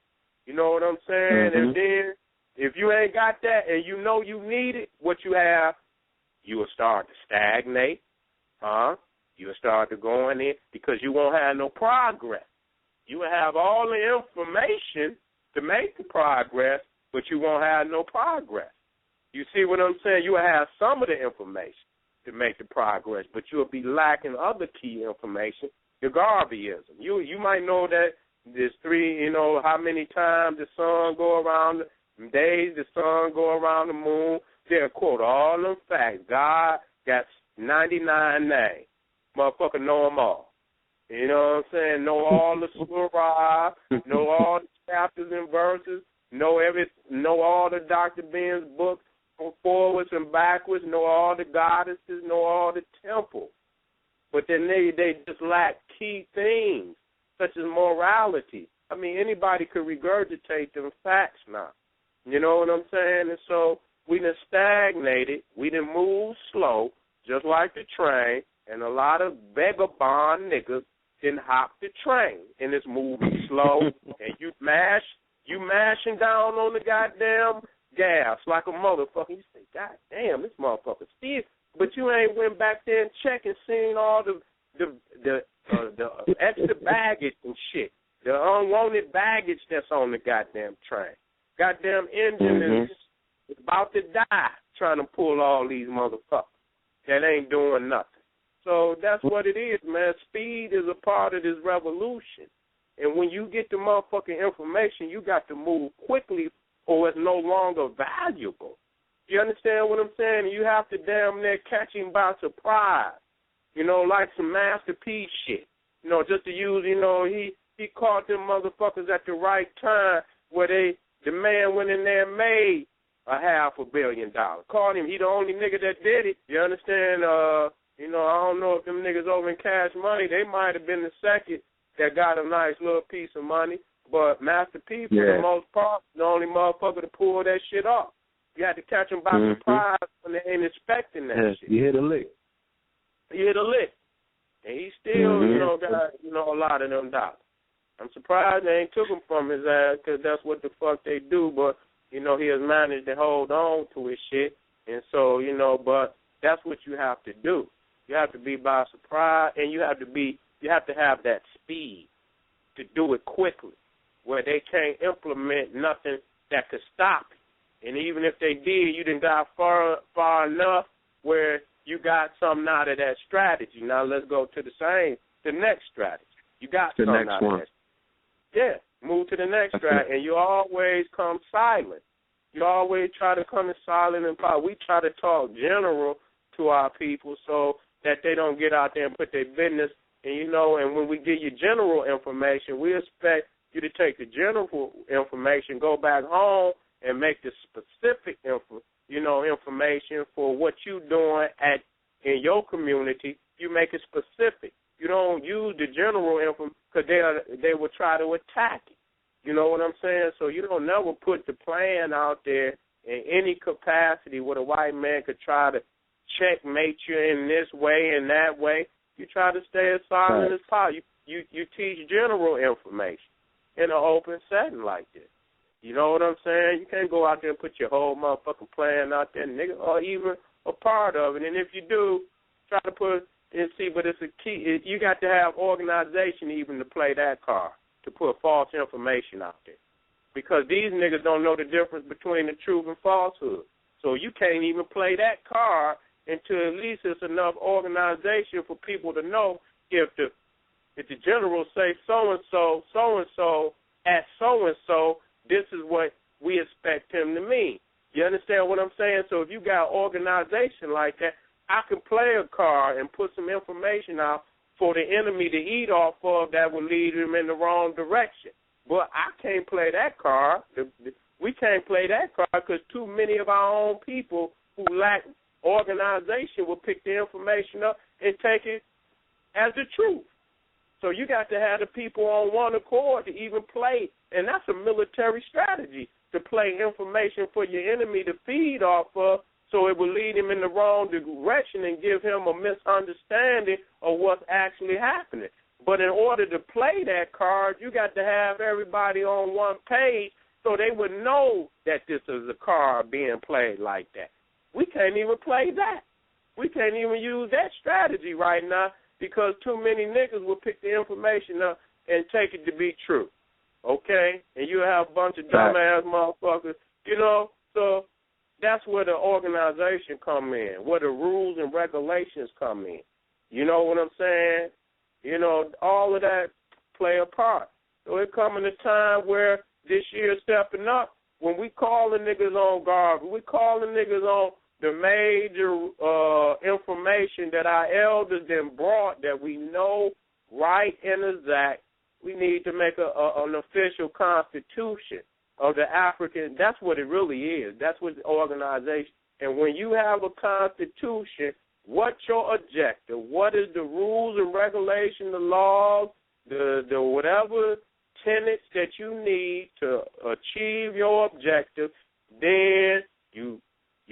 You know what I'm saying? Mm-hmm. And then if you ain't got that and you know you need it, what you have, you will start to stagnate. You will start to go in it because you won't have no progress. You will have all the information to make the progress, but you won't have no progress. You see what I'm saying? You will have some of the information to make the progress, but you'll be lacking other key information, the Garveyism. You might know that there's how many times the sun go around, days the sun go around the moon. They'll quote all them facts. God got 99 names. Motherfucker know them all. You know what I'm saying? Know all the surah, know all the chapters and verses, know all the Dr. Ben's books, forwards and backwards, know all the goddesses, know all the temples. But then they just lack key things, such as morality. I mean, anybody could regurgitate them facts now. You know what I'm saying? And so we done stagnated. We done moved slow, just like the train, and a lot of vagabond niggas didn't hop the train, and it's moving slow, and you mashing down on the goddamn gas like a motherfucker. You say, God damn, this motherfucker still. But you ain't went back there and checked and seen all the extra baggage and shit, the unwanted baggage that's on the goddamn train. Goddamn engine is about to die trying to pull all these motherfuckers that ain't doing nothing. So that's what it is, man. Speed is a part of this revolution. And when you get the motherfucking information, you got to move quickly or it's no longer valuable. You understand what I'm saying? You have to damn near catch him by surprise. You know, like some Master P shit. You know, just to use, you know, he caught them motherfuckers at the right time where the man went in there and made $500 million. Caught him. He the only nigga that did it. You understand? You know, I don't know if them niggas over in Cash Money, they might have been the second that got a nice little piece of money. But Master P, for the most part, the only motherfucker to pull that shit off. You had to catch them by surprise when they ain't expecting that shit. You hit a lick. You hit a lick. And he still, you know, got, you know, a lot of them dollars. I'm surprised they ain't took him from his ass because that's what the fuck they do. But, you know, he has managed to hold on to his shit. And so, you know, but that's what you have to do. You have to be by surprise, and you have to have that speed to do it quickly, where they can't implement nothing that could stop it. And even if they did, you done got far enough where you got something out of that strategy. Now let's go to the next strategy. You got the something next out one. of that. Yeah, move to the next strategy, and you always come silent. You always try to come in silent and power. We try to talk general to our people so that they don't get out there and put their business. And, you know, and when we give you general information, we expect you to take the general information, go back home, and make the specific information for what you're doing in your community. You make it specific. You don't use the general info because they will try to attack it. You know what I'm saying? So you don't never put the plan out there in any capacity where the white man could try to checkmate you in this way and that way. You try to stay as silent as possible. You teach general information in an open setting like this. You know what I'm saying? You can't go out there and put your whole motherfucking plan out there, nigga, or even a part of it. And if you do, try to put and see, but it's a key. You got to have organization even to play that card, to put false information out there. Because these niggas don't know the difference between the truth and falsehood. So you can't even play that card until at least it's enough organization for people to know if the general say so-and-so, so-and-so, at so-and-so, this is what we expect him to mean. You understand what I'm saying? So if you got organization like that, I can play a card and put some information out for the enemy to eat off of that will lead him in the wrong direction. But I can't play that card. We can't play that card because too many of our own people who lack organization will pick the information up and take it as the truth. So you got to have the people on one accord to even play, and that's a military strategy, to play information for your enemy to feed off of so it will lead him in the wrong direction and give him a misunderstanding of what's actually happening. But in order to play that card, you got to have everybody on one page so they would know that this is a card being played like that. We can't even play that. We can't even use that strategy right now because too many niggas will pick the information up and take it to be true, okay? And you have a bunch of dumbass motherfuckers, you know? So that's where the organization come in, where the rules and regulations come in. You know what I'm saying? You know, all of that play a part. So it coming a time where this year stepping up, when we calling niggas on guard, when we calling niggas on the major information that our elders then brought that we know right and exact, we need to make an official constitution of the African. That's what it really is. That's what the organization. And when you have a constitution, what's your objective? What is the rules and regulations, the laws, the whatever tenets that you need to achieve your objective? Then you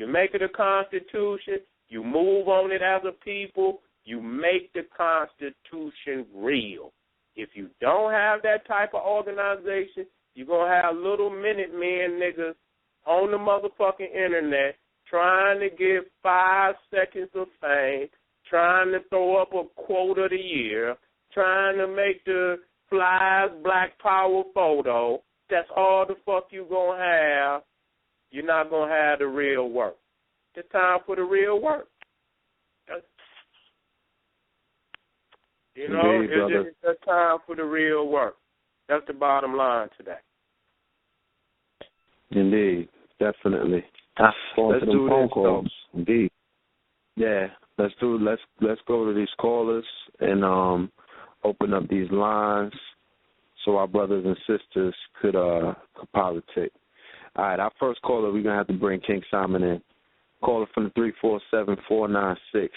make it a constitution. You move on it as a people. You make the constitution real. If you don't have that type of organization, you're going to have little Minutemen niggas on the motherfucking internet trying to get 5 seconds of fame, trying to throw up a quote of the year, trying to make the fly's Black Power photo. That's all the fuck you going to have. You're not going to have the real work. It's time for the real work. You know, Indeed, brother. it's just time for the real work. That's the bottom line today. Indeed, definitely. Let's Let's do phone this, calls. though. Indeed. Yeah, let's go to these callers and open up these lines so our brothers and sisters could politic. All right, our first caller, we're gonna have to bring King Simon in. Caller from the 347-496.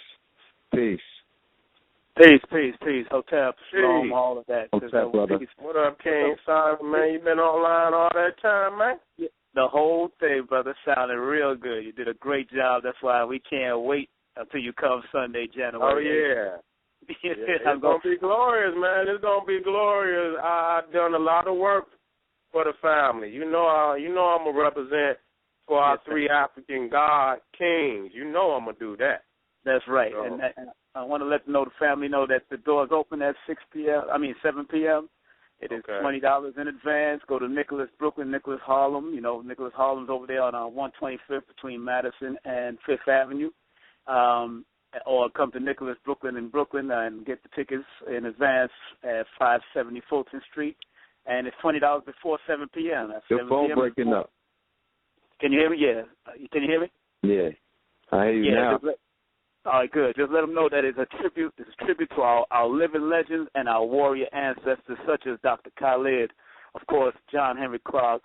Peace. Peace. Hotel, Shalom, all of that. Hotel, brother. Peace. What up, King Simon, man? You been online all that time, man? Yeah, the whole thing, brother, sounded real good. You did a great job. That's why we can't wait until you come Sunday, January. Oh, yeah. It's going to be glorious, man. It's going to be glorious. I've done a lot of work for the family. You know I'm going to represent for our three African God kings. You know I'm going to do that. That's right. So. And I want to let the family know that the doors open at 7 p.m. It is $20 in advance. Go to Nicholas Brooklyn, Nicholas Harlem. You know, Nicholas Harlem's over there on 125th between Madison and Fifth Avenue. Or come to Nicholas Brooklyn in Brooklyn and get the tickets in advance at 570 Fulton Street. And it's $20 before 7 p.m. That's Your 7 phone p.m. breaking up. Can you hear me? Yeah. Can you hear me? Yeah. I hear you now. All right, good. Just let them know that it's a tribute to our living legends and our warrior ancestors, such as Dr. Khalid, of course, John Henry Clark,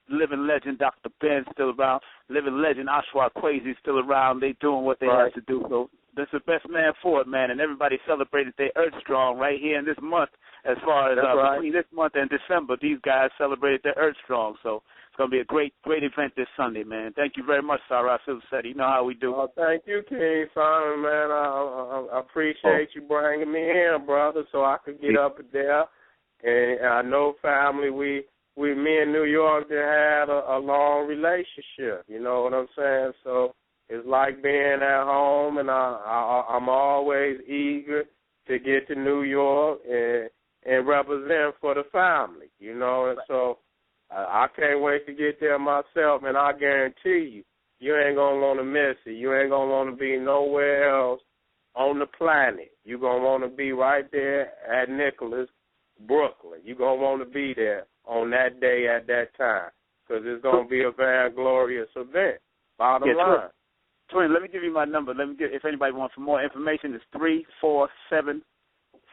living legend Dr. Ben still around, living legend Ashwa Kwesi still around. They doing what they have to do. So that's the best man for it, man. And everybody celebrated their Earth Strong right here in this month. As far as between this month and December, these guys celebrated their Earth Strong. So it's going to be a great event this Sunday, man. Thank you very much, Sara Suten Setito. You know how we do. Oh, thank you, King Simon, man. I appreciate you bringing me in, brother, so I could get up there. And I know, family, me in New York, they had a long relationship. You know what I'm saying? So it's like being at home, and I'm always eager to get to New York and represent for the family, you know. And so I can't wait to get there myself, and I guarantee you ain't going to want to miss it. You ain't going to want to be nowhere else on the planet. You're going to want to be right there at Nicholas, Brooklyn. You're going to want to be there on that day at that time, because it's going to be a very glorious event. Bottom line. Twin, let me give you my number. If anybody wants some more information, it's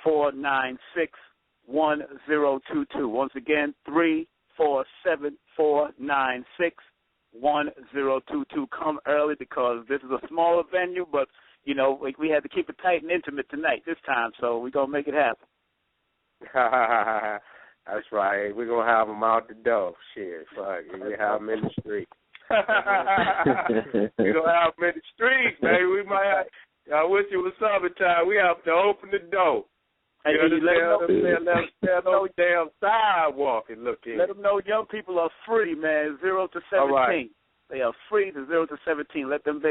347-496-1022. Once again, 347-496-1022. Come early because this is a smaller venue, but, you know, we had to keep it tight and intimate tonight this time, so we're going to make it happen. That's right. We're going to have them out the door. Shit, fuck. We have them in the street. We're going to have them in the street, baby. We might have, I wish it was summertime. We have to open the door. Hey, let them know damn sidewalk and look in. Let them know young people are free, man, 0 to 17. Right. They are free to 0 to 17. Let them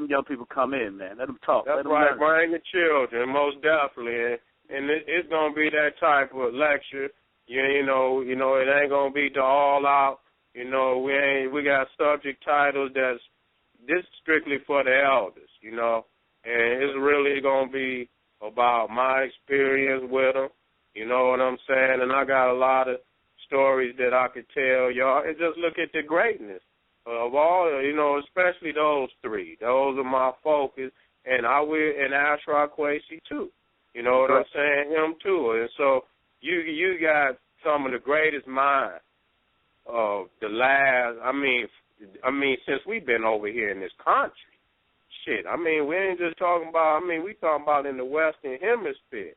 young people come in, man. Let them talk. That's right. Bring the children, most definitely. And it's going to be that type of lecture. You know, it ain't going to be the all out. You know, we got subject titles this strictly for the elders, you know. And it's really going to be about my experience with them, you know what I'm saying? And I got a lot of stories that I could tell y'all. And just look at the greatness of all, you know, especially those three. Those are my focus. And Ashra Kwesi too. You know what I'm saying? Him too. And so you got some of the greatest minds of the last, I mean, since we've been over here in this country. Shit, I mean, we ain't just talking about, we talking about in the Western Hemisphere.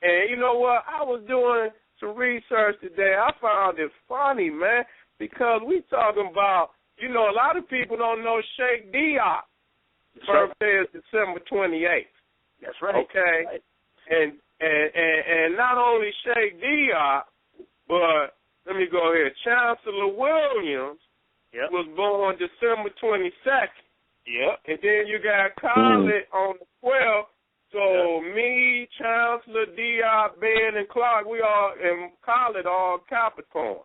And you know what? I was doing some research today. I found it funny, man, because we talking about, you know, a lot of people don't know Sheikh Diop. His birthday is December 28th. That's right. Okay? Right. And not only Sheikh Diop, but let me go here. Chancellor Williams was born December 22nd. Yep. And then you got Khalid on the 12th. So me, Chancellor, Diop, Ben, and Clark, we all, and Khalid all Capricorn.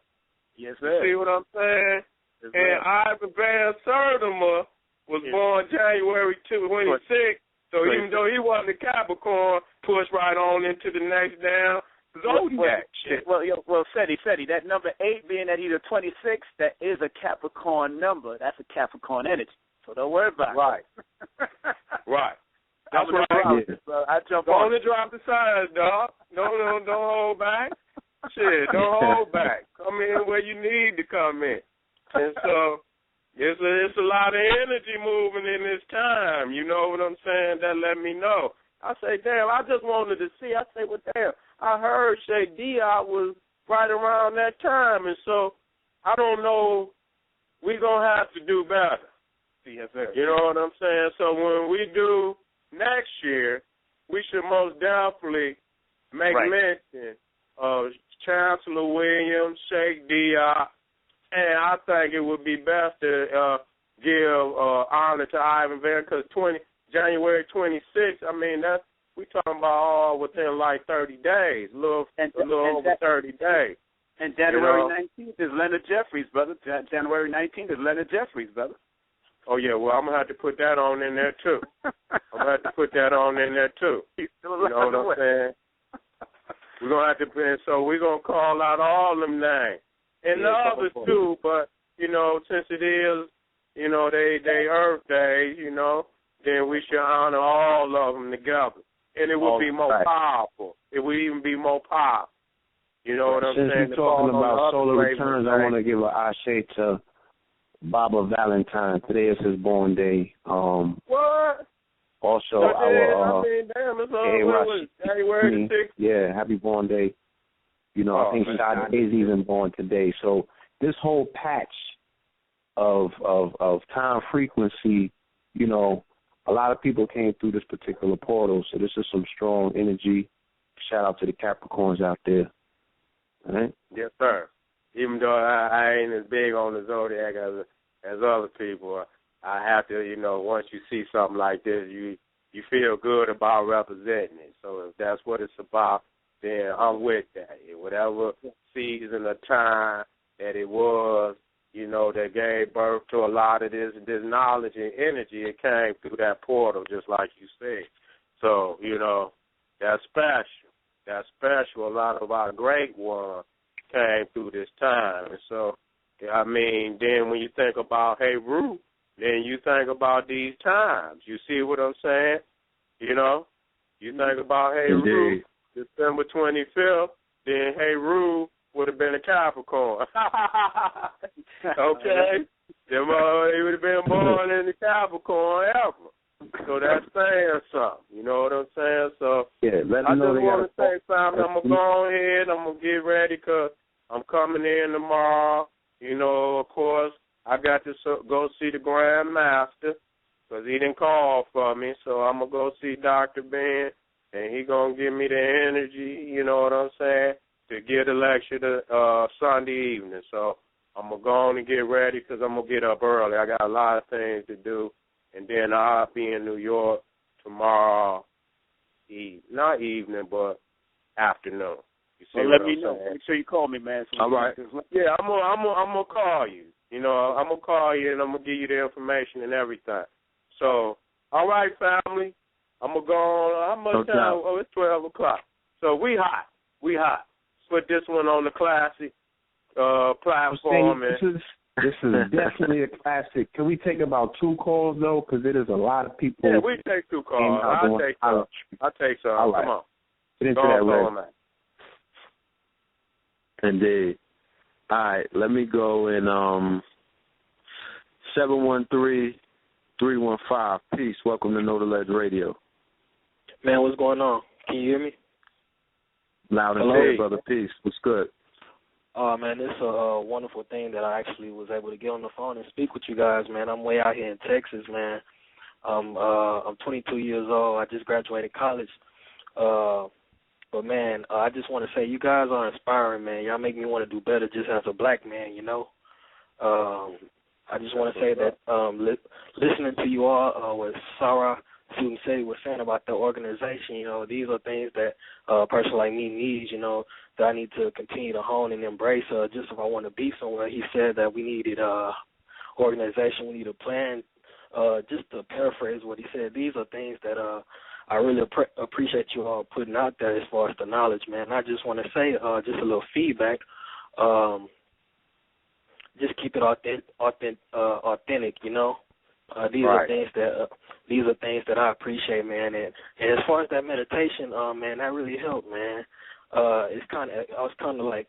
Yes, sir. See what I'm saying? Yes, and Ivan Van Sertimer was born January 26th. So even though he wasn't the Capricorn push right on into the next damn zodiac shit. Well, SETI, that number 8 being that he's a 26, that is a Capricorn number. That's a Capricorn energy. So don't worry about it. Right. Right. That's right. I jump on. Don't drop the signs, dog. Don't hold back. Shit, don't hold back. Come in where you need to come in. And so it's a lot of energy moving in this time. You know what I'm saying? That let me know. I say, damn, I just wanted to see. I say, well, damn, I heard Shay Diop was right around that time. And so I don't know. We're going to have to do better. Yes, sir. You know what I'm saying? So when we do next year, we should most definitely make mention of Chancellor Williams, Sheikh Diop, and I think it would be best to give honor to Ivan Van, because January 26th, I mean, we talking about all within like 30 days, a little over 30 days. And January 19th is Leonard Jeffries, brother. January 19th is Leonard Jeffries, brother. Oh, yeah, well, I'm going to have to put that on in there, too. You know what I'm saying? We're going to have to, so we're going to call out all them names. And the others, too, but, you know, since it is, you know, they Earth Days, you know, then we should honor all of them together. And it would be more powerful. It would even be more powerful. You know what I'm saying? Since we're talking about solar returns, I want to give an ashe to Baba Valentine. Today is his born day. What? Also, January 6th. Yeah, happy born day. You know, I think Sade is even born today. So this whole patch of time frequency, you know, a lot of people came through this particular portal. So this is some strong energy. Shout out to the Capricorns out there. All right? Yes, sir. Even though I ain't as big on the zodiac as other people, I have to, you know, once you see something like this, you feel good about representing it. So if that's what it's about, then I'm with that. Whatever season or time that it was, you know, that gave birth to a lot of this knowledge and energy, it came through that portal, just like you said. So, you know, that's special. That's special. A lot of our great ones came through this time. And so, I mean, then when you think about Heru, then you think about these times. You see what I'm saying? You know? You think about Heru, December 25th, then Heru would have been a Capricorn. Okay? He would have been born in the Capricorn ever. So that's saying something. You know what I'm saying? So yeah, I just want to say something. I'm going to go ahead. I'm going to get ready because I'm coming in tomorrow. You know, of course, I got to go see the Grand Master because he didn't call for me. So I'm going to go see Dr. Ben, and he going to give me the energy, you know what I'm saying, to get a lecture Sunday evening. So I'm going to go on and get ready because I'm going to get up early. I got a lot of things to do. And then I'll be in New York tomorrow, not evening, but afternoon. You see well, what let me I'm know. saying? Make sure you call me, man. So all right. Yeah, I'm gonna call you. You know, I'm gonna call you and I'm gonna give you the information and everything. So, all right, family. I'm gonna go on. How much time? Oh, it's 12 o'clock. So we hot. Put this one on the classic platform. This is definitely a classic. Can we take about 2 calls, though? Because it is a lot of people. Yeah, we take 2 calls. I'll take some. All right. Come on. Get into that, Red. Indeed. All right, let me go in 713-315. Peace. Welcome to Know the Ledge Radio. Man, what's going on? Can you hear me? Loud and clear, brother. Peace. What's good? Man, it's a wonderful thing that I actually was able to get on the phone and speak with you guys, man. I'm way out here in Texas, man. I'm 22 years old. I just graduated college. But, man, I just want to say you guys are inspiring, man. Y'all make me want to do better just as a black man, you know. I just want to say that listening to you all, what Sara Suten Setito was saying about the organization, you know, these are things that a person like me needs, you know, that I need to continue to hone and embrace just if I want to be somewhere. He said that we needed organization, we need a plan. Just to paraphrase what he said, these are things that I really appreciate you all putting out there as far as the knowledge, man. I just want to say, just a little feedback. Just keep it authentic, you know. These are things that I appreciate, man. And as far as that meditation, man, that really helped, man. I was kind of like,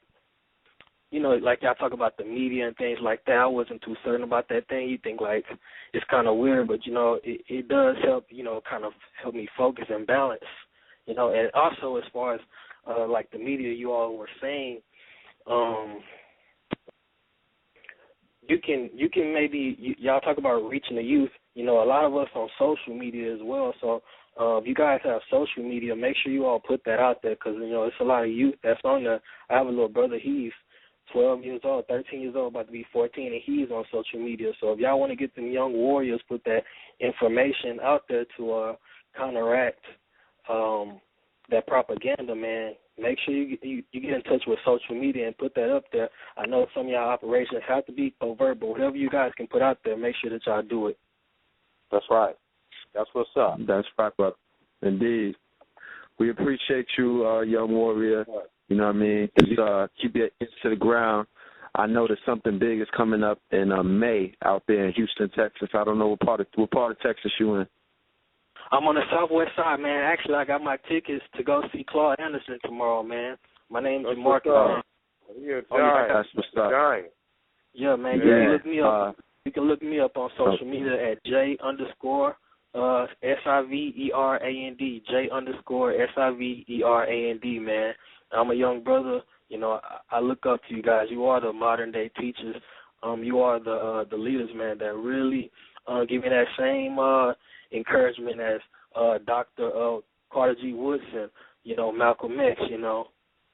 you know, like y'all talk about the media and things like that. I wasn't too certain about that thing. You think like it's kind of weird, but you know, it does help. You know, kind of help me focus and balance. You know, and also as far as like the media, you all were saying, you can maybe y'all talk about reaching the youth. You know, a lot of us on social media as well. So if you guys have social media, make sure you all put that out there because you know it's a lot of youth that's on there. I have a little brother. He's 12 years old, 13 years old, about to be 14, and he's on social media. So if y'all want to get them young warriors, put that information out there to counteract that propaganda, man. Make sure you get in touch with social media and put that up there. I know some of y'all operations have to be covert, but whatever you guys can put out there, make sure that y'all do it. That's right. That's what's up. That's right, brother. Indeed. We appreciate you, young warrior. You know what I mean? Just keep your ears to the ground. I know that something big is coming up in May out there in Houston, Texas. I don't know what part of Texas you in. I'm on the southwest side, man. Actually, I got my tickets to go see Claude Anderson tomorrow, man. My name is Marcus. You're a giant. That's what's up. Giant. Yeah, man. You can look me up. You can look me up on social media at J_SIVERAND, J_SIVERAND, man. I'm a young brother. You know, I look up to you guys. You are the modern day teachers. You are the leaders, man, that really give me that same encouragement as Dr. Carter G. Woodson, you know, Malcolm X, you know,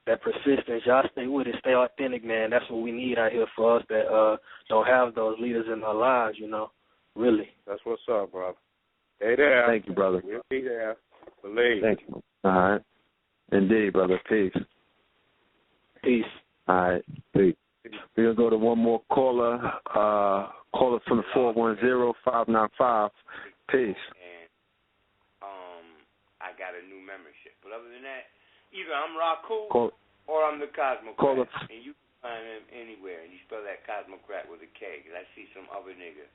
that persistence. Y'all stay with it, stay authentic, man. That's what we need out here for us that don't have those leaders in our lives, you know, really. That's what's up, brother. Stay there. Thank you, brother. We'll be there. Believe. Thank you. All right. Indeed, brother. Peace. Peace. All right. Peace. We're going to go to one more caller. Caller from the 410-595. Peace. And I got a new membership. But other than that, either I'm Raku or I'm the Cosmocrat. And you can find him anywhere. And you spell that Cosmocrat with a K. Because I see some other nigga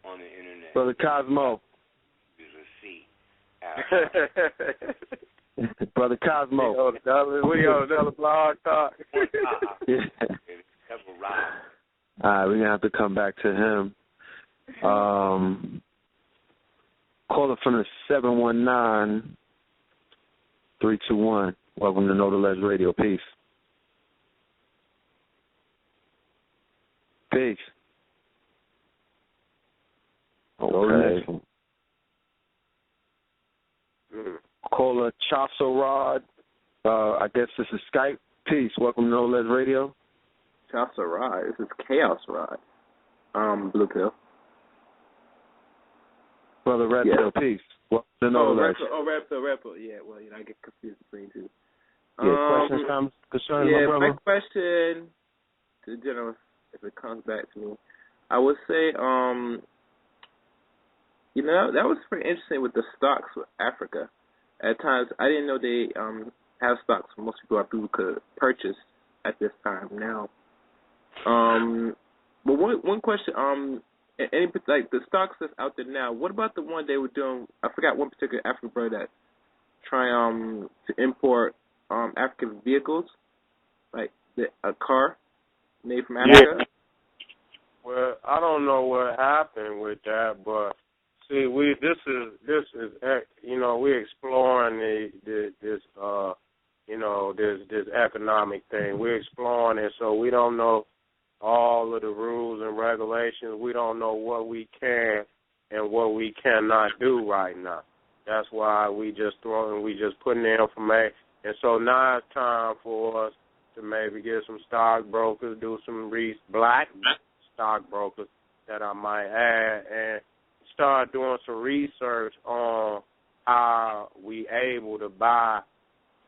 on the internet. Brother Cosmo. There's a C. Brother Cosmo. We on another blog talk. Yeah. All right, we're going to have to come back to him. Caller from the 719-321. Welcome to Know the Less Radio. Peace. Peace. Okay. Caller Chasarod. I guess this is Skype. Peace. Welcome to Know the Less Radio. Chasarod. This is Chaos Rod. Blue Pill. Brother Red Pill. Peace. Welcome to Know the Less. Red Pill. Yeah, well, you know, I get confused between two. Questions, concerning my brother? My question to the general, if it comes back to me, I would say, you know, that was pretty interesting with the stocks with Africa. At times, I didn't know they have stocks most people could purchase at this time now. But one question, any like the stocks that's out there now, what about the one they were doing? I forgot one particular African brother that trying to import African vehicles, like a car made from Africa. Yeah. Well, I don't know what happened with that, but see, this is you know, we're exploring this economic thing. We're exploring it, so we don't know all of the rules and regulations. We don't know what we can and what we cannot do right now. That's why we just putting the information. And so now it's time for us to maybe get some stockbrokers, do some black stockbrokers that I might add, and start doing some research on how we able to buy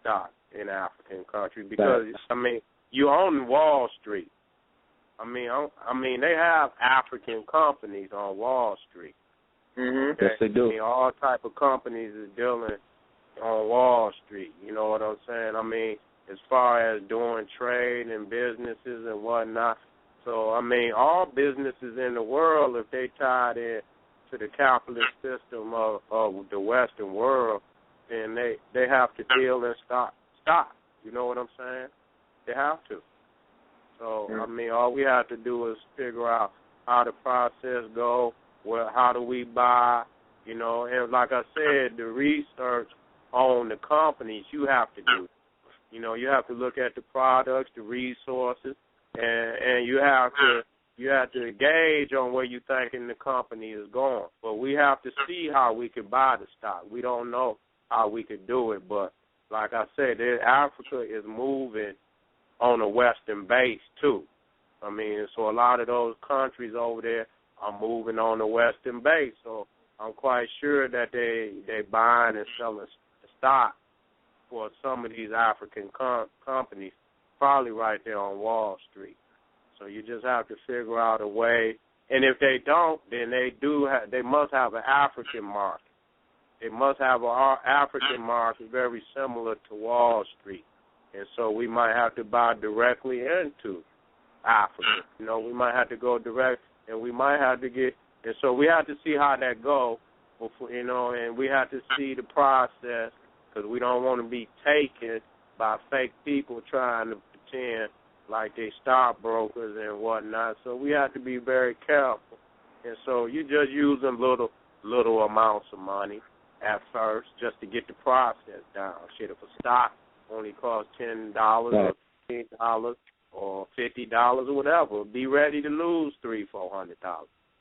stock in African countries. Because, I mean, you own Wall Street. I mean, they have African companies on Wall Street. Mm-hmm. Okay? Yes, they do. I mean, all type of companies is dealing on Wall Street. You know what I'm saying? I mean, as far as doing trade and businesses and whatnot. So, I mean, all businesses in the world, if they tied in to the capitalist system of the Western world, then they have to deal in stock. You know what I'm saying? They have to. So, I mean, all we have to do is figure out how the process go, how do we buy, you know, and like I said, the research on the companies you have to do. You know, you have to look at the products, the resources, and you have to gauge on where you thinking the company is going. But we have to see how we could buy the stock. We don't know how we could do it, but like I said, Africa is moving on a Western base too. I mean, so a lot of those countries over there are moving on the Western base. So I'm quite sure that they buying and selling stock for some of these African companies, probably right there on Wall Street. So you just have to figure out a way. And if they don't, then they must have an African market. They must have an African market very similar to Wall Street. And so we might have to buy directly into Africa. You know, we might have to go direct, and we might have to get, and so we have to see how that goes, before, you know, and we have to see the process, because we don't want to be taken by fake people trying to pretend like they stockbrokers and whatnot. So we have to be very careful. And so you just using little amounts of money at first just to get the process down. Shit, if a stock only costs $10 or $15 or $50 or whatever, be ready to lose $300-400.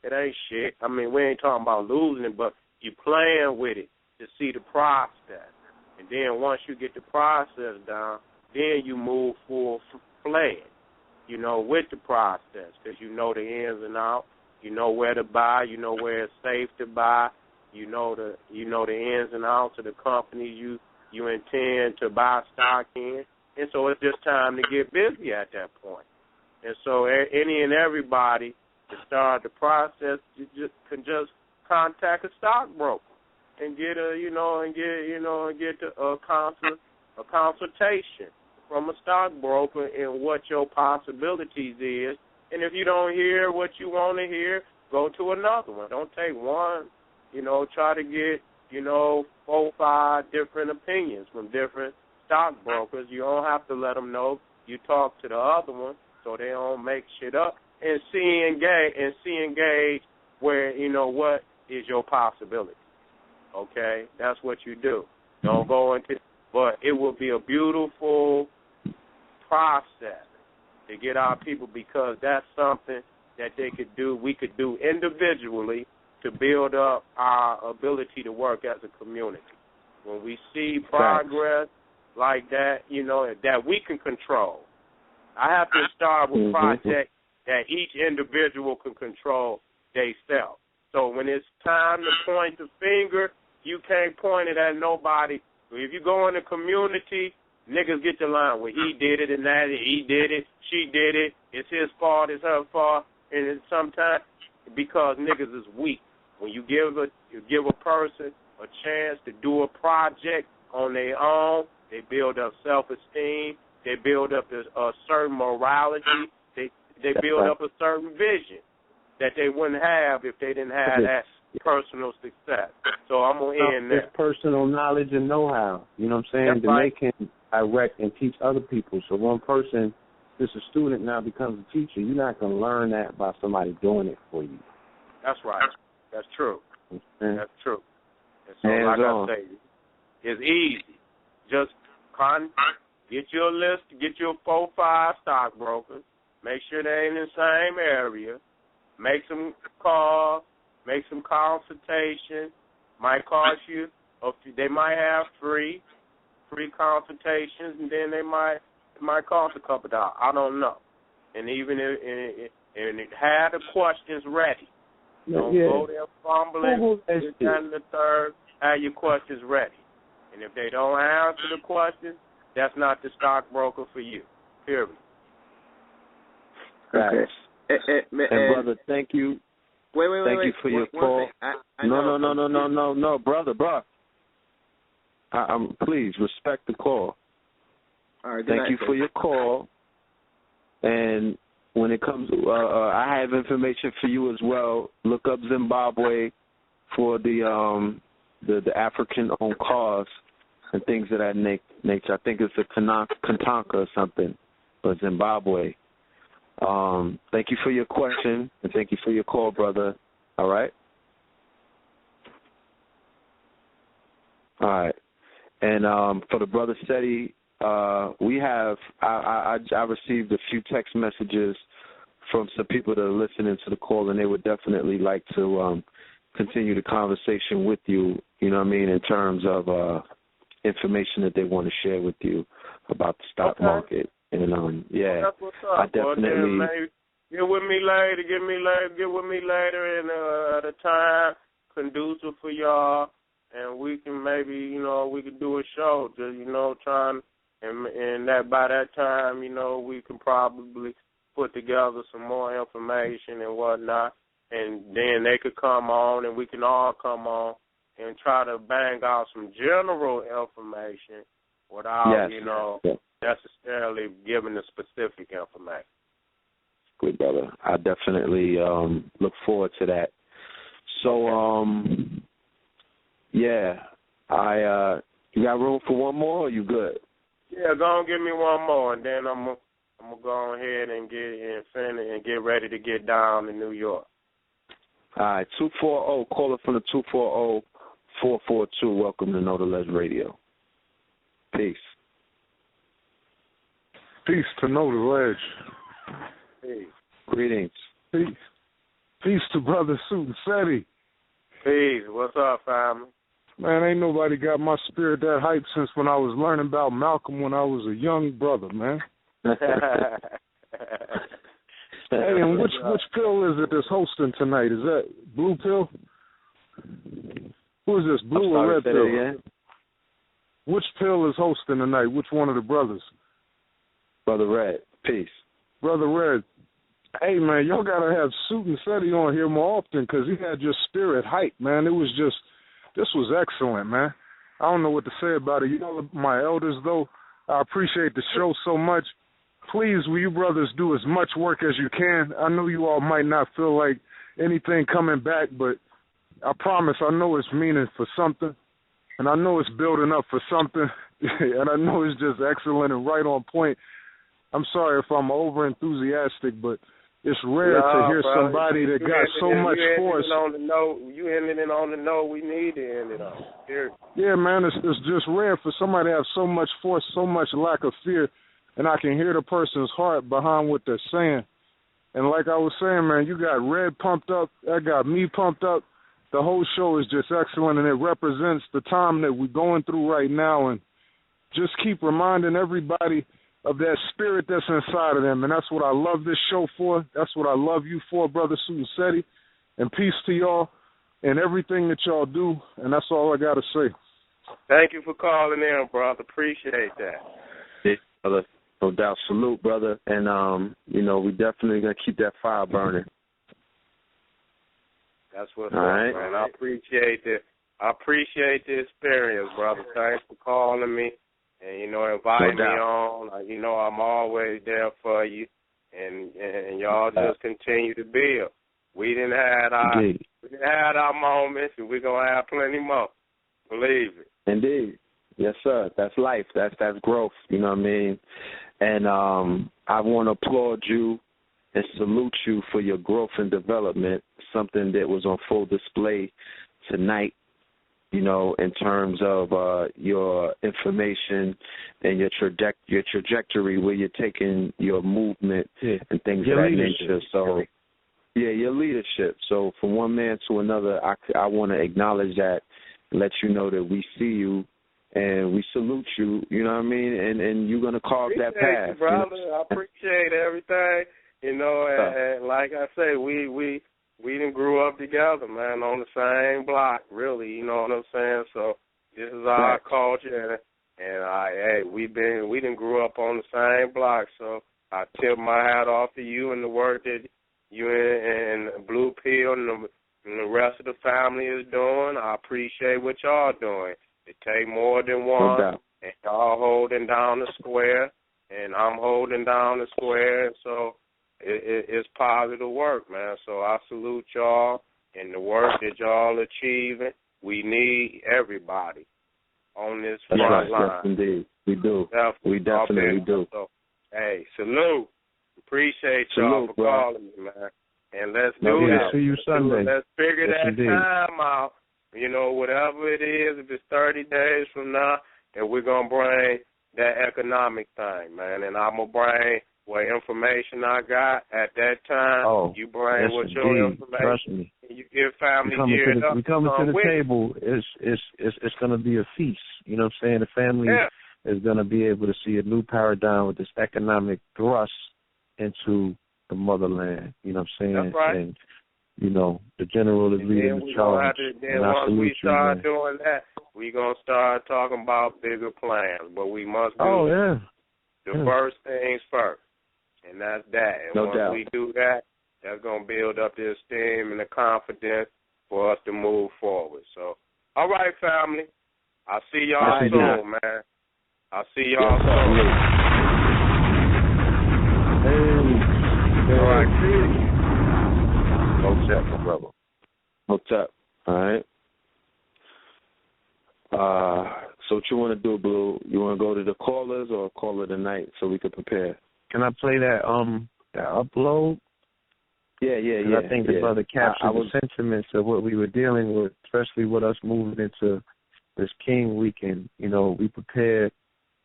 It ain't shit. I mean, we ain't talking about losing it, but you playing with it to see the process. And then once you get the process down, then you move full-fledged, you know, with the process, because you know the ins and outs, you know where to buy, you know where it's safe to buy, you know the ins and outs of the company you intend to buy stock in, and so it's just time to get busy at that point. And so any and everybody to start the process, you can just contact a stockbroker and get a consultation from a stockbroker in what your possibilities is. And if you don't hear what you want to hear, go to another one. Don't take one. You know, try to get, 4 or 5 different opinions from different stockbrokers. You don't have to let them know. You talk to the other one so they don't make shit up, and engage where, what is your possibility. Okay? That's what you do. Don't go into, but it will be a beautiful process to get our people, because that's something that we could do individually to build up our ability to work as a community. When we see progress like that, that we can control. I have to start with projects that each individual can control themselves. So when it's time to point the finger, you can't point it at nobody. If you go in the community, niggas get the line, well, he did it and that, he did it, she did it, it's his fault, it's her fault, and it's sometimes because niggas is weak. When you give a person a chance to do a project on their own, they build up self-esteem, they build up a certain morality, they build up a certain vision that they wouldn't have if they didn't have that personal success. So I'm going to end there. It's personal knowledge and know-how, you know what I'm saying, that they can direct and teach other people. So one person that's a student now becomes a teacher, you're not going to learn that by somebody doing it for you. That's right. That's true. Mm-hmm. That's true. And so, like I say, it's easy. Just get your list, get your 4 or 5 stockbrokers, make sure they're in the same area, make some calls, make some consultation. Might cost you, they might have free consultations, and then it might cost a couple $. I don't know. And even if have the questions ready. Don't go there fumbling, this, that, and the third. Have your questions ready. And if they don't answer the questions, that's not the stockbroker for you. Period. Okay. And brother, thank you. Thank you for your call. No, brother. Please respect the call. All right. Thank you for your call. And when it comes, I have information for you as well. Look up Zimbabwe for the African-owned cars and things of that nature. I think it's a Kantanka or something, but Zimbabwe. Thank you for your question, and thank you for your call, brother. All right? All right. And for the brother SETI, we have, I received a few text messages from some people that are listening to the call, and they would definitely like to continue the conversation with you, you know what I mean, in terms of information that they want to share with you about the stock market. And, yeah, that's what's up. I definitely... Get with me later and at a time conducive for y'all, and we can maybe, we can do a show, just, trying, and that by that time, we can probably put together some more information and whatnot, and then they could come on and we can all come on and try to bang out some general information without, necessarily giving the specific information. Good, brother. I definitely look forward to that. So, yeah, you got room for one more, or you good? Yeah, go and give me one more, and then I'm gonna go ahead and get ready to get down to New York. All right, 240, caller from the 240-442. Welcome to Know the Ledge Radio. Peace. Peace to Know the Ledge. Peace. Greetings. Peace. Peace to Brother Suten Setito. Peace. What's up, family? Man, ain't nobody got my spirit that hype since when I was learning about Malcolm when I was a young brother, man. Hey, and which pill is it that's hosting tonight? Is that Blue Pill? Who is this, Blue or Red Pill? Again? Which pill is hosting tonight? Which one of the brothers? Brother Red. Peace. Brother Red. Hey, man, y'all got to have Suten Setito on here more often because he had just spirit hype, man. This was excellent, man. I don't know what to say about it. Y'all are my elders, though. I appreciate the show so much. Please, will you brothers do as much work as you can? I know you all might not feel like anything coming back, but I promise I know it's meaning for something, and I know it's building up for something, and I know it's just excellent and right on point. I'm sorry if I'm over-enthusiastic, but it's rare to hear somebody that got so much force. You ended it on the note we need to end it on. Here. Yeah, man, it's just rare for somebody to have so much force, so much lack of fear, and I can hear the person's heart behind what they're saying. And like I was saying, man, you got Red pumped up, that got me pumped up. The whole show is just excellent, and it represents the time that we're going through right now, and just keep reminding everybody of that spirit that's inside of them, and that's what I love this show for. That's what I love you for, Brother Suten Setito, and peace to y'all and everything that y'all do, and that's all I got to say. Thank you for calling in, brother. Appreciate that. Yeah, brother. No doubt. Salute, brother, and, we definitely going to keep that fire burning. That's what's all up, right, man. I appreciate it. I appreciate the experience, brother. Thanks for calling me. And, invite me on. I'm always there for you. And y'all just continue to build. We didn't have our moments, and we're going to have plenty more. Believe it. Indeed. Yes, sir. That's life. That's growth. You know what I mean? And I want to applaud you and salute you for your growth and development, something that was on full display tonight. In terms of your information and your trajectory, where you're taking your movement and things of that nature. So, your leadership. So, from one man to another, I want to acknowledge that, let you know that we see you and we salute you. You know what I mean? And you're gonna carve that path, you, brother. I appreciate everything. And like I say, we done grew up together, man, on the same block, really, you know what I'm saying? So this is our culture, and we done grew up on the same block, so I tip my hat off to you and the work that you and Blue Pill and the rest of the family is doing. I appreciate what y'all doing. The take more than one, and y'all holding down the square, and I'm holding down the square. So it's positive work, man. So I salute y'all and the work that y'all achieving. We need everybody on this front line. Yes, indeed. We do. We definitely do. So, hey, salute. Appreciate y'all for calling me, man. And let's do that. See you Sunday. Let's figure that time out. You know, whatever it is, if it's 30 days from now, and we're going to bring that economic thing, man. And I'm going to bring what information I got at that time. You bring what your information. Trust me. And you get family geared up. We coming to the table. It's going to be a feast. You know what I'm saying? The family is going to be able to see a new paradigm with this economic thrust into the motherland. You know what I'm saying? That's right. And, you know, the general is leading the charge. Then once we start doing that, we're going to start talking about bigger plans. But we must do the first things first, and that's that. And once we do that, that's going to build up the esteem and the confidence for us to move forward. So, all right, family. I'll see y'all soon, man. I'll see y'all soon. All right, Hotep, my brother. Hotep. All right. So what you want to do, Blue? You want to go to the callers or call it a night so we can prepare? Can I play that upload? Yeah. I think the brother captured the sentiments of what we were dealing with, especially with us moving into this King Weekend. You know, we prepared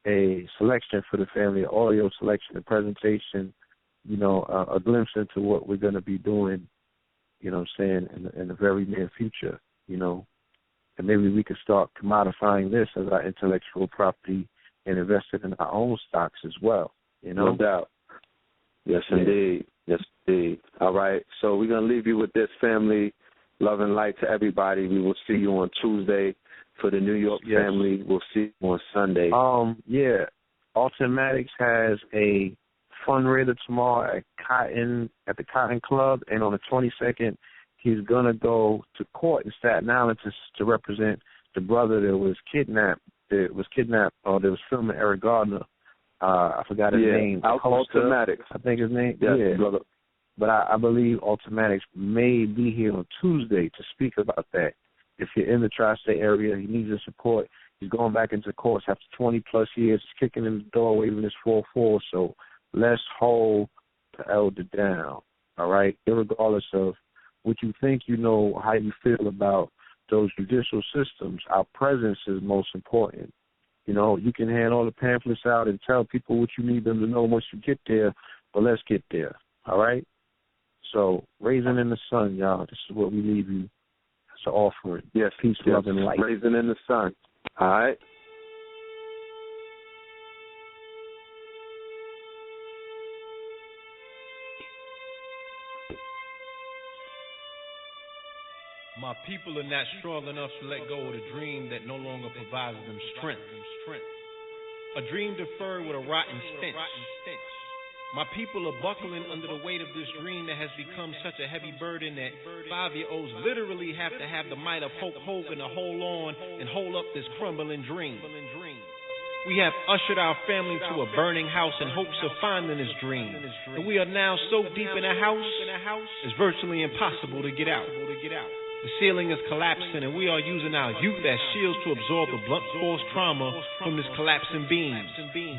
a selection for the family, an audio selection, a presentation, you know, a glimpse into what we're going to be doing, you know what I'm saying, in the very near future, you know. And maybe we could start commodifying this as our intellectual property and invest it in our own stocks as well, you know. No doubt. Yes, indeed. Yes, indeed. All right. So we're going to leave you with this, family. Love and light to everybody. We will see you on Tuesday. For the New York family, we'll see you on Sunday. Automatics has a fundraiser tomorrow at the Cotton Club, and on the 22nd, he's going to go to court in Staten Island to represent the brother that was kidnapped. That was filming Eric Gardner. I forgot his name. Automatics. I think his name. Brother. But I believe Automatics may be here on Tuesday to speak about that. If you're in the tri-state area, he needs your support. He's going back into courts after 20-plus years. He's kicking in the door, waving his 4-4. So let's hold the elder down, all right? Irregardless of what you think, you know, how you feel about those judicial systems, our presence is most important. You know, you can hand all the pamphlets out and tell people what you need them to know once you get there, but let's get there, all right? So raising in the sun, y'all, this is what we leave you. It's an offering. Yes, peace, love, and light. Raising in the sun. All right. My people are not strong enough to let go of the dream that no longer provides them strength. A dream deferred with a rotten stench. My people are buckling under the weight of this dream that has become such a heavy burden that 5-year-olds literally have to have the might of Hulk Hogan to hold on and hold up this crumbling dream. We have ushered our family to a burning house in hopes of finding this dream. And we are now so deep in a house, it's virtually impossible to get out. The ceiling is collapsing, and we are using our youth as shields to absorb the blunt force trauma from this collapsing beam.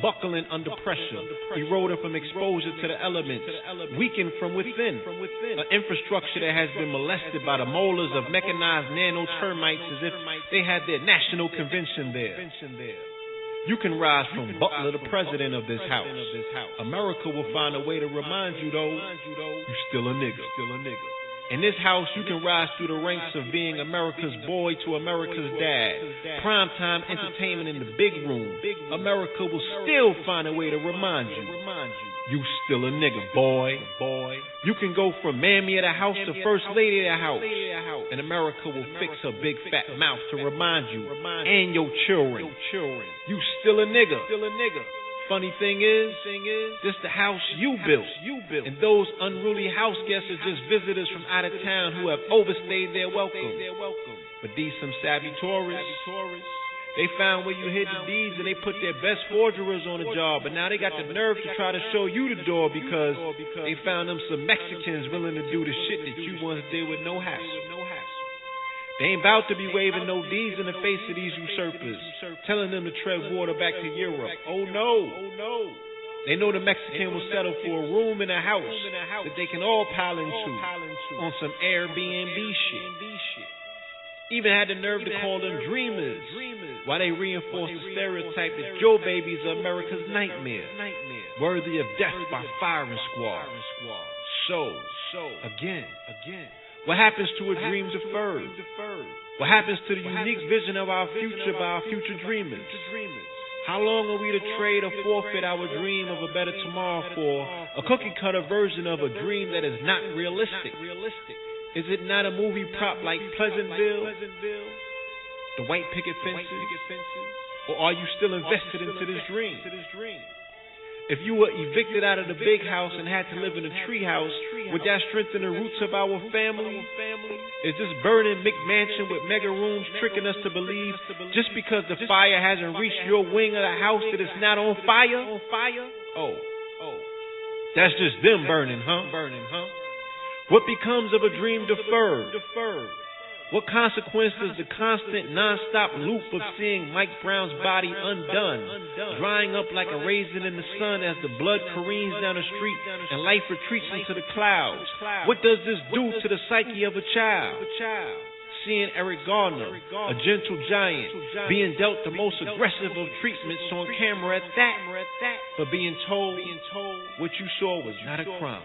Buckling under pressure, eroding from exposure to the elements, weakened from within. An infrastructure that has been molested by the molars of mechanized nano termites as if they had their national convention there. You can rise from Butler, the president of this house. America will find a way to remind you, though, you still a nigga. In this house, you can rise through the ranks of being America's boy to America's dad. Primetime entertainment in the big room. America will still find a way to remind you, you still a nigga, boy. You can go from mammy of the house to first lady of the house. And America will fix her big fat mouth to remind you and your children, you still a nigga. Funny thing is, this the house you built. And those unruly house guests are just visitors from out of town who have overstayed their welcome. But these some savvy tourists, They found where you hid the deeds and they put their best forgerers on the job, but now they got the nerve to try to show you the door because they found them some Mexicans willing to do the shit that you once did with no hassle. They ain't about to be waving no deeds in the face of these usurpers, telling them to tread water back to Europe. Oh no. They know the Mexican will settle for a room in a house that they can all pile into on some Airbnb shit. Even had the nerve to call them dreamers while they reinforce the stereotype that your babies are America's nightmare, worthy of death by firing squad. So, again, what happens to a dream deferred? What happens to the unique vision of our future by our future dreamers? How long are we to trade or forfeit our dream of a better tomorrow for a cookie-cutter version of a dream that is not realistic? Is it not a movie prop like Pleasantville, the white picket fences? Or are you still invested into this dream? If you were evicted out of the big house and had to live in a tree house, would that strengthen the roots of our family? Is this burning McMansion with mega rooms tricking us to believe just because the fire hasn't reached your wing of the house that it's not on fire? Oh, that's just them burning, huh? What becomes of a dream deferred? What consequence does the constant, non-stop loop of seeing Mike Brown's body undone, drying up like a raisin in the sun as the blood careens down the street and life retreats into the clouds? What does this do to the psyche of a child? Seeing Eric Garner, a gentle giant, being dealt the most aggressive of treatments on camera at that, but being told what you saw was not a crime.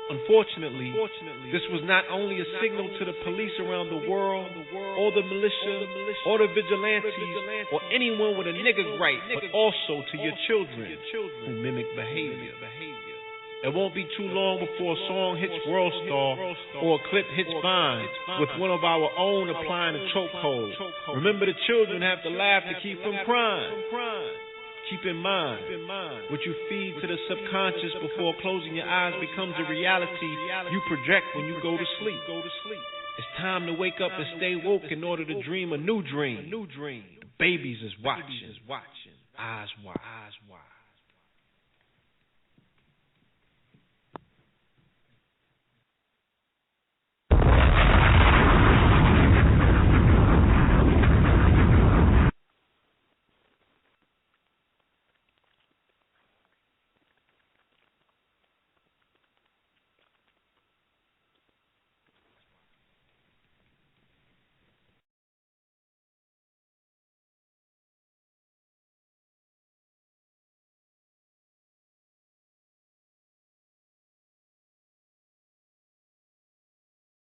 Unfortunately, this was not only a signal to the police around the world, or the militia, or the vigilantes, or anyone with a nigger gripe, but also to your children who mimic behavior. It won't be too long before a song hits World Star or a clip hits Vine with one of our own applying a chokehold. Remember, the children have to laugh to keep from crying. Keep in mind, what you feed to the subconscious before closing your eyes becomes a reality you project when you go to sleep. It's time to wake up and stay woke in order to dream a new dream. The babies is watching. Eyes wide.